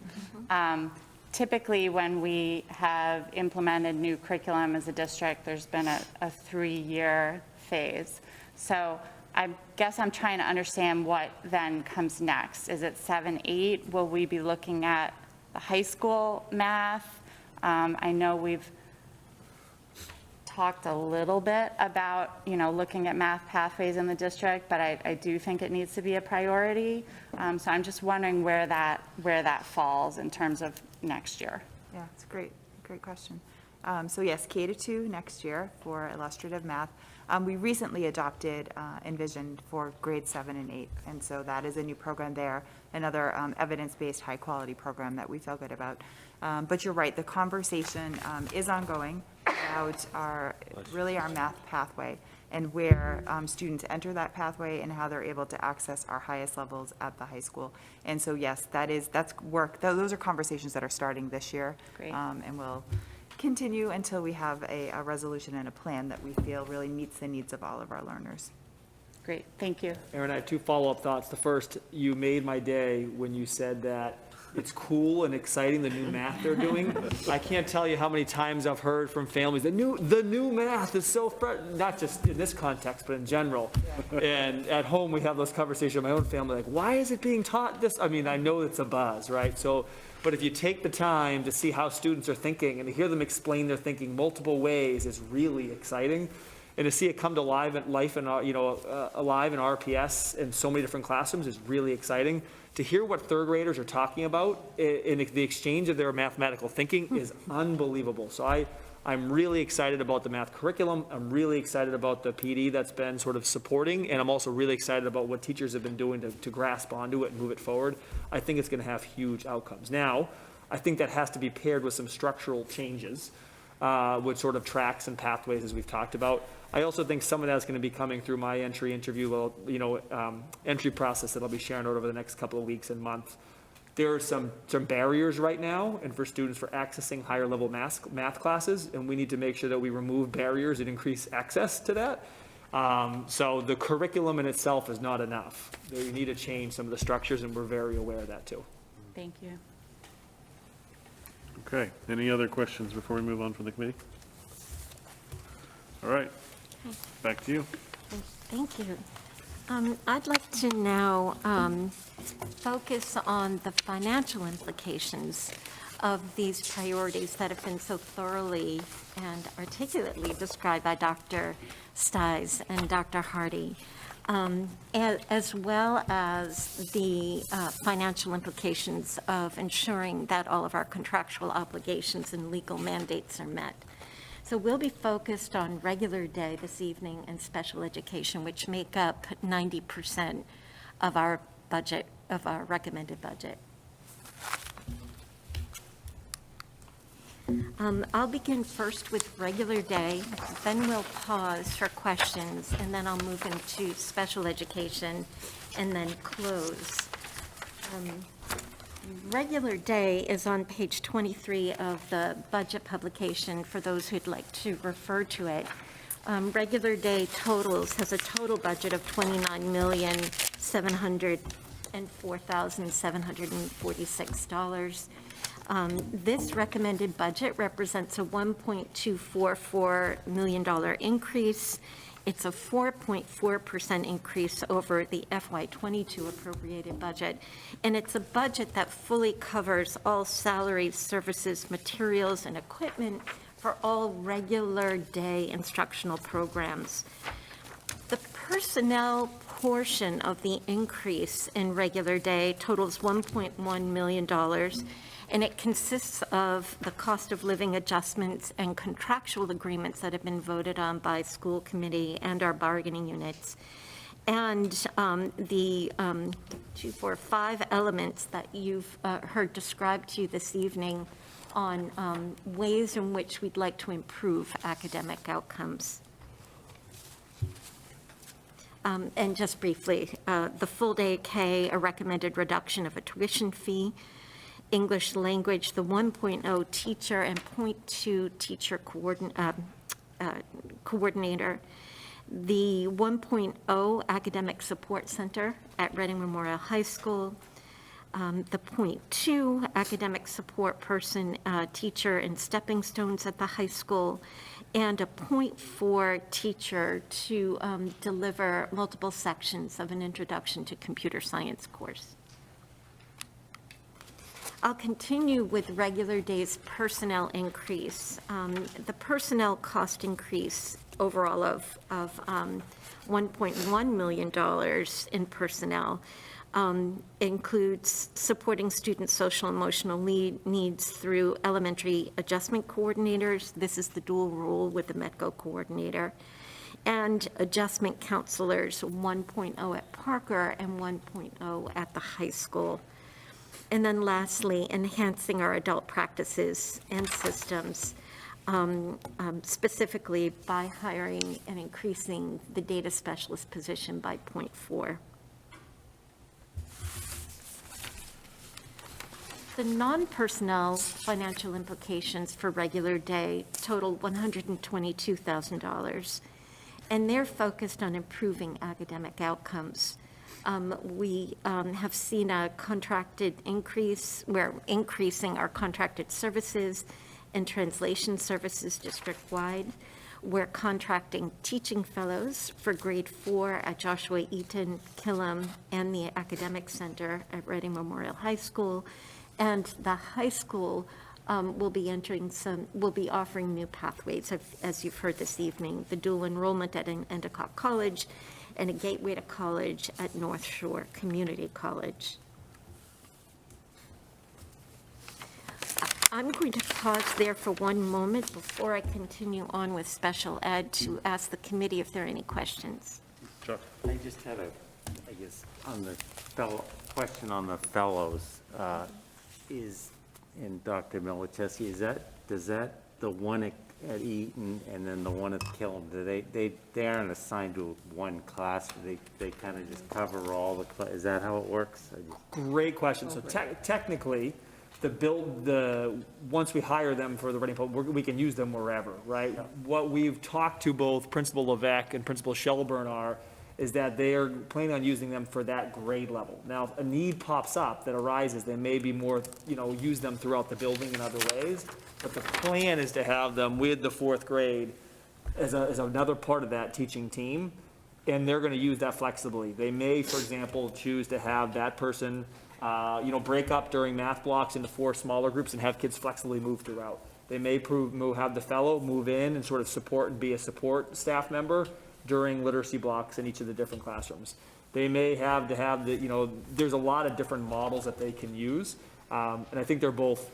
Typically, when we have implemented new curriculum as a district, there's been a 3-year phase. So I guess I'm trying to understand what then comes next. Is it 7, 8? Will we be looking at the high school math? I know we've talked a little bit about, looking at math pathways in the district, but I do think it needs to be a priority. So I'm just wondering where that falls in terms of next year. Yeah, it's a great question. So yes, K to 2 next year for illustrative math. We recently adopted Envision for grades 7 and 8, and so that is a new program there, another evidence-based, high-quality program that we feel good about. But you're right, the conversation is ongoing about our math pathway and where students enter that pathway and how they're able to access our highest levels at the high school. And so yes, that's work. Those are conversations that are starting this year. Great. And we'll continue until we have a resolution and a plan that we feel really meets the needs of all of our learners. Great, thank you. Aaron, I have 2 follow-up thoughts. The first, you made my day when you said that it's cool and exciting, the new math they're doing. I can't tell you how many times I've heard from families, the new math is so fresh, not just in this context, but in general. And at home, we have those conversations with my own family, like, why is it being taught this? I mean, I know it's a buzz, right? So, but if you take the time to see how students are thinking and to hear them explain their thinking multiple ways is really exciting. And to see it come to life in, alive in RPS in so many different classrooms is really exciting. To hear what third graders are talking about in the exchange of their mathematical thinking is unbelievable. So I'm really excited about the math curriculum. I'm really excited about the PD that's been sort of supporting, and I'm also really excited about what teachers have been doing to grasp onto it and move it forward. I think it's going to have huge outcomes. Now, I think that has to be paired with some structural changes, with sort of tracks and pathways as we've talked about. I also think some of that's going to be coming through my entry process that I'll be sharing over the next couple of weeks and months. There are some barriers right now, and for students for accessing higher level math classes, and we need to make sure that we remove barriers and increase access to that. So the curriculum in itself is not enough. You need to change some of the structures, and we're very aware of that too. Thank you. Okay, any other questions before we move on from the committee? All right, back to you. Thank you. I'd like to now focus on the financial implications of these priorities that have been so thoroughly and articulately described by Dr. Stiles and Dr. Hardy, as well as the financial implications of ensuring that all of our contractual obligations and legal mandates are met. So we'll be focused on regular day this evening and special education, which make up 90% of our budget, of our recommended budget. I'll begin first with regular day, then we'll pause for questions, and then I'll move into special education and then close. Regular day is on page 23 of the budget publication for those who'd like to refer to it. Regular day totals has a total budget of $29,704,746. This recommended budget represents a $1.244 million increase. It's a 4.4% increase over the FY22 appropriated budget, and it's a budget that fully covers all salaries, services, materials, and equipment for all regular day instructional programs. The personnel portion of the increase in regular day totals $1.1 million, and it consists of the cost of living adjustments and contractual agreements that have been voted on by school committee and our bargaining units. And the 5 elements that you've heard described to you this evening on ways in which we'd like to improve academic outcomes. And just briefly, the full day K, a recommended reduction of a tuition fee, English language, the 1.0 teacher and 0.2 teacher coordinator, the 1.0 academic support center at Reading Memorial High School, the 0.2 academic support person, teacher and stepping stones at the high school, and a 0.4 teacher to deliver multiple sections of an introduction to computer science course. I'll continue with regular days personnel increase. The personnel cost increase overall of $1.1 million in personnel includes supporting student social emotional needs through elementary adjustment coordinators. This is the dual role with the METCO coordinator. And adjustment counselors, 1.0 at Parker and 1.0 at the high school. And then lastly, enhancing our adult practices and systems, specifically by hiring and increasing the data specialist position by 0.4. The non-personnel financial implications for regular day total $122,000, and they're focused on improving academic outcomes. We have seen a contracted increase. We're increasing our contracted services and translation services district-wide. We're contracting teaching fellows for grade 4 at Joshua Eaton, Killam, and the Academic Center at Reading Memorial High School. And the high school will be offering new pathways, as you've heard this evening, the dual enrollment at Endicott College and a gateway to college at North Shore Community College. I'm going to pause there for one moment before I continue on with special ed to ask the committee if there are any questions. Chuck? I just had I guess, on the question on the fellows, and Dr. Milichewski, does that, the one at Eaton and then the one at Killam, they aren't assigned to one class, they kind of just cover all the, is that how it works? Great question. So technically, once we hire them for the Reading Public, we can use them wherever, right? Yeah. What we've talked to both Principal Levesque and Principal Shelburne is that they are planning on using them for that grade level. Now, if a need pops up that arises, they may be more, use them throughout the building in other ways. But the plan is to have them with the 4th grade as another part of that teaching team, and they're going to use that flexibly. They may, for example, choose to have that person, break up during math blocks into 4 smaller groups and have kids flexibly move throughout. They may have the fellow move in and sort of support and be a support staff member during literacy blocks in each of the different classrooms. They may have to have there's a lot of different models that they can use. And I think they're both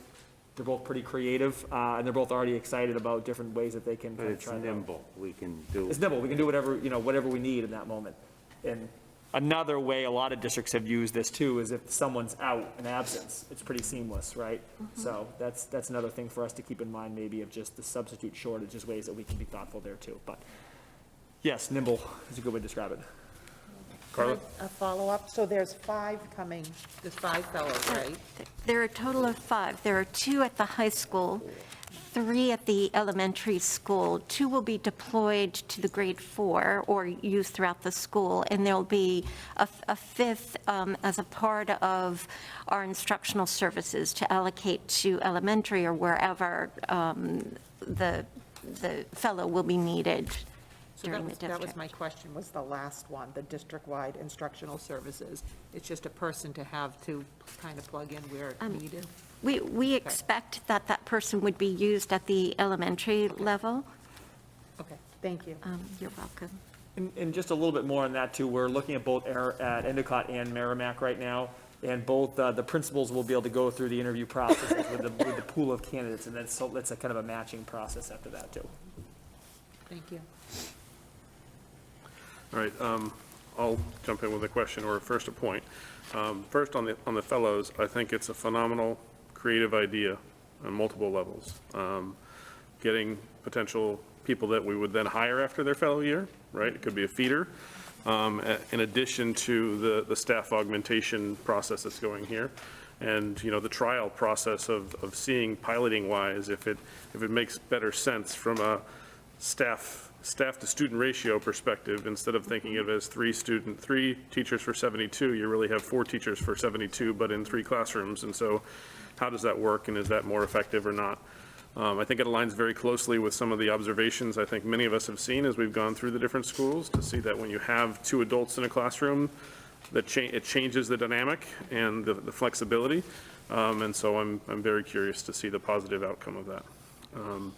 pretty creative, and they're both already excited about different ways that they can But it's try nimble, we can do. It's nimble, we can do whatever we need in that moment. And another way a lot of districts have used this too is if someone's out, an absence, it's pretty seamless, right? Mm-hmm. So that's another thing for us to keep in mind, maybe, of just the substitute shortages, ways that we can be thoughtful there too. But yes, nimble is a good way to describe it. Carla? A follow-up, so there's 5 coming, there's 5 fellows, right? There are a total of 5. There are 2 at the high school, 3 at the elementary school. 2 will be deployed to the grade 4 or used throughout the school, and there'll be a 5th as a part of our instructional services to allocate to elementary or wherever the fellow will be needed. during the That was district. my question, was the last one, the district-wide instructional services. It's just a person to have to kind of plug in where needed. We expect that that person would be used at the elementary level. Okay, thank you. You're welcome. And just a little bit more on that too, we're looking at both at Endicott and Merrimack right now, and both the principals will be able to go through the interview process with the pool of candidates, and then so that's a kind of a matching process after that too. Thank you. All right, I'll jump in with a question or first a point. First on the fellows, I think it's a phenomenal creative idea on multiple levels. Getting potential people that we would then hire after their fellow year, right? It could be a feeder, in addition to the staff augmentation process that's going here. And, you know, the trial process of seeing piloting wise, if it makes better sense from a staff to student ratio perspective, instead of thinking of it as three teachers for 72, you really have 4 teachers for 72, but in 3 classrooms. And so how does that work, and is that more effective or not? I think it aligns very closely with some of the observations I think many of us have seen as we've gone through the different schools, to see that when you have 2 adults in a classroom, it changes the dynamic and the flexibility. And so I'm very curious to see the positive outcome of that. I'm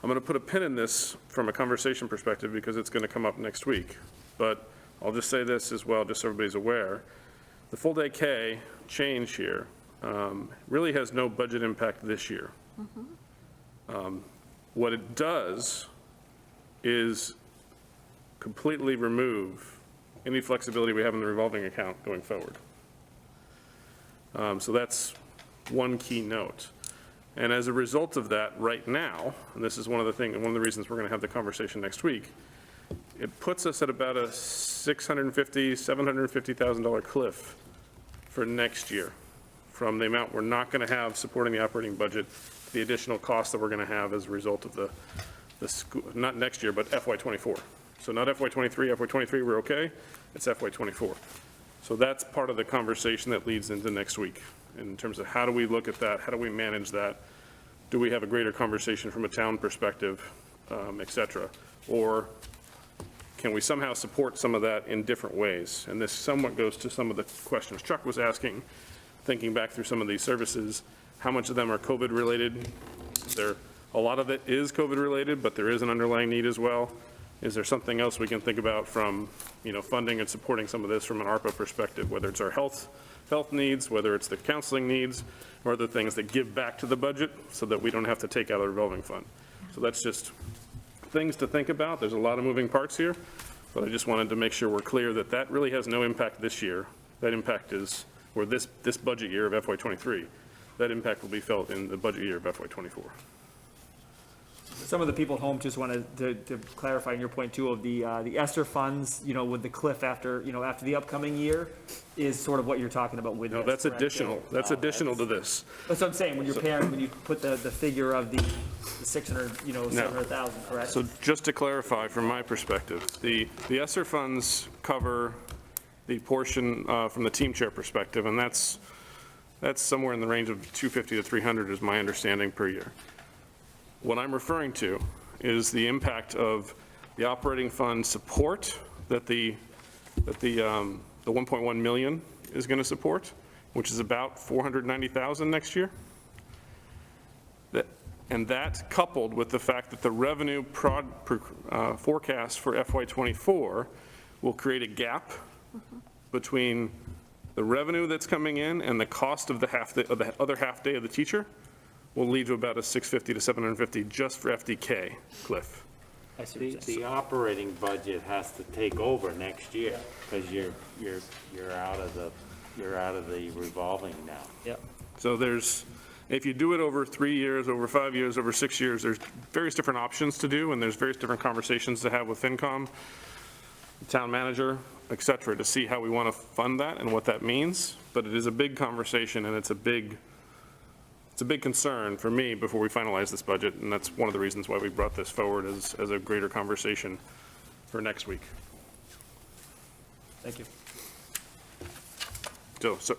going to put a pin in this from a conversation perspective because it's going to come up next week. But I'll just say this as well, just so everybody's aware. The full day K change here really has no budget impact this year. What it does is completely remove any flexibility we have in the revolving account going forward. So that's one key note. And as a result of that, right now, and this is one of the reasons we're going to have the conversation next week, it puts us at about a $650,000, $750,000 cliff for next year from the amount we're not going to have supporting the operating budget, the additional costs that we're going to have as a result of the school, not next year, but FY24. So not FY23, FY23 we're okay, it's FY24. So that's part of the conversation that leads into next week in terms of how do we look at that, how do we manage that, do we have a greater conversation from a town perspective, et cetera, or can we somehow support some of that in different ways? And this somewhat goes to some of the questions Chuck was asking, thinking back through some of these services, how much of them are COVID related? A lot of it is COVID related, but there is an underlying need as well. Is there something else we can think about from, you know, funding and supporting some of this from an ARPA perspective, whether it's our health needs, whether it's the counseling needs, or other things that give back to the budget so that we don't have to take out a revolving fund. So that's just things to think about. There's a lot of moving parts here, but I just wanted to make sure we're clear that that really has no impact this year. That impact is, or this budget year of FY23, that impact will be felt in the budget year of FY24. Some of the people at home just wanted to clarify on your point too of the ESSER funds, you know, with the cliff after the upcoming year is sort of what you're talking about with No, this, that's correct? additional. That's additional to this. That's what I'm saying, when you're pairing, when you put the figure of the 600, 700,000, correct? So just to clarify from my perspective, the ESSER funds cover the portion from the team chair perspective, and that's somewhere in the range of 250 to 300 is my understanding per year. What I'm referring to is the impact of the operating fund support that the 1.1 million is going to support, which is about 490,000 next year. And that coupled with the fact that the revenue forecast for FY24 will create a gap between the revenue that's coming in and the cost of the other half day of the teacher will lead to about a 650 to 750 just for FDK, Cliff. I see what you're saying. The operating budget has to take over next year, because you're out of the revolving now. Yep. So if you do it over 3 years, over 5 years, over 6 years, there's various different options to do, and there's various different conversations to have with FinCom, the town manager, et cetera, to see how we want to fund that and what that means. But it is a big conversation, and it's a big concern for me before we finalize this budget, and that's one of the reasons why we brought this forward as a greater conversation for next week. Thank you.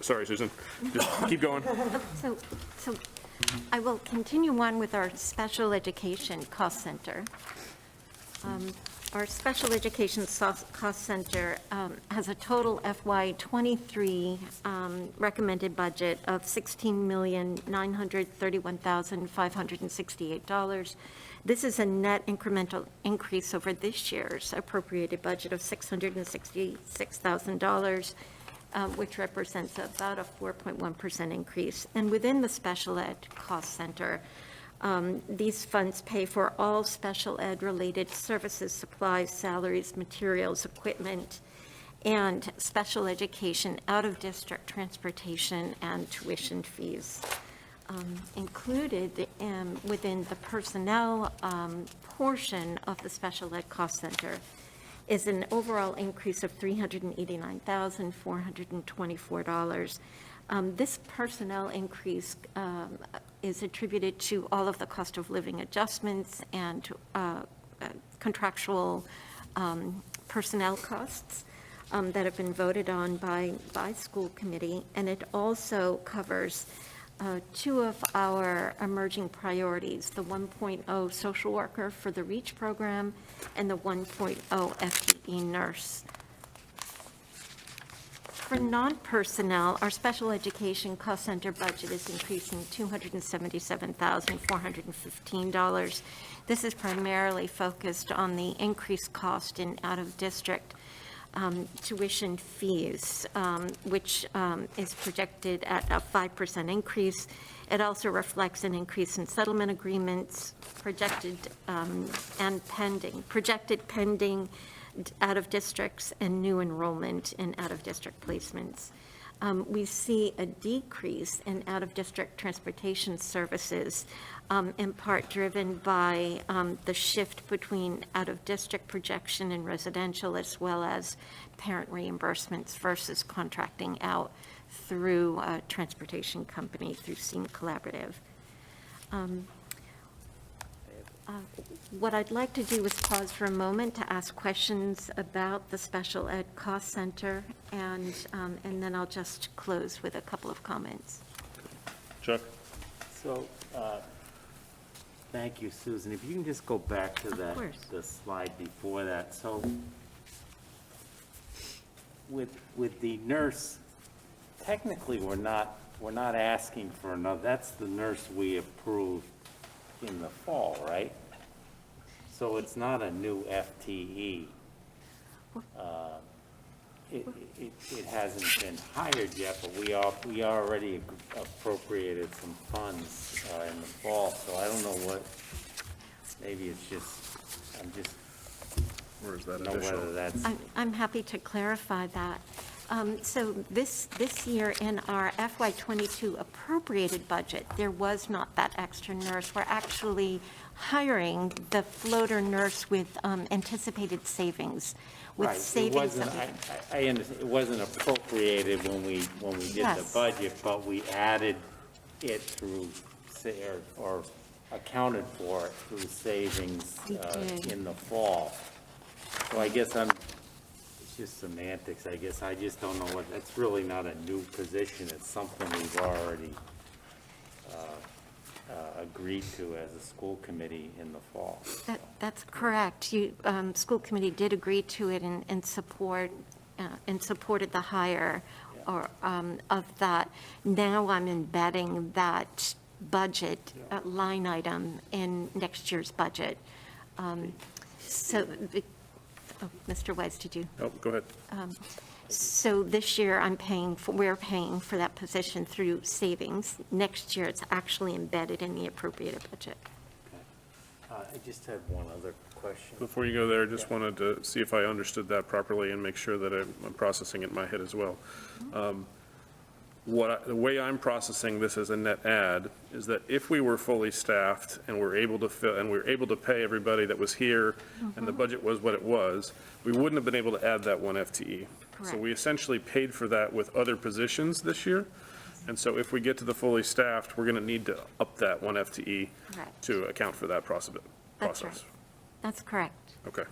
Sorry, Susan, just keep going. So I will continue on with our special education cost center. Our special education cost center has a total FY23 recommended budget of $16,931,568. This is a net incremental increase over this year's appropriated budget of $666,000, which represents about a 4.1% increase. And within the special ed cost center, these funds pay for all special ed-related services, supplies, salaries, materials, equipment, and special education out-of-district transportation and tuition fees. Included within the personnel portion of the special ed cost center is an overall increase of $389,424. This personnel increase is attributed to all of the cost of living adjustments and contractual personnel costs that have been voted on by school committee, and it also covers two of our emerging priorities, the 1.0 social worker for the REACH program and the 1.0 FTE nurse. For non-personnel, our special education cost center budget is increasing $277,415. This is primarily focused on the increased cost in out-of-district tuition fees, which is projected at a 5% increase. It also reflects an increase in settlement agreements projected pending out of districts and new enrollment in out-of-district placements. We see a decrease in out-of-district transportation services, in part driven by the shift between out-of-district projection and residential, as well as parent reimbursements versus contracting out through a transportation company, through SEAM Collaborative. What I'd like to do is pause for a moment to ask questions about the special ed cost center, and then I'll just close with a couple of comments. Chuck? So, thank you, Susan. If you can just go back to that, course. the slide before that. So, with the nurse, technically, we're not asking for another, that's the nurse we approved in the fall, right? So it's not a new FTE. It hasn't been hired yet, but we already appropriated some funds in the fall, so I don't know what, maybe it's just, Where is that know additional? whether that's, I'm happy to clarify that. So this year in our FY22 appropriated budget, there was not that extra nurse. We're actually hiring the floater nurse with anticipated savings, with right, it savings wasn't, that we I understand, it wasn't appropriated when we did the Yes. budget, but we added it through, or accounted for it through savings We did. in the fall. So I guess it's just semantics, I guess. I just don't know what, that's really not a new position. It's something we've already agreed to as a school committee in the fall. That's correct. School committee did agree to it and supported the hire of that. Now I'm embedding that budget line item in next year's budget. Mr. Weiss, did you? Oh, go ahead. So this year, we're paying for that position through savings. Next year, it's actually embedded in the appropriated budget. I just had one other question. Before you go there, just wanted to see if I understood that properly and make sure that I'm processing it in my head as well. The way I'm processing this as a net add is that if we were fully staffed and we're able to fill, and we were able to pay everybody that was here, and the budget was what it was, we wouldn't have been able to add that one FTE. So we essentially paid for that with other positions this year. And so if we get to the fully staffed, we're going to need to up that one FTE Correct. to account for that process. That's right. That's correct. Okay.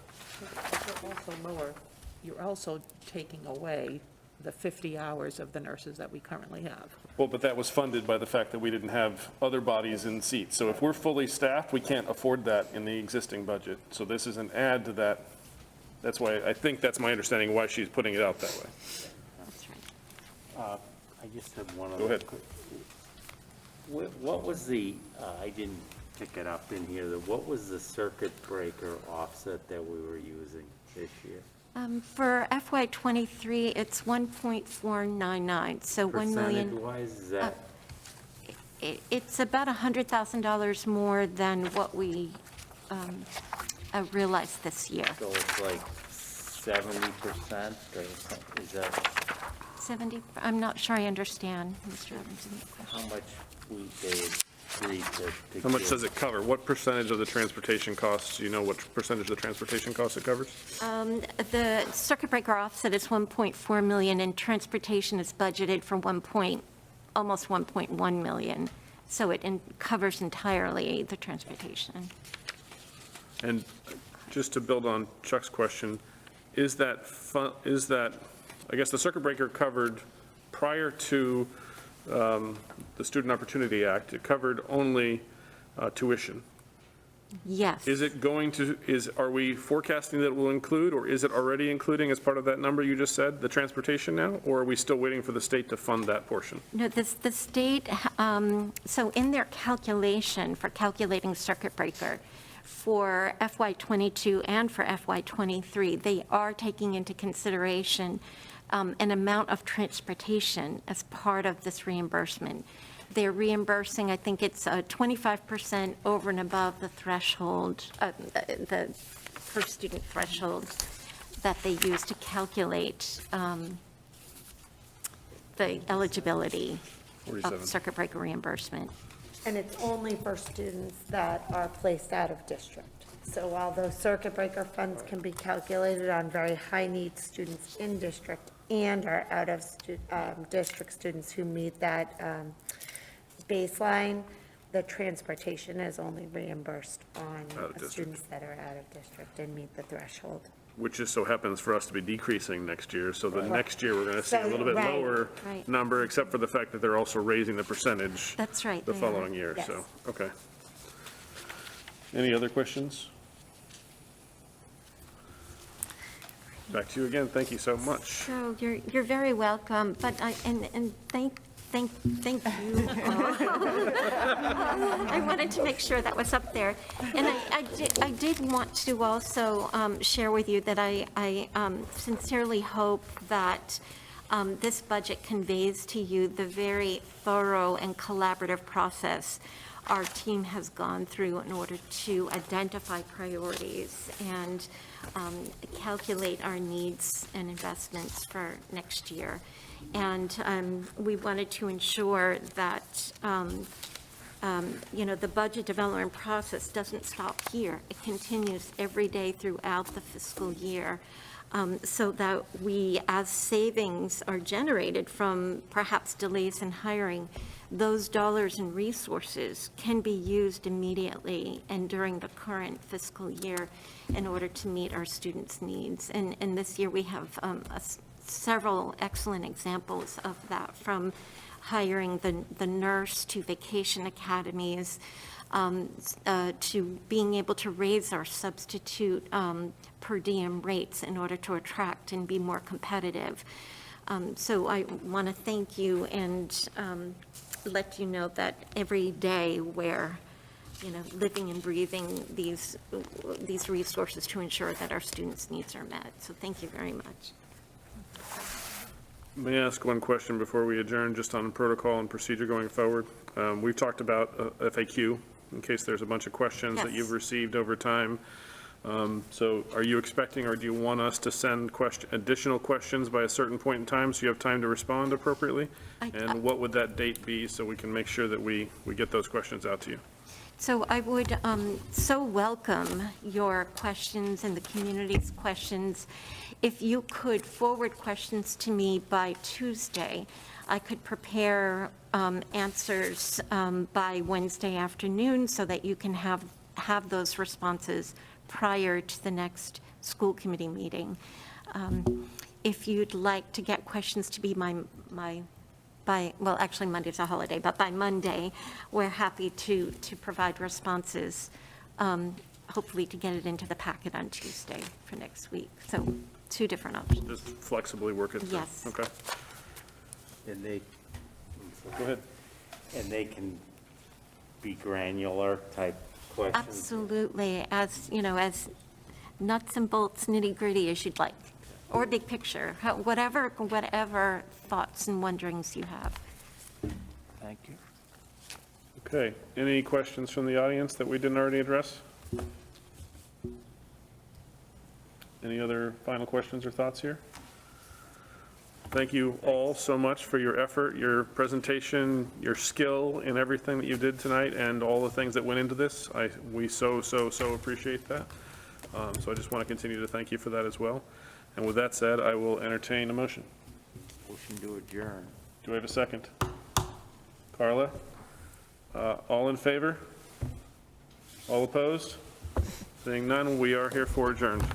You're also taking away the 50 hours of the nurses that we currently have. Well, but that was funded by the fact that we didn't have other bodies in seats. So if we're fully staffed, we can't afford that in the existing budget. So this is an add to that. That's why, I think that's my understanding why she's putting it out that way. That's right. I just have one other. Go ahead. What was the, I didn't pick it up in here, what was the circuit breaker offset that we were using this year? For FY23, it's 1.499, so 1 million. Percentage-wise, is that? It's about $100,000 more than what we realized this year. So it's like 70%, or is that 70, I'm not sure I understand, Mr. Evans. how much they agreed to How much give? does it cover? What percentage of the transportation costs, do you know what percentage of the transportation costs it covers? The circuit breaker offset is 1.4 million, and transportation is budgeted for almost 1.1 million. So it covers entirely the transportation. And just to build on Chuck's question, is that, I guess the circuit breaker covered prior to the Student Opportunity Act, it covered only tuition. Yes. Is it going to, are we forecasting that it will include, or is it already including as part of that number you just said, the transportation now? Or are we still waiting for the state to fund that portion? No, the state, so in their calculation for calculating circuit breaker, for FY22 and for FY23, they are taking into consideration an amount of transportation as part of this reimbursement. They're reimbursing, I think it's 25% over and above the threshold, the per student threshold that they use to calculate the eligibility 47. of circuit breaker reimbursement. And it's only for students that are placed out of district. So while those circuit breaker funds can be calculated on very high-need students in district and are out of district students who meet that baseline, the transportation is only reimbursed on students that are out of district and meet the threshold. Which just so happens for us to be decreasing next year. So the next year, we're going to see a little bit Right. lower Right. number, except for the fact that they're also raising the percentage That's right. the they are. following year, Yes. so, okay. Any other questions? Back to you again, thank you so much. So you're very welcome, but and thank you. I wanted to make sure that was up there. And I did want to also share with you that I sincerely hope that this budget conveys to you the very thorough and collaborative process our team has gone through in order to identify priorities and calculate our needs and investments for next year. And we wanted to ensure that, the budget development process doesn't stop here. It continues every day throughout the fiscal year, so that we, as savings are generated from perhaps delays in hiring, those dollars and resources can be used immediately and during the current fiscal year in order to meet our students' needs. And this year, we have several excellent examples of that, from hiring the nurse to vacation academies, to being able to raise our substitute per diem rates in order to attract and be more competitive. So I want to thank you and let you know that every day we're, living and breathing these resources to ensure that our students' needs are met. So thank you very much. May I ask one question before we adjourn, just on protocol and procedure going forward? We've talked about FAQ, in case there's a bunch of questions that Yes. you've received over time. So are you expecting, or do you want us to send additional questions by a certain point in time so you have time to respond appropriately? And what would that date be, so we can make sure that we get those questions out to you? So I would so welcome your questions and the community's questions. If you could forward questions to me by Tuesday, I could prepare answers by Wednesday afternoon so that you can have those responses prior to the next school committee meeting. if you'd like to get questions to be well, actually Monday's a holiday, but by Monday, we're happy to provide responses, hopefully to get it into the packet on Tuesday for next week. So 2 different options. Just flexibly work it through? Yes. Okay, And they, go ahead. and they can be granular type questions. Absolutely, as, as nuts and bolts, nitty-gritty as you'd like, or big picture, whatever thoughts and wonderings you have. Thank you. Okay, any questions from the audience that we didn't already address? Any other final questions or thoughts here? Thank you all so much for your effort, your presentation, your skill in everything that you did tonight, and all the things that went into this. We so appreciate that. So I just want to continue to thank you for that as well. And with that said, I will entertain a motion. Motion to adjourn. Do I have a second? Carla? All in favor? All opposed? Seeing none, we are herefore adjourned.